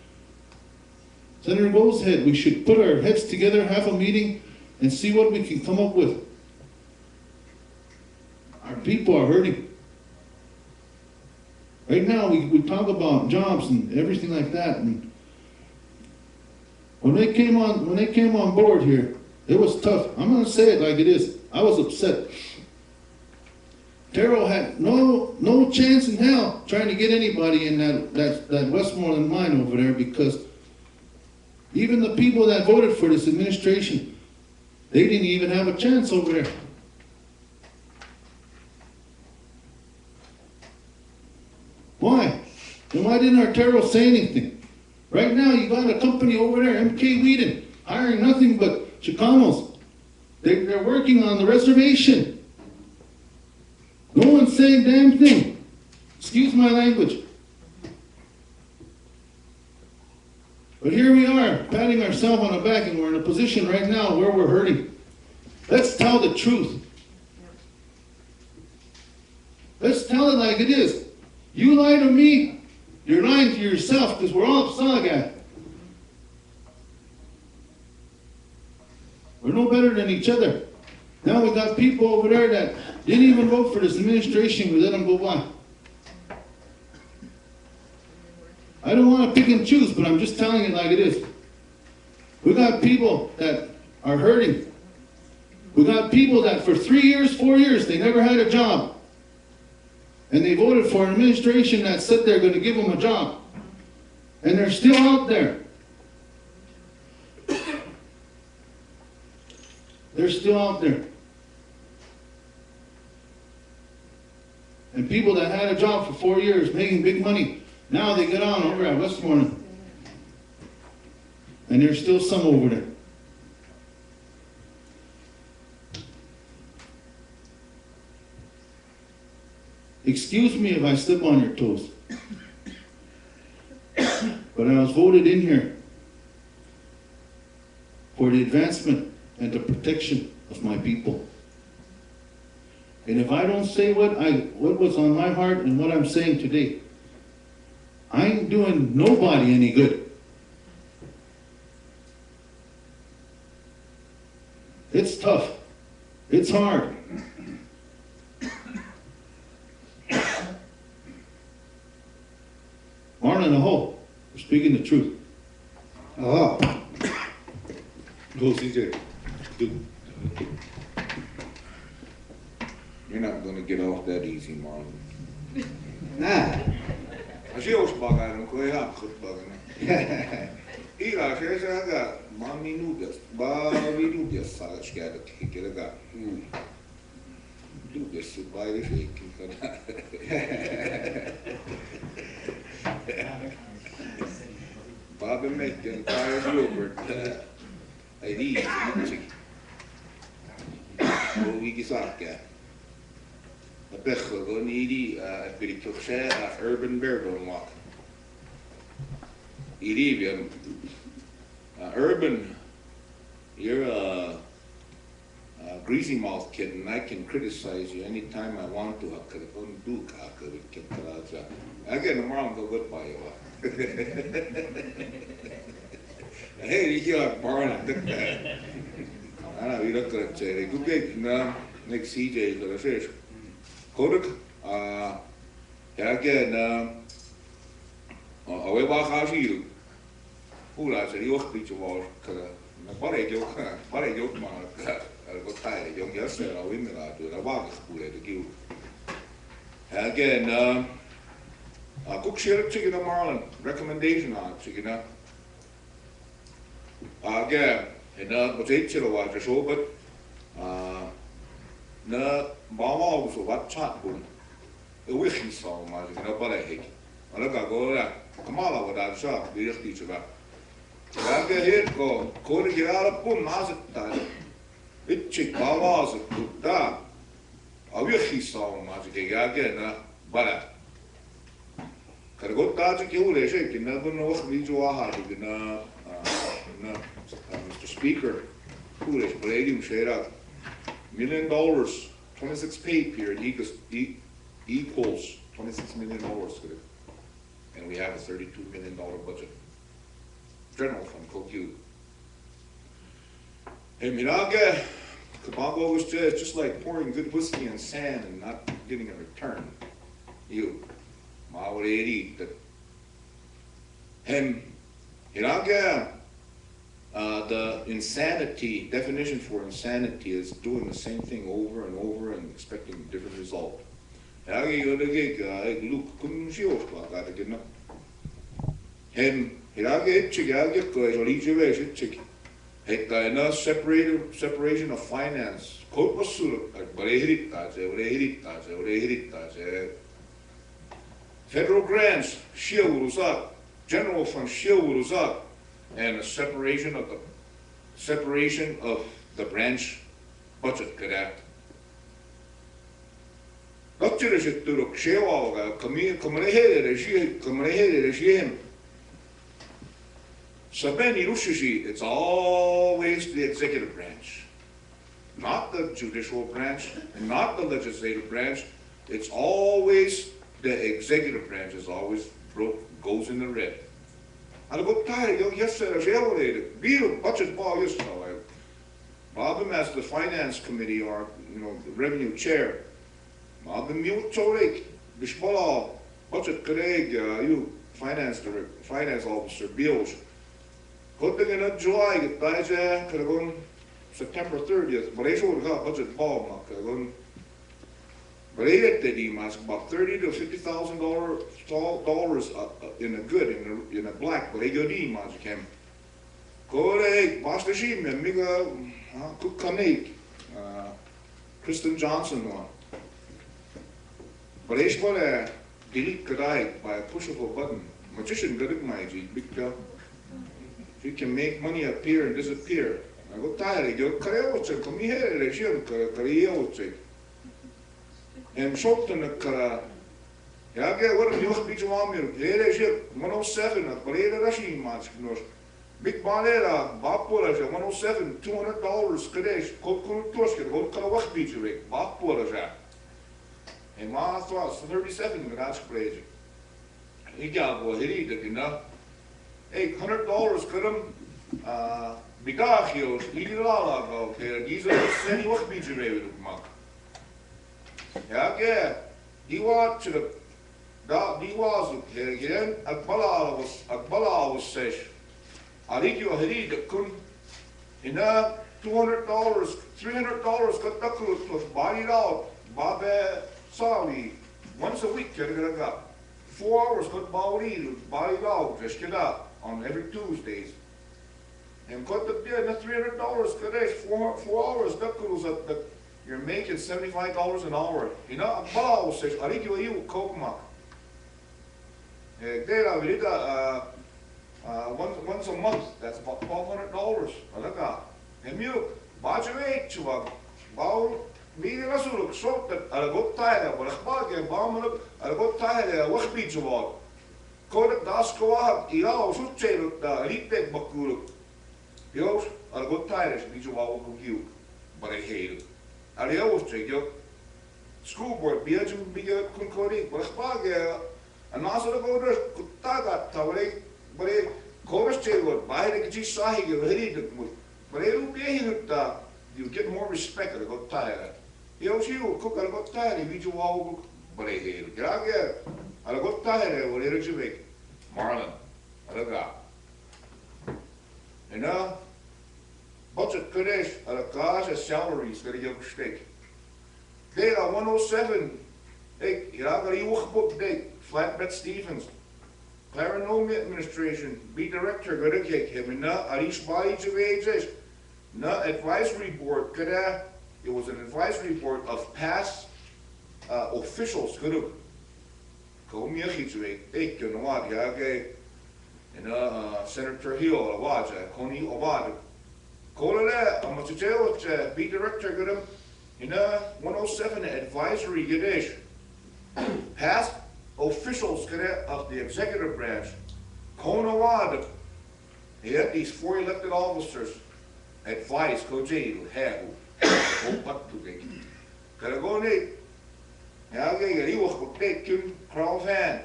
Senator Goldshead, we should put our heads together, have a meeting, and see what we can come up with. Our people are hurting. Right now, we talk about jobs and everything like that. And when they came on board here, it was tough. I'm going to say it like it is. I was upset. Terrell had no chance in hell trying to get anybody in that Westmoreland mine over there, because even the people that voted for this administration, they didn't even have a chance over there. Why? And why didn't Artero say anything? Right now, you got a company over there, MK Whedon, hiring nothing but Chicanos. They're working on the reservation. No one's saying damn thing. Excuse my language. But here we are, patting ourselves on the back, and we're in a position right now where we're hurting. Let's tell the truth. Let's tell it like it is. You lie to me, you're lying to yourself, because we're all Saga. We're no better than each other. Now we got people over there that didn't even vote for this administration, we let them go by. I don't want to pick and choose, but I'm just telling it like it is. We got people that are hurting. We got people that for 3 years, 4 years, they never had a job. And they voted for an administration that said they're going to give them a job. And they're still out there. They're still out there. And people that had a job for 4 years, making big money, Now they get on over at Westmoreland. And there's still some over there. Excuse me if I step on your toes. But I was voted in here for the advancement and the protection of my people. And if I don't say what was on my heart and what I'm saying today, I ain't doing nobody any good. It's tough. It's hard. Marlon Aho, we're speaking the truth. Oh, Go, CJ. Do. You're not gonna get off that easy, Marlon. nah. Als je ons bagger, dan kun je hem goed baggen. Hier, als je zegt, mami noedels, babi noedels, zal ik schijnen kijken, dat noedels, zo bij de shaking. Babi met een paar yoghurt, hij die, hoe wie gezegd, ja. Dat ben gewoon niet die, ben ik toch zeggen, urban bear maken. Hier, urban, you're a greasy mouth kid, and I can criticize you anytime I want to. I get them wrong, go good by you. Hey, you are born at the I know you look at it. Good big, next CJ, so the fish. Kodak, again, we walk out here. Hoe laat ze die ochtendje was, maar wat hij jong gisteren al in de laat doen, dat wagen spoelen de kiel. Again, cook share chicken and marlin recommendation on chicken. Again, en wat eet je er wat zo, but na mama zo wat chat doen. De wiki zo maar ik nou bij hek. Maar dan ga ik kamala wat daar zo, die echt iets wat. Ja, hier go. Kon je al pun naast daar. Het chick mama zo daar. Al wiki zo maar ik ga na bara. Kan ik ook daar je hoe lees ik na nog niet zo hard ik na Mr. Speaker. Hoe lees palladium share $1 million, 26 pay period equals $26 million. And we have a $32 million budget. General fund, COQ. Hey, Miraga, Kabango was just like pouring good whiskey and sand and not getting a return. You, Mawari, that. Miraga, the insanity, definition for insanity is doing the same thing over and over and expecting a different result. Separation of finance. Federal grants, general fund, and a separation of the branch budget correct. Dat is het natuurlijk zeer komen regime. Sabeni Rushishi, it's always the executive branch, not the judicial branch, and not the legislative branch. It's always the executive branch is always goes in the red. And about time, yesterday, the budget ball yesterday. Bob as the finance committee or the revenue chair. Bob mute Torek, Bishbala, budget colleague, you finance officer, bills. Putting in a July, get could have gone September 30th, but I showed got budget ball, but I did about $30,000 to $50,000 in a good in a black, but I got him. Go to Pastor Shim and Miga Cook Kanik, Kristen Johnson one. But I delete kadai by a push of a button. Magician gadig maiji, big pill. You can make money appear and disappear. I go tired, you kareoche, come here, legion, kareoche. And shopton a kara. Ja, get what you speak to Amir. Here is it, 107, a Parade Rushing Match. Big Balera, Bapola, 107, $200, Kadesh, Kokun Toshka, Hokawak Beach, Bapola. And my thoughts, 37, that's crazy. He got what he did, you know. $800 could him, Bigachios, Ilala, okay, these are the same work beach with him. Ja, die was to the. Die was ook hier, Akbala was zeg. Arik je heri dat kon in $200, $300 got that plus buy it out. Babe Sali once a week get got 4 hours got buy it out, just get up on every Tuesdays. And got the $300 got 4 hours that you're making $75 an hour. Akbala was zeg, Arik you koopmak. There I read once a month, that's about $1,200. And you, Bajaway, Chubak, Bow, meeting us look so that I got tired, but I bag and bomb look, I got tired, what beach about. Kodak Daskoa, Yao, Suche, the elite Bakuru. Yos, I got tired, beach about you, but I hate it. I always take you. School board, be a concording, but I bag. En als we de kutaga tawari, maar ik koos tegen bij de kies sahi je weet het moet. Maar hij roept je het daar, you get more respect. I got tired. He also you cook I got tired. Wie je wou, maar hij heel. Ja, I got tired. Wat is het je Marlon, I got. En budget crash, I got salaries that you stick. They are 107. Ik got je workbook date. Flatbed Stevens, Clarinome Administration, be director, go to kick him, and Arish Bali Jawages, advisory board, it was an advisory board of past officials, good of and Senator Hill, Awaja, Koni Awad, Kolale, Amachajo, be director, good of 107 advisory Gadesh, past officials of the executive branch, Konawad, he had these 4 elected officers, advice, Kojail, Hagu, Opatuke. Karagone, Hage, Riwach, Kotekim, Kralvan,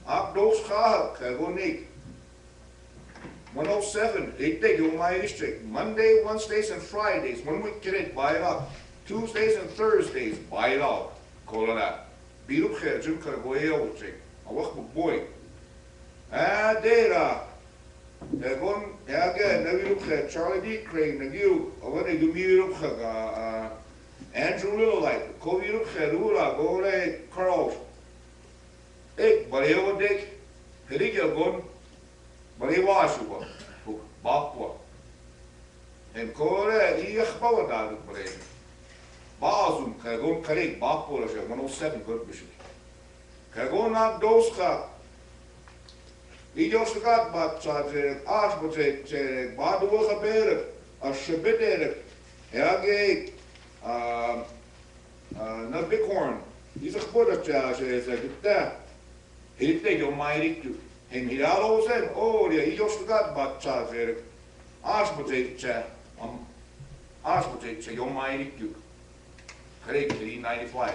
Abdos Khahak, Karagone. 107, they take you my district. Monday, Wednesdays, and Fridays, 1 week get buy it up. Tuesdays and Thursdays, buy it out. Call it out. Birup Kher, Jim Karagoye, I work with boy. Dera. They're going, again, Navirup Kher, Charlie D. Craig, Nagu, I want to do Mirup Kher, Andrew Littlelight, Kovirup Kher, Ura, Gore, Carl. Ek, but he would take, Heriga Gun, but he was you, Bakwa. And Kore, Iachbawad, but Bazum, Kagon Karik, Bakwa, 107, good bishop. Kagon up Doska. He just got but Ashbot, Badu Bear, a Shabit, Hage, not Bighorn. He's a quarter charge, as I did that. He take your mighty to him. He always said, oh, yeah, he just got but Ashbot, Ashbot, your mighty to. Correct, 395,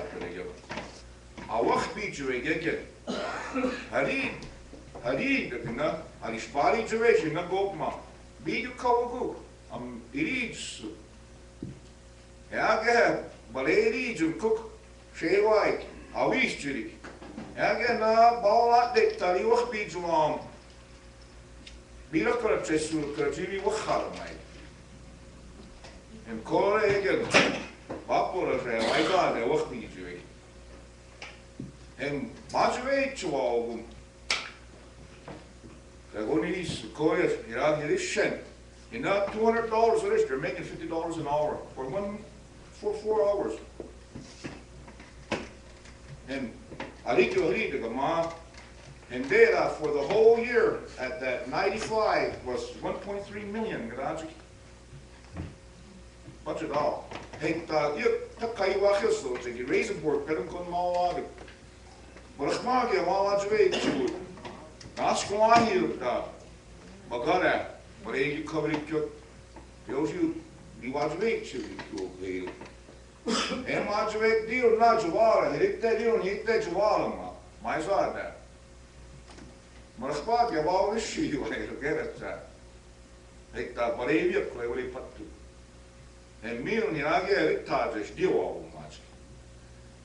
I walk beach you again. Harid, Alishpari Jewish, not Gopma. Be you cover it eats. Yeah, but it eats and cook, shave white, how east you. Again, ball at the tally walk beach long. Be a correct to Kurjimi Wachar, mate. And call it again. Bapur, I got a walk beach you. And Majaway to all them. They're going to use Korea, here is Shen. You're not $200 a list, they're making $50 an hour for 4 hours. And Arikyo Hidega Ma, and data for the whole year at that 95 was 1.3 million, Garaji. Budget all. Hey, Takai Wachiso, take a razor board, Pedakon Mawa, Barachmagi, Mawa Jave, Naskwahi, Magara, but you cover it, you Diwajave, you and Majave deal, not Javala, hit that deal, hit that Javala, my son. Barachmagi, I've always seen you later, get it. Take that, but if you play with it, and me and I get it, Tajish, deal all much.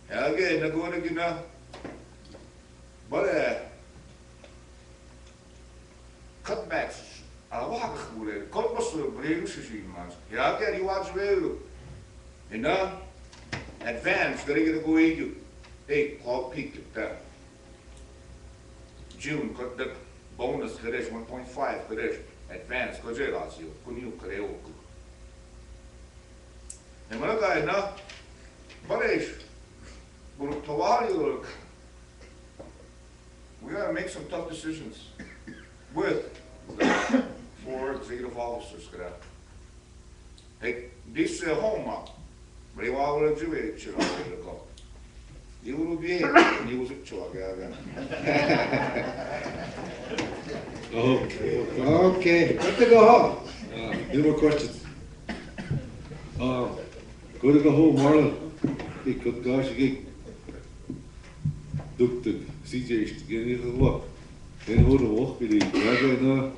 And again, they're going to get a but cutbacks. I walk with it, cut muscle, brave, she must. Yeah, I get you watch well. And now, advance, they're going to go in you. Hey, Paul peaked at that. June, cut the bonus, Kadesh 1.5, Kadesh, advance, Kajelas, you, Kunu, Kareoku. And when I got enough, Kadesh, Tawari, we gotta make some tough decisions with the 4 executive officers. Hey, this home up, but he will do it, you know. You will be able to use it, Okay, good to go home. Any more questions? Go to go home, Marlon. Hey, good gosh, you get CJ, get in the walk. Then hold the walk with the Raga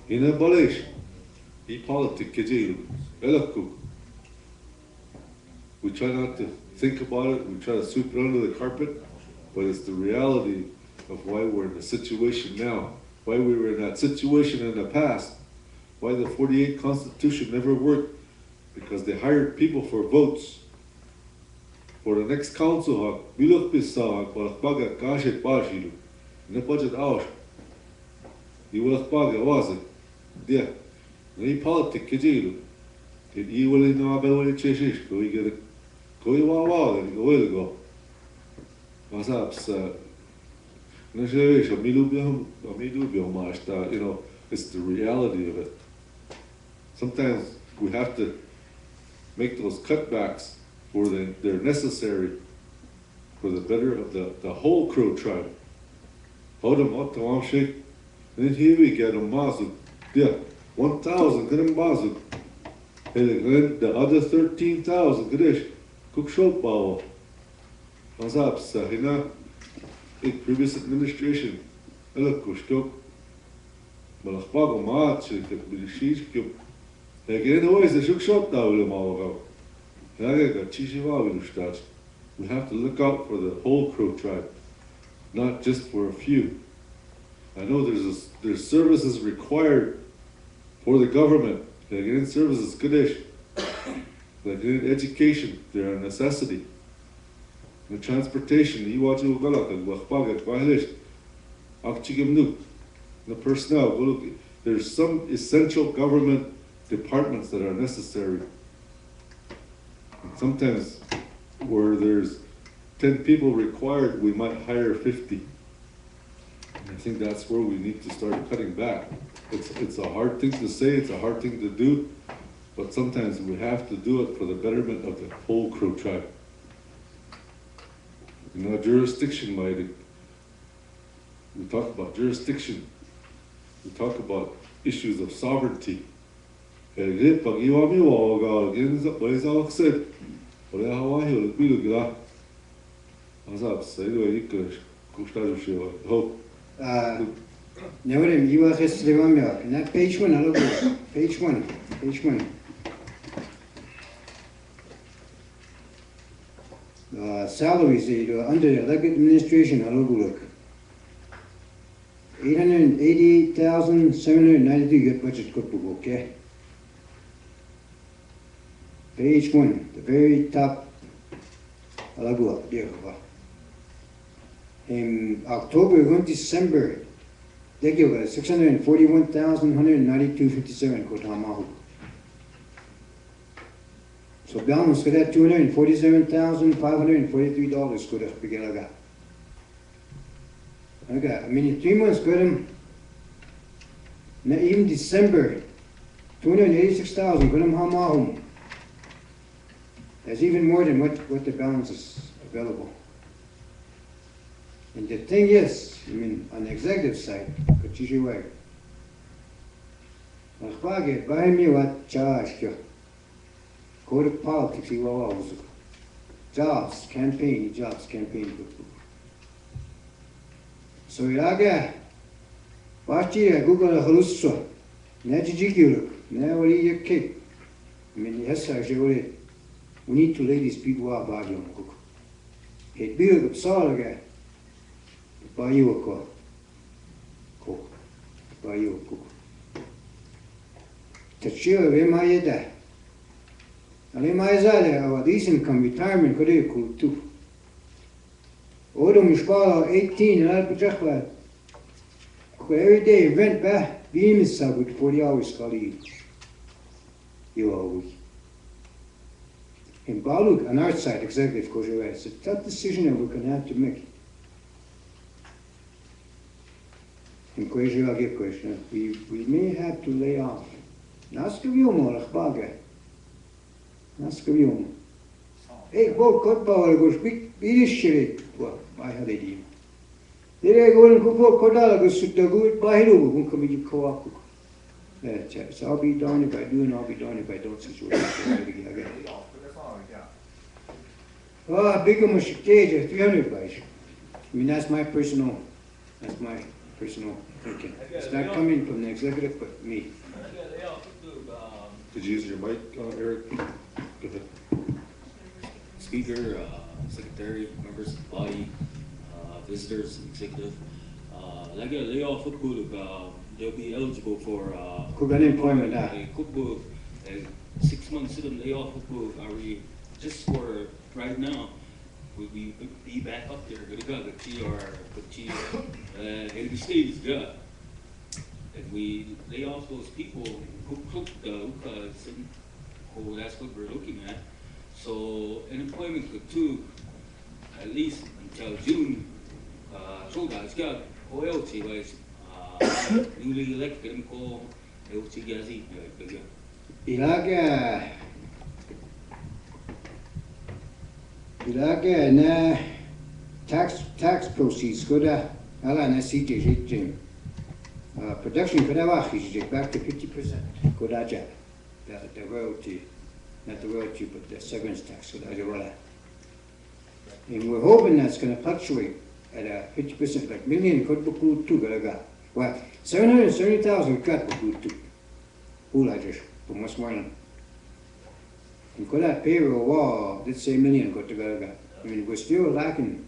in a balish. He politic, Kajil, Elaku. We try not to think about it, we try to sweep it under the carpet, but it's the reality of why we're in the situation now, why we were in that situation in the past, why the 48 Constitution never worked, because they hired people for votes. For the next council, we look beside, but Baga Gashet Bashilu, in the budget out. You will Baga was it? Yeah. Any politic Kajilu. Did you will know about what it is? Go you get it? Go you wow, and go will go. What's up, sir? You know, it's the reality of it. Sometimes we have to make those cutbacks for they're necessary for the better of the whole Crow tribe. Hold them up to Amshik, and then here we get a Mazu. Yeah, 1,000, get them Mazu. And then the other 13,000, Gadesh, Cook Shop Bawa. What's up, Sahina? In previous administration, Elakushkop, Malachbago Match, Bilishishkop. Again, always the Shuk Shop Dawilamago. We have to look out for the whole Crow tribe, not just for a few. I know there's services required for the government. Like in services, Kadesh. Like in education, they're a necessity. The transportation, the personnel, there's some essential government departments that are necessary. Sometimes where there's 10 people required, we might hire 50. And I think that's where we need to start cutting back. It's a hard thing to say, it's a hard thing to do, but sometimes we have to do it for the betterment of the whole Crow tribe. You know, jurisdiction, Mighty. We talk about jurisdiction. We talk about issues of sovereignty. Nevarim, you are just Levamia. And that page 1, I look at page 1. Page 1. Salaries under the elected administration, I look. 888,792 get budget cookbook, okay? Page 1, the very top. Alagua, there. In October, going December, they give us 641,192.57 Kotamahu. So balance for that $247,543 could have begun. Okay, I mean, in 3 months, got him, even December, 286,000, got him home. That's even more than what the balance is available. And the thing is, I mean, on the executive side, but you way. Nachbage, buy me what charge you. Go to politics, you will always. Jobs, campaign. So Ilaga, Bachi, Google Halusso, Najiguru, never you kick. I mean, yes, I we need to lay these people out by you. It be a solid guy. Buy you a cook. Buy you a cook. To cheer him, I had that. And in my zale, our decent come retirement could be cool too. Odom Spala 18 and I'll be just like every day went back, beam is up with 40 hours colleague. You always. In Baluk, on our side, executive coach, it's a tough decision that we're going to have to make. In question, I'll give question. We may have to lay off. Naskaviomo, Lachbaga. Naskaviomo. Hey, both cut power goes big, big well, I had a deal. There I go and go for Kodala goes to the good by who won't come in co op. So I'll be done if I do, and I'll be done if I don't. Situation. Oh, big of a stage, 300 buys. I mean, that's my personal thinking. It's not coming from the executive, but me. Did you use your mic, Eric? Go ahead. Speaker, secretary, members of the body, visitors, executive. Like a layoff of cookbook, they'll be eligible for Unemployment. a cookbook. 6 months of the layoff cookbook. Are we just for right now? Will we be back up there? Good God, the TR, it'll be staged, yeah. And we lay off those people who cook the that's what we're looking at. So unemployment could too, at least until June. So guys got OLT was newly elected and call LT Gazi. Ilaga na tax proceeds coulda ala na CJ Jim. Production could have back to 50%. Coulda the royalty, not the royalty, but the severance tax could have. And we're hoping that's going to fluctuate at a 50%. Like million could be good too. Well, 770,000 cut be good too. Who I just put much more than. And could that payroll wall, let's say million got together. I mean, we're still lacking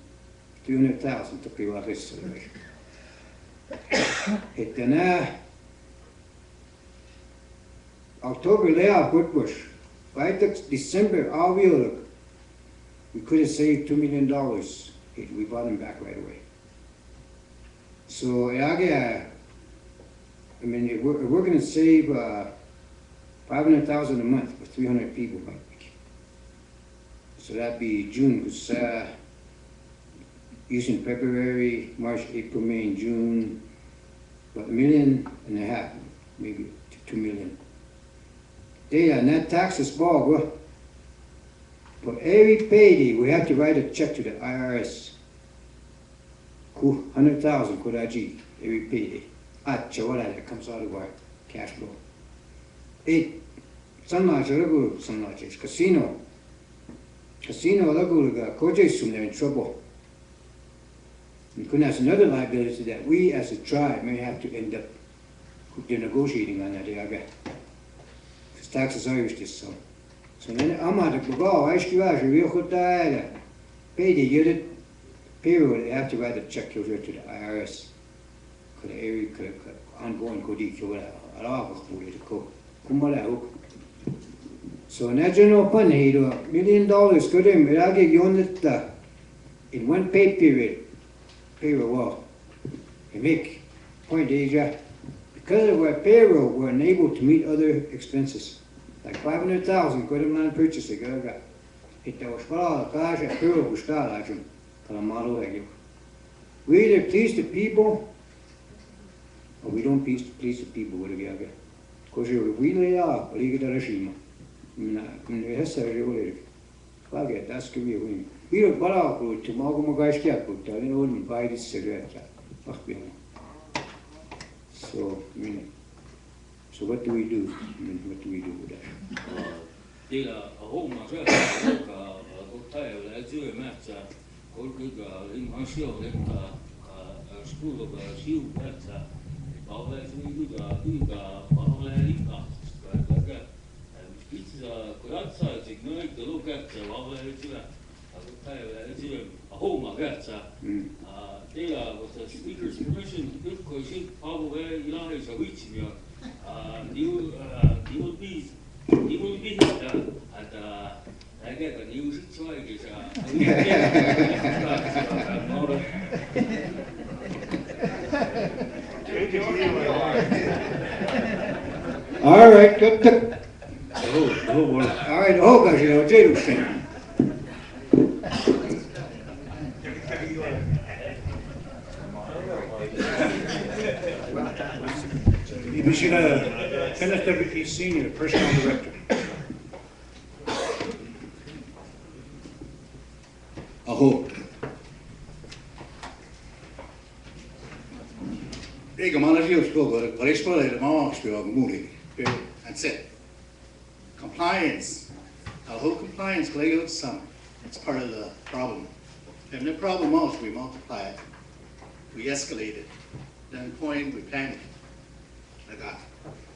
300,000 to pay off this celebration. It then October layoff good push. By December, all we could have saved $2 million. We bought them back right away. So I mean, we're going to save 500,000 a month for 300 people. So that'd be June, because using February, March, April, May, and June, about $1.5 million, maybe to $2 million. Data net taxes ball. For every payday, we have to write a check to the IRS. 100,000 could aji every payday. That comes out of our cash flow. Some large casino. Casino Kojay they're in trouble. And couldn't have another liability that we as a tribe may have to end up negotiating on that area. Because taxes Irish this so. So then I'm at the go, I should real good pay the unit payroll, they have to write a check to the IRS. Could area could ongoing could equal a lot of cool. So in that general fund, $1 million could him, I'll get you on it in one pay period, payroll wall. You make point Asia. Because of our payroll, we're unable to meet other expenses. Like 500,000 could have non purchase it. It was for all the cash at payroll was got like him. We We either please the people, or we don't please the people with a gaga. Because you're really up, but you get a regime. When you have surgery, Claudia, that's going to be a win. We don't but out to Malcolm Guys Caput, I don't buy this cigarette. So, I mean, so what do we do? I mean, what do we do with that? Đây là ở hôm mà rất là có thể là dưới mẹ có cái linh hóa siêu lên school of siêu mẹ bảo vệ cái bảo vệ lý cả cái ít cái đó sao chỉ nói từ lúc cái bảo vệ chứ là có thể là dưới ở hôm mà cái đây là with the speaker's permission if question bảo vệ 이라는 저 위치면 you will be here at I get a new situation. All right, good. All right, oh gosh, you know, Jay was saying. Ibishina, Kenneth W. Senior, Personnel Director. Aho. Eikä mä ole sijoituskuva, kun ekspoileita mä oon muuri. That's it. Compliance. Aho compliance, Lego some. It's part of the problem. And the problem is we multiply it. We escalate it. Then point, we panic.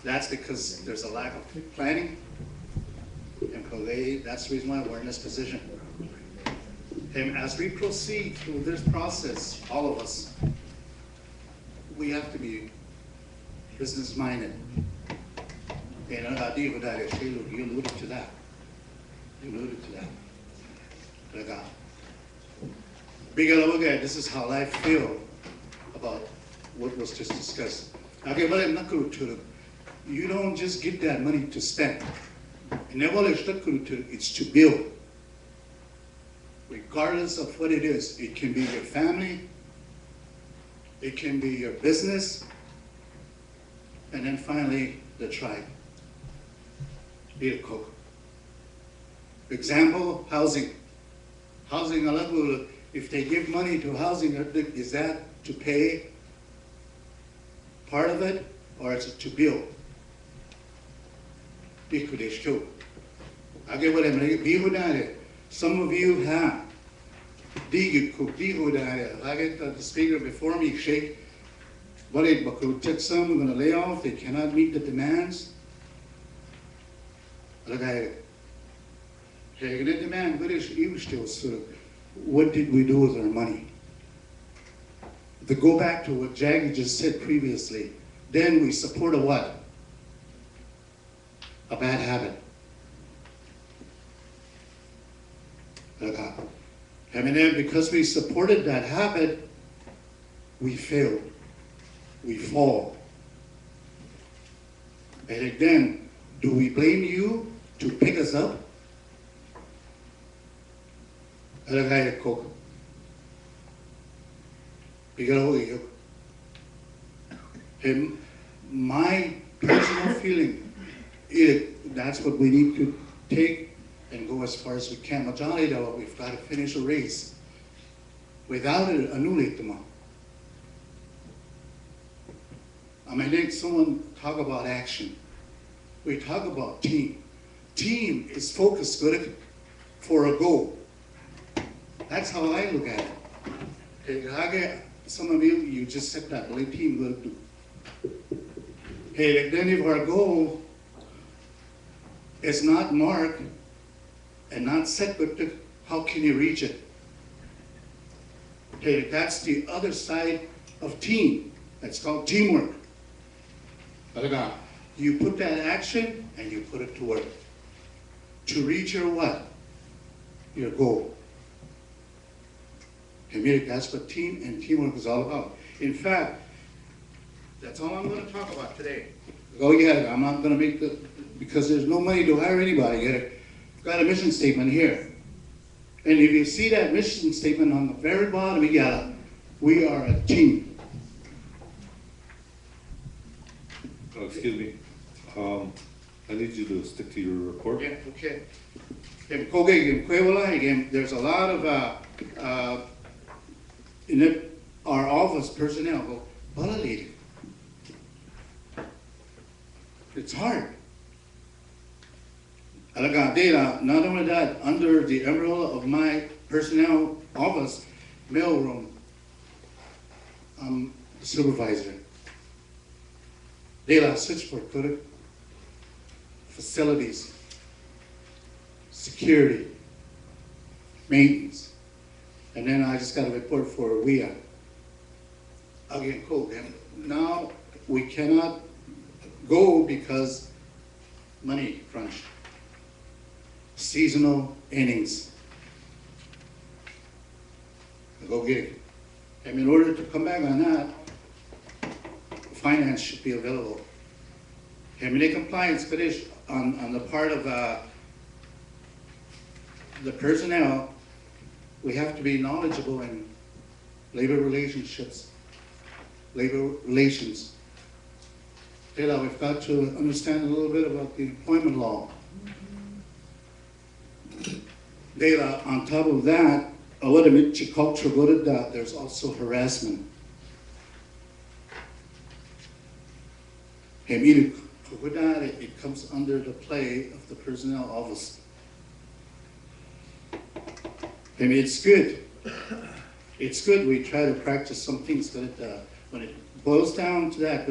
That's because there's a lack of planning, and that's the reason why we're in this position. And as we proceed through this process, all of us, we have to be business-minded. And you alluded to that. This is how I feel about what was just discussed. Okay, but I'm not going to. You don't just get that money to spend. It's to build. Regardless of what it is, it can be your family, it can be your business, and then finally the tribe. Be a cook. Example, housing. Housing, if they give money to housing, is that to pay part of it, or is it to build? Some of you have. I get the speaker before me shake. What it took some, we're going to lay off, they cannot meet the demands. What did we do with our money? To go back to what Jackie just said previously, then we support a what? A bad habit. And then because we supported that habit, we failed. We fall. And again, do we blame you to pick us up? And my personal feeling, that's what we need to take and go as far as we can. Majority though, we've got to finish a race. Without it, annulate them all. I think someone talk about action. We talk about team. Team is focused good for a goal. That's how I look at it. Some of you just said that, believe team will do. Hey, then if our goal is not marked and not set, but how can you reach it? Hey, that's the other side of team. That's called teamwork. You put that action and you put it to work. To reach your what? Your goal. And that's what team and teamwork is all about. In fact, that's all I'm going to talk about today. Oh yeah, I'm not going to make because there's no money to hire anybody. I've got a mission statement here. And if you see that mission statement on the very bottom, you got We are a team. Excuse me, I need you to stick to your report. Yeah, okay. There's a lot of, our office personnel go, "Balalating." It's hard. Not only that, under the umbrella of my personnel office, mailroom, I'm the supervisor. Dela switchboard, facilities, security, maintenance. And then I just got a report for WIA. Again, cool. And now we cannot go because money crunch. Seasonal innings. Go get it. And in order to come back on that, finance should be available. Community compliance on the part of the personnel, we have to be knowledgeable in labor relationships, labor relations. We've got to understand a little bit about the employment law. On top of that, there's also harassment. It comes under the play of the personnel office. It's good. It's good we try to practice some things, but when it boils down to that,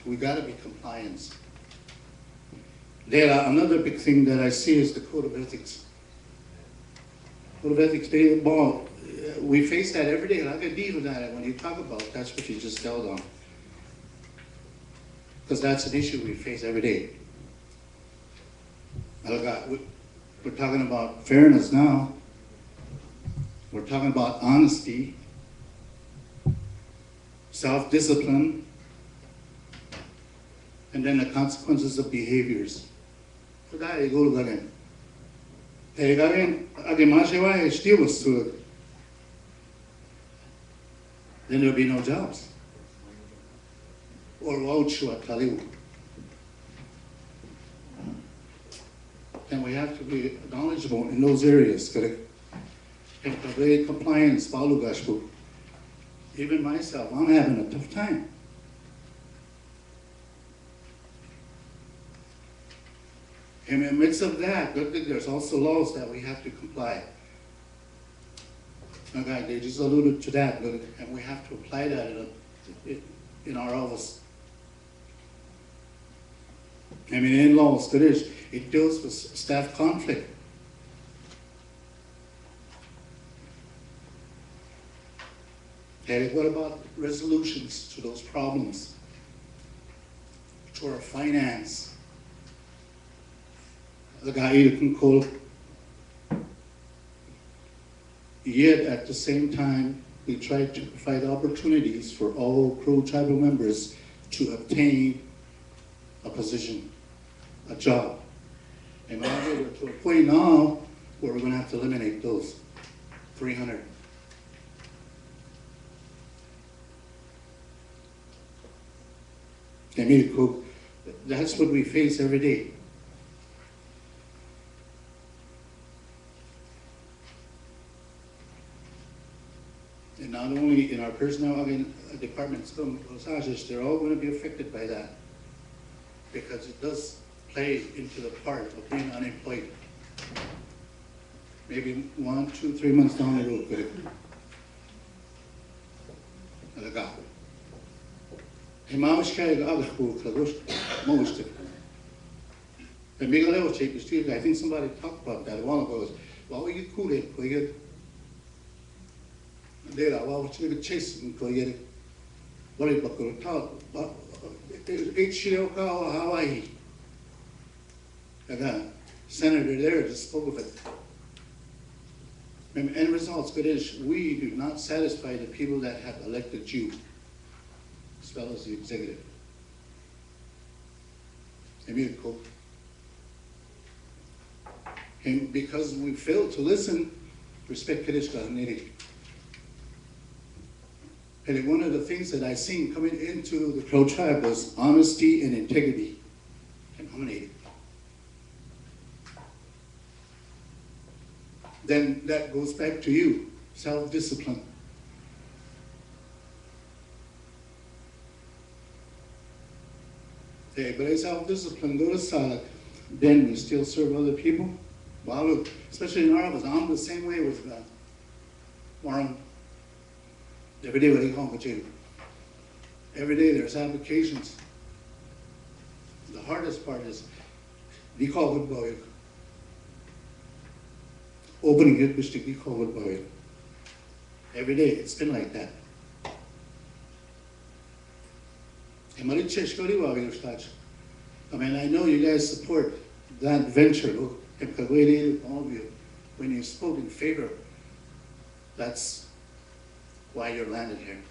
we got to be compliant. Another big thing that I see is the code of ethics. Code of ethics, we face that every day. I can deal with that when you talk about that's what you just held on. Because that's an issue we face every day. We're talking about fairness now. We're talking about honesty, self-discipline, and then the consequences of behaviors. Then there'll be no jobs. And we have to be knowledgeable in those areas. Compliance, even myself, I'm having a tough time. And in the midst of that, there's also laws that we have to comply. Okay, they just alluded to that, and we have to apply that in our office. In laws, it deals with staff conflict. Okay, what about resolutions to those problems? To our finance? The guy you can call. Yet at the same time, we try to provide opportunities for all Crow tribal members to obtain a position, a job. And we're to a point now where we're going to have to eliminate those 300. That's what we face every day. And not only in our personnel departments, they're all going to be affected by that, because it does play into the part of being unemployed. Maybe 1, 2, 3 months down the road. I think somebody talked about that a while ago. Why would you cool it? Why would you chase him? Hawaii. Senator there just spoke of it. And end results, we do not satisfy the people that have elected you, as well as the executive. And because we failed to listen, respect Kadishka Neri. And one of the things that I seen coming into the Crow tribe was honesty and integrity. And nominated. Then that goes back to you, self-discipline. Okay, but it's self-discipline, go to solid. Then we still serve other people. Well, look, especially in our office, I'm the same way with Warren. Every day what they call you. Every day there's applications. The hardest part is, we call it boy. Opening it, we call it boy. Every day, it's been like that. I mean, I know you guys support that venture, all of you, when you spoke in favor. That's why you're landed here.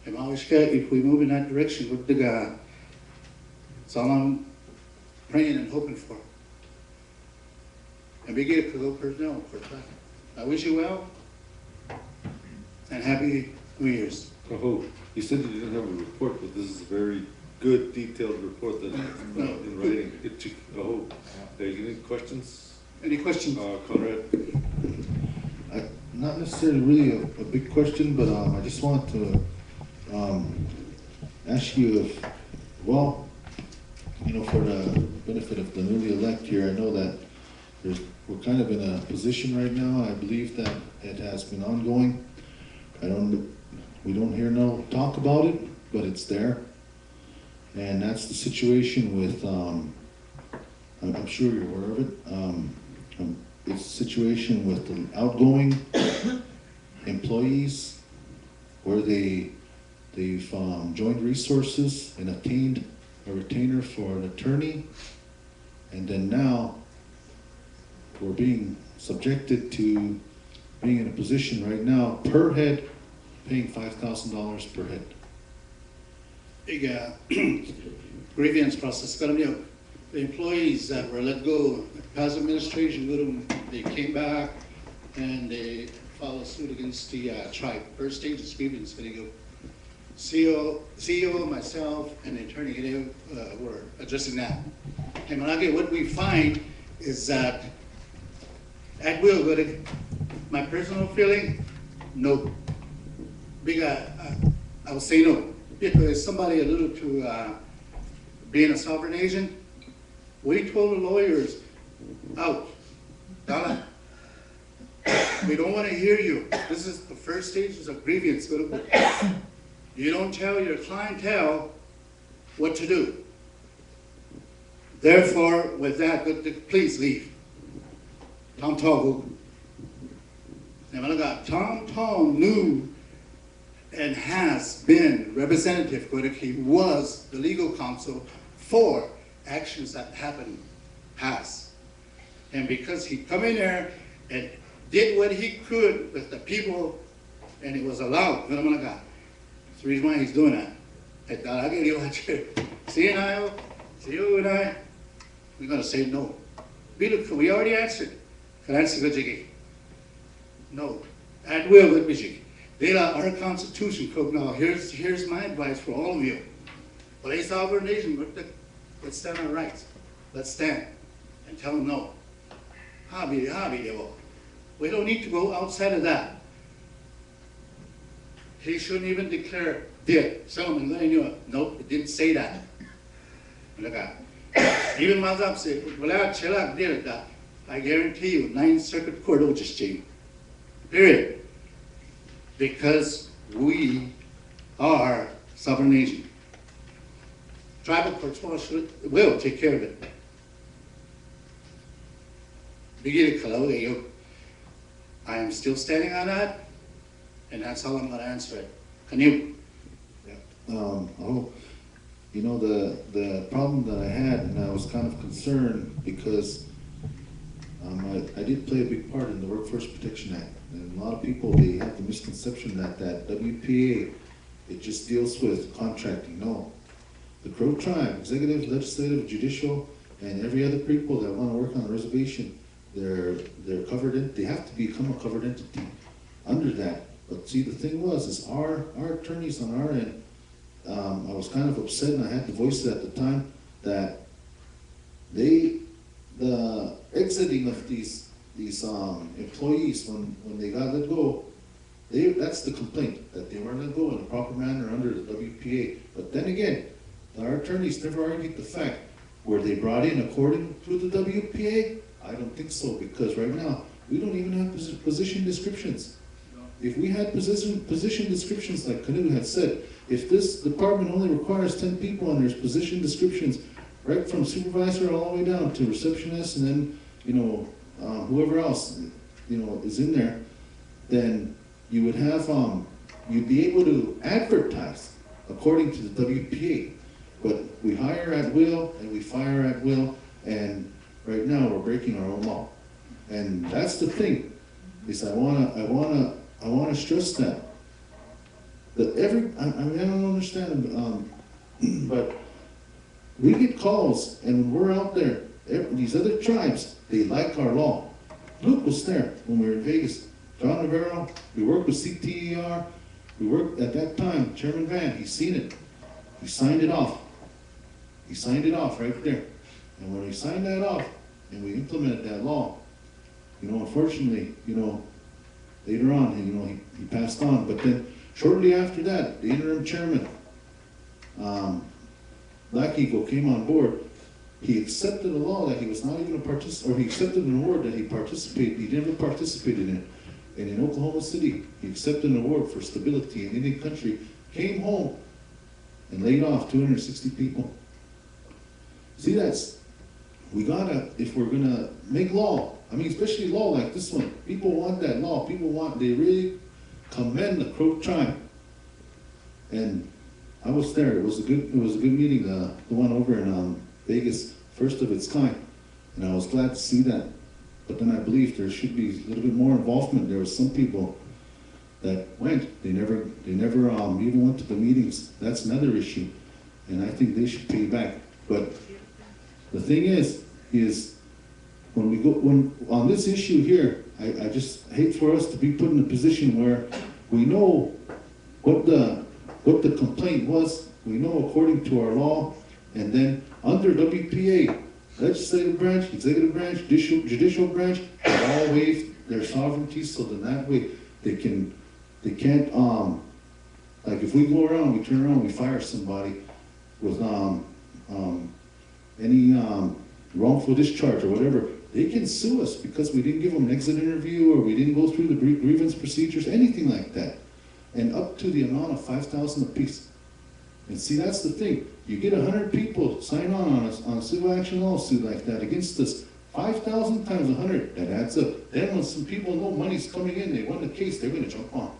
I'm always scared if we move in that direction with the guy. That's all I'm praying and hoping for. And we get Kagul personnel for that. I wish you well and happy New Year's. Kaho, you said you didn't have a report, but this is a very good detailed report that in writing. Kaho, any questions? Any questions? Conrad? Not necessarily really a big question, but I just want to ask you if, well, you know, for the benefit of the newly elect here, I know that we're kind of in a position right now. I believe that it has been ongoing. We don't hear no talk about it, but it's there. And that's the situation with, I'm sure you're aware of it. It's a situation with the outgoing employees where they've joined resources and obtained a retainer for an attorney, and then now we're being subjected to being in a position right now per head paying $5,000 per head. Big grievance process. The employees that were let go, past administration, they came back and they filed suit against the tribe. First stage is grievance. CEO, myself, and the attorney were addressing that. And what we find is that at will, my personal feeling, no. I would say no. Because somebody alluded to being a sovereign nation. We told the lawyers, out, Dala. We don't want to hear you. This is the first stage of grievance. You don't tell your clientele what to do. Therefore, with that, please leave. Tom Tom knew and has been representative, he was the legal counsel for actions that happened past. And because he come in there and did what he could with the people, and it was allowed, that's the reason why he's doing that. See you and I, we're gonna say no. We already answered. No, at will, our Constitution, now here's my advice for all of you. Well, a sovereign nation, let's stand on our rights. Let's stand and tell them no. We don't need to go outside of that. He shouldn't even declare dead. Solomon letting you know, nope, it didn't say that. Even Mazab said, I guarantee you, 9th Circuit Court will just change. Period. Because we are sovereign nation. Tribal courts will take care of it. I am still standing on that, and that's how I'm going to answer it. Can you? You know, the problem that I had, and I was kind of concerned because I did play a big part in the Workforce Protection Act. And a lot of people, they have the misconception that WPA, it just deals with contracting. No. The Crow tribe, executive, legislative, judicial, and every other people that want to work on a reservation, they're covered in, they have to become a covered entity under that But see, the thing was, is our attorneys on our end, I was kind of upset, and I had to voice it at the time, that the exiting of these employees when they got let go, that's the complaint, that they weren't let go in a proper manner under the WPA. But then again, our attorneys never argued the fact, were they brought in according to the WPA? I don't think so, because right now, we don't even have position descriptions. If we had position descriptions, like Kanu had said, if this department only requires 10 people and there's position descriptions, right from supervisor all the way down to receptionist, and then, you know, whoever else, you know, is in there, then you would have, you'd be able to advertise according to the WPA. But we hire at will and we fire at will, and right now we're breaking our own law. And that's the thing, is I wanna stress that I don't understand, but we get calls, and when we're out there, these other tribes, they like our law. Luke was there when we were in Vegas. John Navarro, we worked with CTER, we worked at that time, Chairman Van, he's seen it. He signed it off. He signed it off right there. And when he signed that off, and we implemented that law, you know, unfortunately, you know, later on, you know, he passed on. But then shortly after that, the interim chairman, Black Eagle, came on board. He accepted a law that he was not even a participant, or he accepted an award that he never participated in. And in Oklahoma City, he accepted an award for stability in Indian country, came home and laid off 260 people. See, we gotta, if we're gonna make law, I mean, especially law like this one, people want that law. They really commend the Crow tribe. And I was there. It was a good meeting. The one over in Vegas, first of its kind, and I was glad to see that. But then I believe there should be a little bit more involvement. There were some people that went. They never even went to the meetings. That's another issue, and I think they should pay back. But the thing is when on this issue here, I just hate for us to be put in a position where we know what the complaint was, we know according to our law, and then under WPA, legislative branch, executive branch, judicial branch, they all waive their sovereignty, so then that way they can't, like if we go around, we turn around, we fire somebody with any wrongful discharge or whatever, they can sue us because we didn't give them an exit interview, or we didn't go through the grievance procedures, anything like that. And up to the amount of $5,000 apiece. And see, that's the thing. You get 100 people sign on a civil action lawsuit like that against us. 5,000 times 100, that adds up. Then when some people know money's coming in, they won the case, they're going to jump on.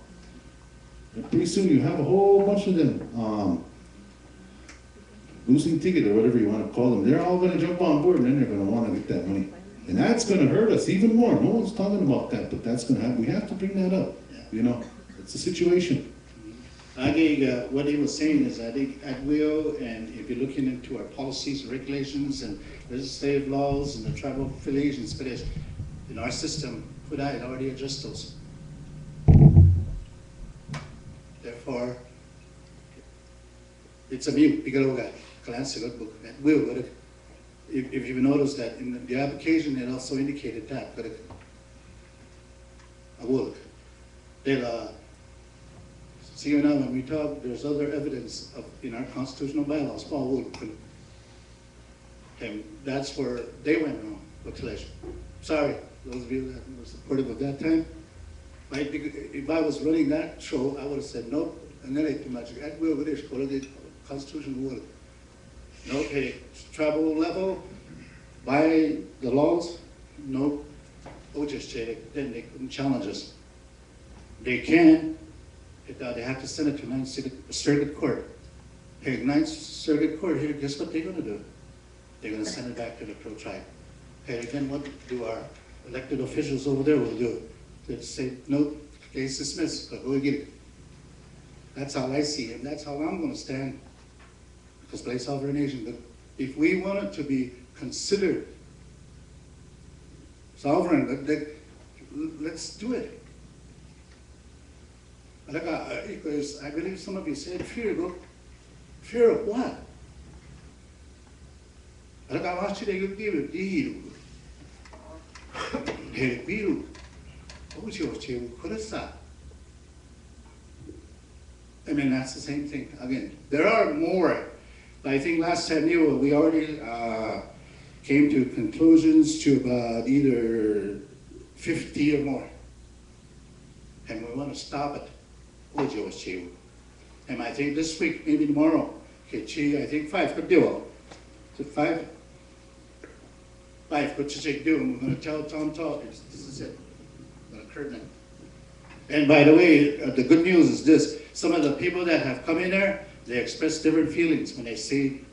And pretty soon you have a whole bunch of them losing ticket or whatever you want to call them. They're all going to jump on board, and then they're going to want to get that money. And that's going to hurt us even more. No one's talking about that, but that's going to happen. We have to bring that up. You know, it's a situation. I think what he was saying is, I think at will, and if you're looking into our policies, regulations, and legislative laws, and the tribal affiliations, but in our system, could I already adjust those? Therefore, it's a mute. Bigaloga, glance at book. At will, but if you notice that in the application, it also indicated that, but I will. See, you know, when we talk, there's other evidence in our constitutional bylaws, Paul Wood, and that's where they went wrong with legislation. Sorry, those of you that were supportive of that time. If I was running that show, I would have said, nope, and then too much. At will, the constitutional word. No, tribal level, by the laws, no, then they couldn't challenge us. They can. They have to send it to Ninth Circuit Court. Hey, Ninth Circuit Court, here, guess what they're going to do? They're going to send it back to the Crow tribe. Hey, then what do our elected officials over there will do? They'll say, no, case dismissed, but go get it. That's how I see it, and that's how I'm going to stand, because play sovereign nation. But if we want it to be considered sovereign, let's do it. Because I believe some of you said fear, go. Fear of what? 마치대교 뛰면 이루 해비루 오죠 지금 그랬어. I mean that's the same thing. Again, there are more. I think last time we already came to conclusions to about either 50 or more, and we want to stop it. 오죠 지금. And I think this week, maybe tomorrow, I think 5 could do it. Is it 5? 5, what you say do, and we're going to tell Tom Talkers, this is it. I'm going to curtain it. And by the way, the good news is this, some of the people that have come in there, they express different feelings when they see